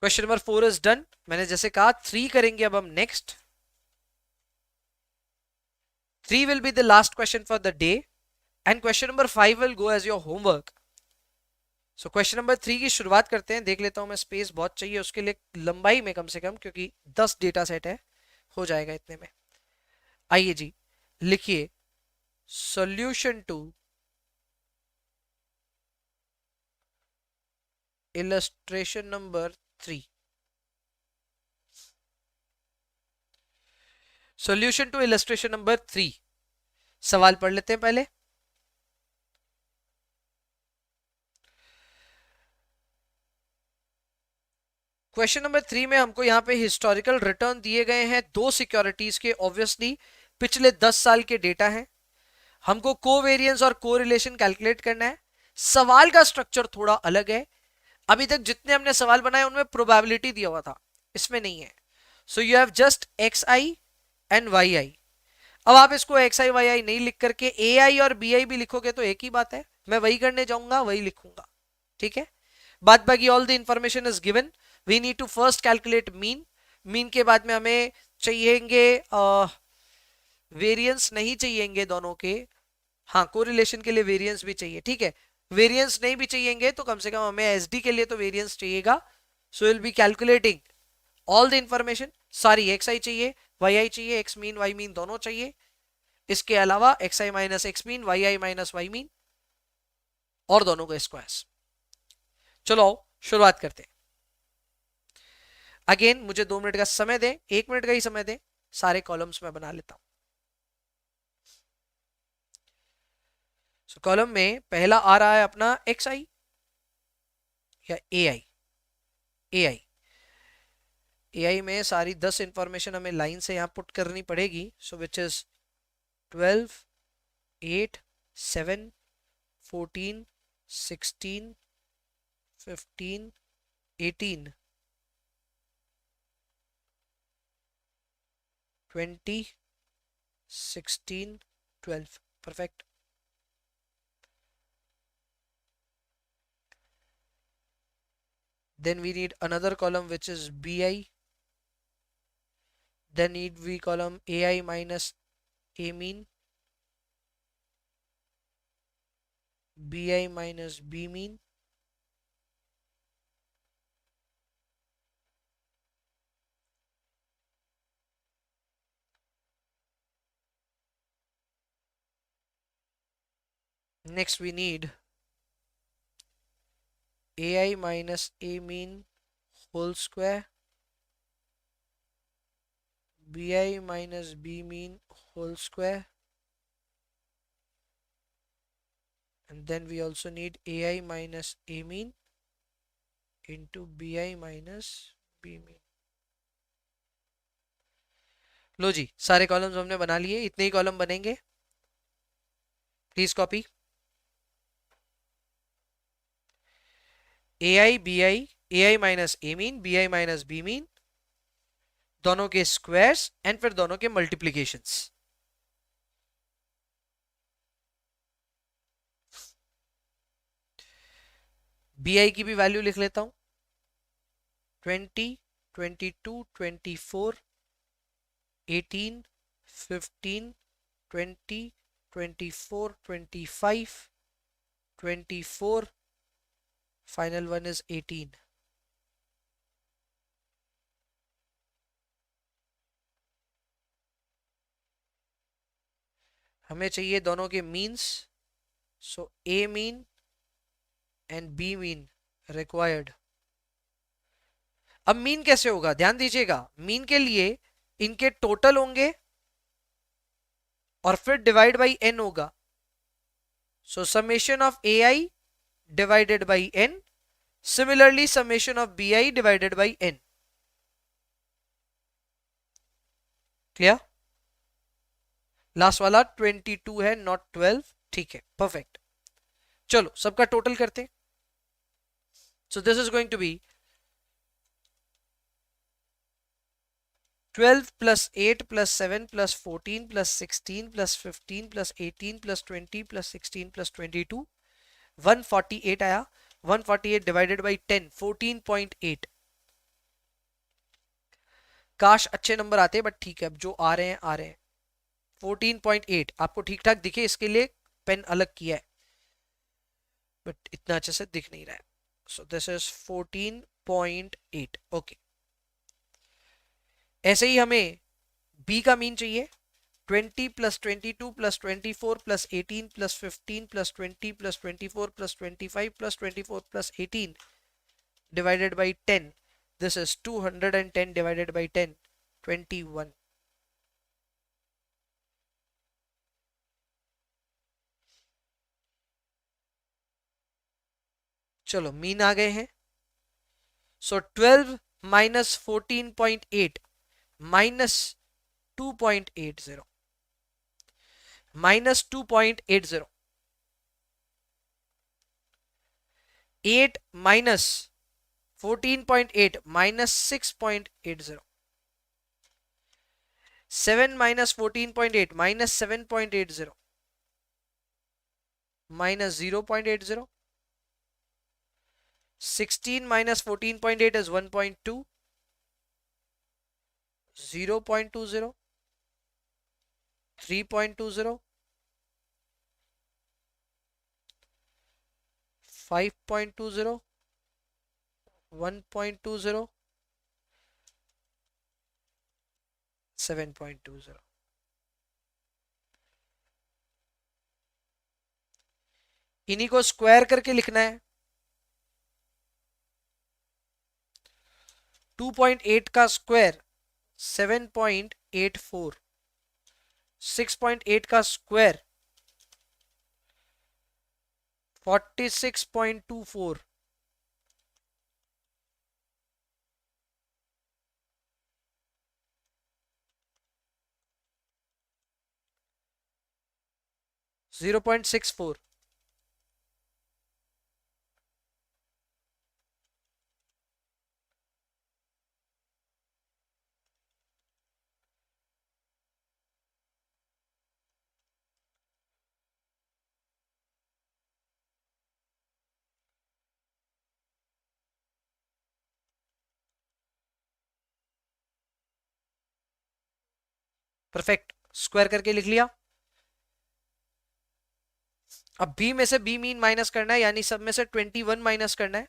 Question number 4 is done. मैंने जैसे कहा 3 करेंगे अब हम next. 3 will be the last question for the day and question number 5 will go as your homework. So question number 3 की शुरुआत करते हैं. देख लेता हूं मैं, स्पेस बहुत चाहिए उसके लिए, लंबाई में कम से कम, क्योंकि 10 डेटा सेट है, हो जाएगा इतने में. आइए जी, लिखिए solution to illustration number 3. Solution to illustration number 3. सवाल पढ़ लेते हैं पहले. क्वेश्चन नंबर 3 में हमको यहाँ पे हिस्टोरिकल रिटर्न दिए गए हैं दो सिक्योरिटीज के, ऑब्वियसली पिछले 10 साल के डेटा हैं। हमको कोवेरियंस और कोरिलेशन कैलकुलेट करना है। सवाल का स्ट्रक्चर थोड़ा अलग है। अभी तक जितने हमने सवाल बनाए उनमें प्रोबेबिलिटी दिया हुआ था, इसमें नहीं है। So you have just X I and Y I. अब आप इसको एक्स आई वाई आई नहीं लिख करके ए आई और बी आई भी लिखोगे तो एक ही बात है। मैं वही करने जाऊंगा, वही लिखूंगा, ठीक है। बाद बाकी all the information is given. We need to first calculate mean. Mean के बाद में हमें चाहिएंगे वेरिएंस, नहीं चाहिएंगे दोनों के। हाँ, कोरिलेशन के लिए वेरिएंस भी चाहिए, ठीक है। वेरिएंस नहीं भी चाहिएंगे तो कम से कम हमें एसडी के लिए तो वेरिएंस चाहिएगा। So will be calculating all the information. सारी एक्स आई चाहिए, वाई आई चाहिए, एक्स मीन वाई मीन दोनों चाहिए। इसके अलावा x I minus X mean, Y I minus Y mean और दोनों को स्क्वायर्स। चलो शुरुआत करते हैं। अगेन मुझे 2 मिनट का समय दें, 1 मिनट का ही समय दें, सारे कॉलम्स में बना लेता हूं। कॉलम में पहला आ रहा है अपना एक्स आई या ए आई। ए आई, ए आई में सारी 10 इंफॉर्मेशन हमें लाइन से यहां पुट करनी पड़ेगी। सो which is 12, 8, 7, 14, 16, 15, 18, 20, 16, 12. Perfect. Then we need another column which is bi. Then need we column ai minus a mean, bi minus b mean, next we need ai minus a mean whole square, bi minus b mean whole square, and then we also need ai minus a mean into bi minus b mean. लो जी, सारे columns हमने बना लिए, इतने ही column बनेंगे। Please copy A I B I, A I minus A mean, B I minus B mean, दोनों के स्क्वायर्स एंड फिर दोनों के मल्टीप्लीकेशंस। बी आई की भी वैल्यू लिख लेता हूं, 20, 22, 24, 18, 15, 20, 24, 25, 24, फाइनल वन इज 18। हमें चाहिए दोनों के means. So A mean and B mean required. अब मीन कैसे होगा, ध्यान दीजिएगा। मीन के लिए इनके टोटल होंगे और फिर डिवाइड बाई एन होगा। So summation of A I divided by N, similarly summation of B I divided by N. Clear? Last वाला 22 है, नॉट 12, ठीक है, परफेक्ट। चलो सबका टोटल करते हैं। So this is going to be 12 plus 8 plus 7 plus 14 plus 16 plus 15 plus 18 plus 20 plus 16 plus 22, 148 आया। 148 divided by 10, 14.8। काश अच्छे नंबर आते, बट ठीक है, अब जो आ रहे हैं आ रहे हैं। 14.8 आपको ठीक ठाक दिखे, इसके लिए पेन अलग किया है, बट इतना अच्छे से दिख नहीं रहा है। सो दिस इज 14.8। ओके, ऐसे ही हमें b का मीन चाहिए। 20 plus 22 plus 24 plus 18 plus 15 plus 20 plus 24 plus 25 plus 24 plus 18 divided by 10। This is 210 divided by 10, 21। चलो मीन आ गए हैं। सो 12 minus 14.8 minus 2.80 minus 2.80 8 minus 14.8 minus 6.80 7 minus 14.8 minus 7.80 minus 0.80 16 minus 14.8 is 1.2 0.20 3.20 5.20 1.20 7.20 इन्हीं को square करके लिखना है 2.8 का स्क्वायर 7.84 6.8 का स्क्वायर 46.24 0.64 परफेक्ट स्क्वायर करके लिख लिया अब बी में से बी मीन माइनस करना है यानी सब में से 21 माइनस करना है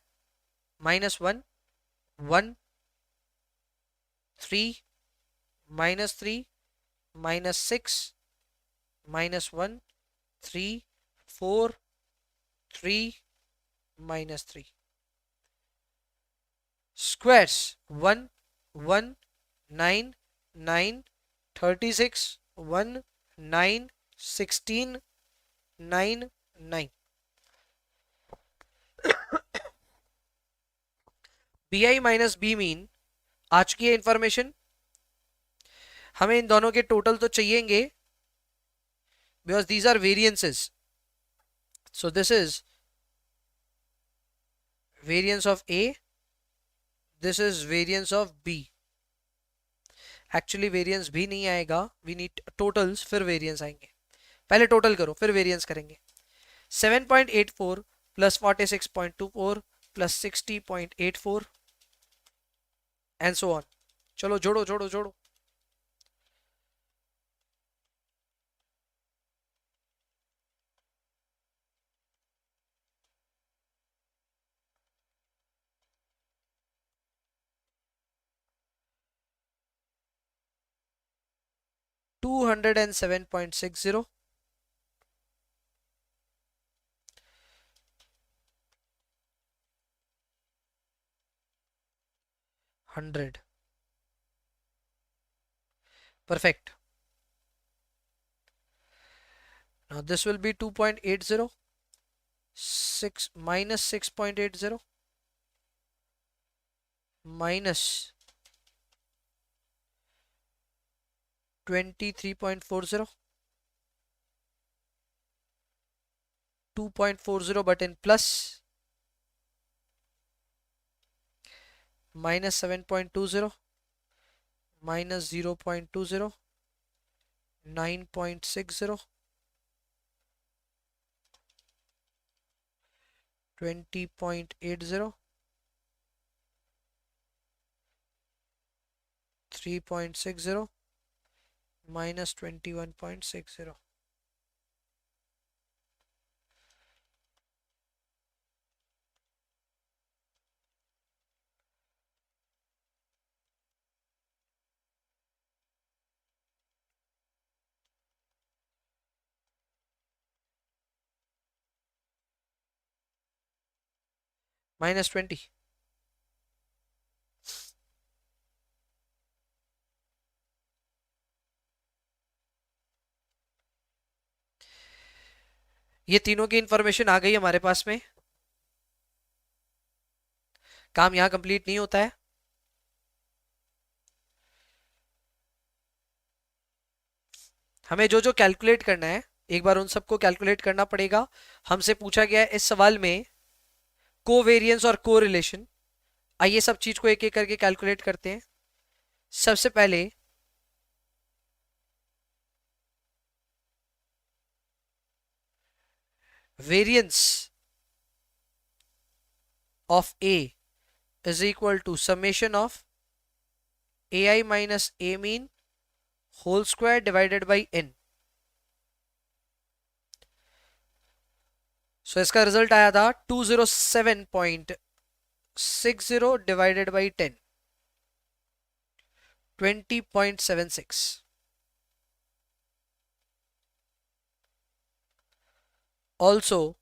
-1 1 3 -3 -6 -1 3 4 3 -3 squares 1 1 9 9 36 1 9 16 9 9 B I minus B mean आज की इंफॉर्मेशन हमें इन दोनों के टोटल तो चाहिएंगे because these are variances so this is variance of A this is variance of B actually variance भी नहीं आएगा वी नीड टोटल्स फिर वेरियंस आएंगे पहले टोटल करो फिर वेरियंस करेंगे 7.84 plus 46.24 plus 60.84 and so on चलो जोड़ो जोड़ो जोड़ो 207.60 100 perfect now this will be 2.80 6 minus 6.80 minus 23.40 2.40 but in plus minus 7.20 minus 0.20 9.60 20.80 3.60 minus 21.60 minus 20 ये तीनों की इंफॉर्मेशन आ गई हमारे पास में काम यहां कंप्लीट नहीं होता है हमें जो जो कैलकुलेट करना है एक बार उन सबको कैलकुलेट करना पड़ेगा। हमसे पूछा गया है इस सवाल में कोवेरिएंस और कोरिलेशन। आइए सब चीज को एक एक करके कैलकुलेट करते हैं। सबसे पहले variance of A is equal to summation of ai minus A mean whole square divided by n। सो इसका रिजल्ट आया था 207.60 divided by 10, 20.76। Also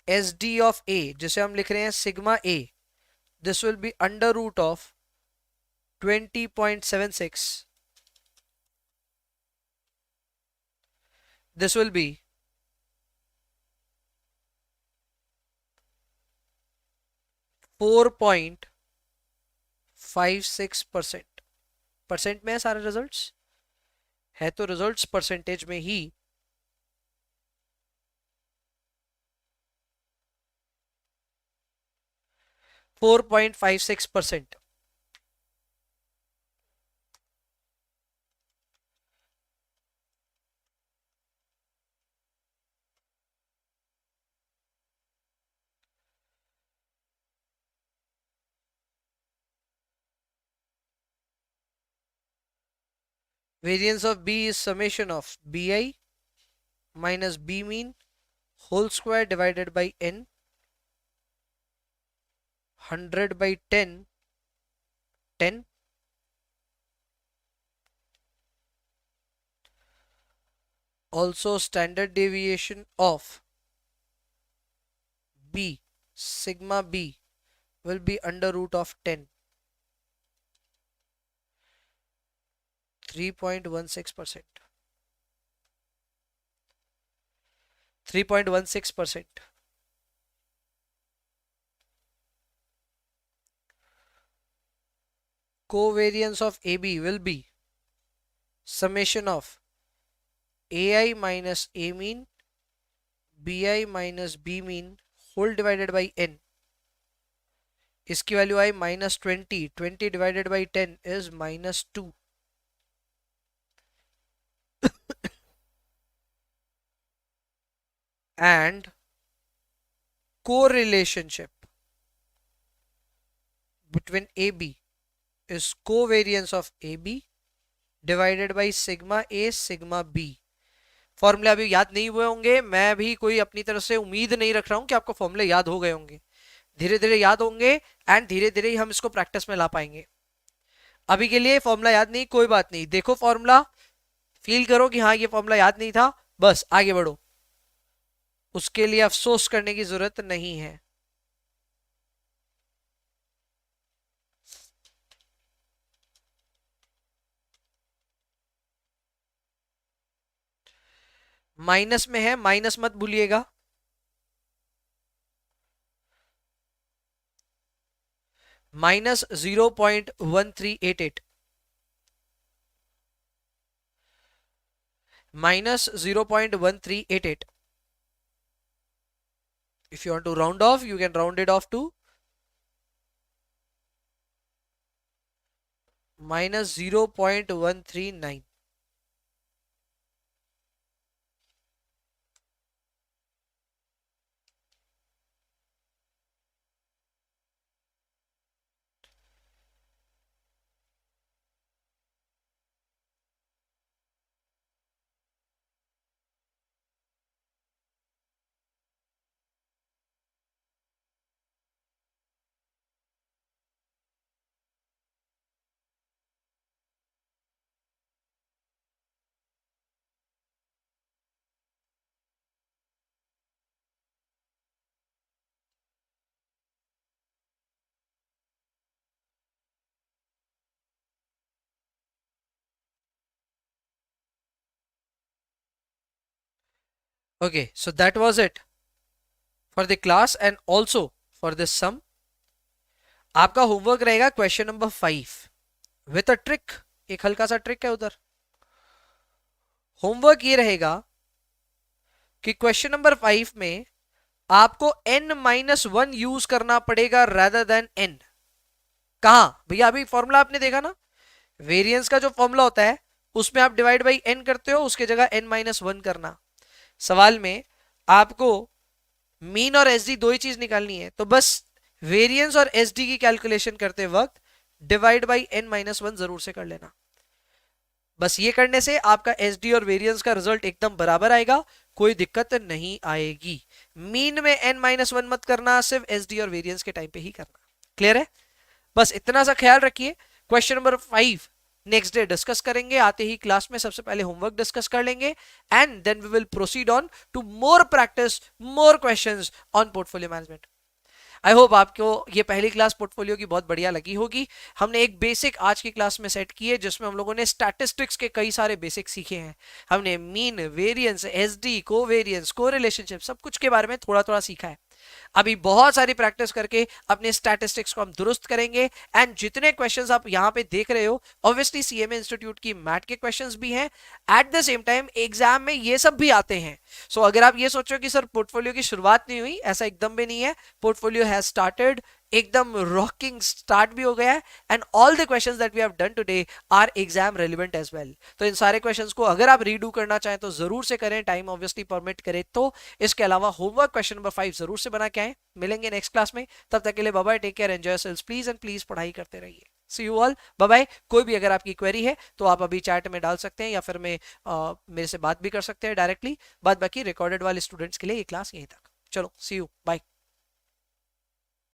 S D of A जिसे हम लिख रहे हैं sigma A, this will be under root of 20.76, this will be 4.56%। Percent में है सारे रिजल्ट्स, है तो रिजल्ट्स परसेंटेज में ही। Four 4.56%। Variance of B is summation of BI minus B mean whole square divided by N, 100 by 10, 10, also standard deviation of B, sigma B will be under root of 10, 3.16%, 3.16%। Covariance of AB will be summation of AI minus A mean, BI minus B mean whole divided by N। इसकी value I -20, 20 divided by 10 is -2। and correlationship between AB is covariance of AB divided by sigma A sigma B। फॉर्मूले अभी याद नहीं हुए होंगे, मैं भी कोई अपनी तरफ से उम्मीद नहीं रख रहा हूं कि आपको फॉर्मूले याद हो गए होंगे। धीरे धीरे याद होंगे एंड धीरे धीरे ही हम इसको प्रैक्टिस में ला पाएंगे। अभी के लिए फॉर्मूला याद नहीं, कोई बात नहीं, देखो फॉर्मूला, फील करो कि हाँ ये फॉर्मूला याद नहीं था, बस आगे बढ़ो, उसके लिए अफसोस करने की जरूरत नहीं है। माइनस में है, माइनस मत भूलिएगा। -0.1388, -0.1388। if you want to round off you can round it off to -0.139। Okay, so that was it for the class and also for this sum। आपका होमवर्क रहेगा question number 5 with a trick. एक हल्का सा trick है उधर। Homework ये रहेगा कि क्वेश्चन नंबर 5 में आपको n-1 यूज करना पड़ेगा rather देन n। कहा भैया? अभी फॉर्मूला आपने देखा ना, वेरिएंस का जो फॉर्मूला होता है उसमें आप डिवाइड बाई n करते हो, उसके जगह n-1 करना। सवाल में आपको मीन और एसडी दो ही चीज निकालनी है, तो बस वेरिएंस और एसडी की कैलकुलेशन करते वक्त डिवाइड बाई n-1 जरूर से कर लेना। बस ये करने से आपका एसडी और वेरिएंस का रिजल्ट एकदम बराबर आएगा, कोई दिक्कत नहीं आएगी। मीन में n-1 मत करना, सिर्फ एसडी और वेरिएंस के टाइम पे ही करना। क्लियर है? बस इतना सा ख्याल रखिए। Question number 5 next day discuss करेंगे, आते ही क्लास में सबसे पहले होमवर्क डिस्कस कर लेंगे and then we will proceed on to more practice, more questions on portfolio management. I hope आपको ये पहली क्लास पोर्टफोलियो की बहुत बढ़िया लगी होगी। हमने एक बेसिक आज की क्लास में सेट की है जिसमें हम लोगों ने स्टैटिस्टिक्स के कई सारे बेसिक सीखे हैं। हमने मीन, वेरिएंस, एसडी, कोवेरिएंस, कोरिलेशनशिप, सब कुछ के बारे में थोड़ा थोड़ा सीखा है। अभी बहुत सारी प्रैक्टिस करके अपने स्टैटिस्टिक्स को हम दुरुस्त करेंगे एंड जितने क्वेश्चंस आप यहां पे देख रहे हो ऑब्वियसली सीएमए इंस्टीट्यूट की मैट के क्वेश्चंस भी हैं, at the same time exam में ये सब भी आते हैं। सो अगर आप ये सोचो कि सर पोर्टफोलियो की शुरुआत नहीं हुई, ऐसा एकदम भी नहीं है। पोर्टफोलियो हैज स्टार्टेड, एकदम रॉकिंग स्टार्ट भी हो गया है and all the questions that we have done today are exam relevant as well. तो इन सारे क्वेश्चंस को अगर आप रीडू करना चाहें तो जरूर से करें, टाइम ऑब्वियसली परमिट करे तो। इसके अलावा होमवर्क क्वेश्चन नंबर 5 जरूर से बना के आए। मिलेंगे नेक्स्ट क्लास में, तब तक के लिए bye bye, take care, enjoy yourselves please and please पढ़ाई करते रहिए। See you all, bye bye. कोई भी अगर आपकी क्वेरी है तो आप अभी चैट में डाल सकते हैं या फिर मेरे से बात भी कर सकते हैं डायरेक्टली। बाद बाकी रिकॉर्डेड वाले स्टूडेंट्स के लिए ये क्लास यहीं तक। चलो सी यू, बाय।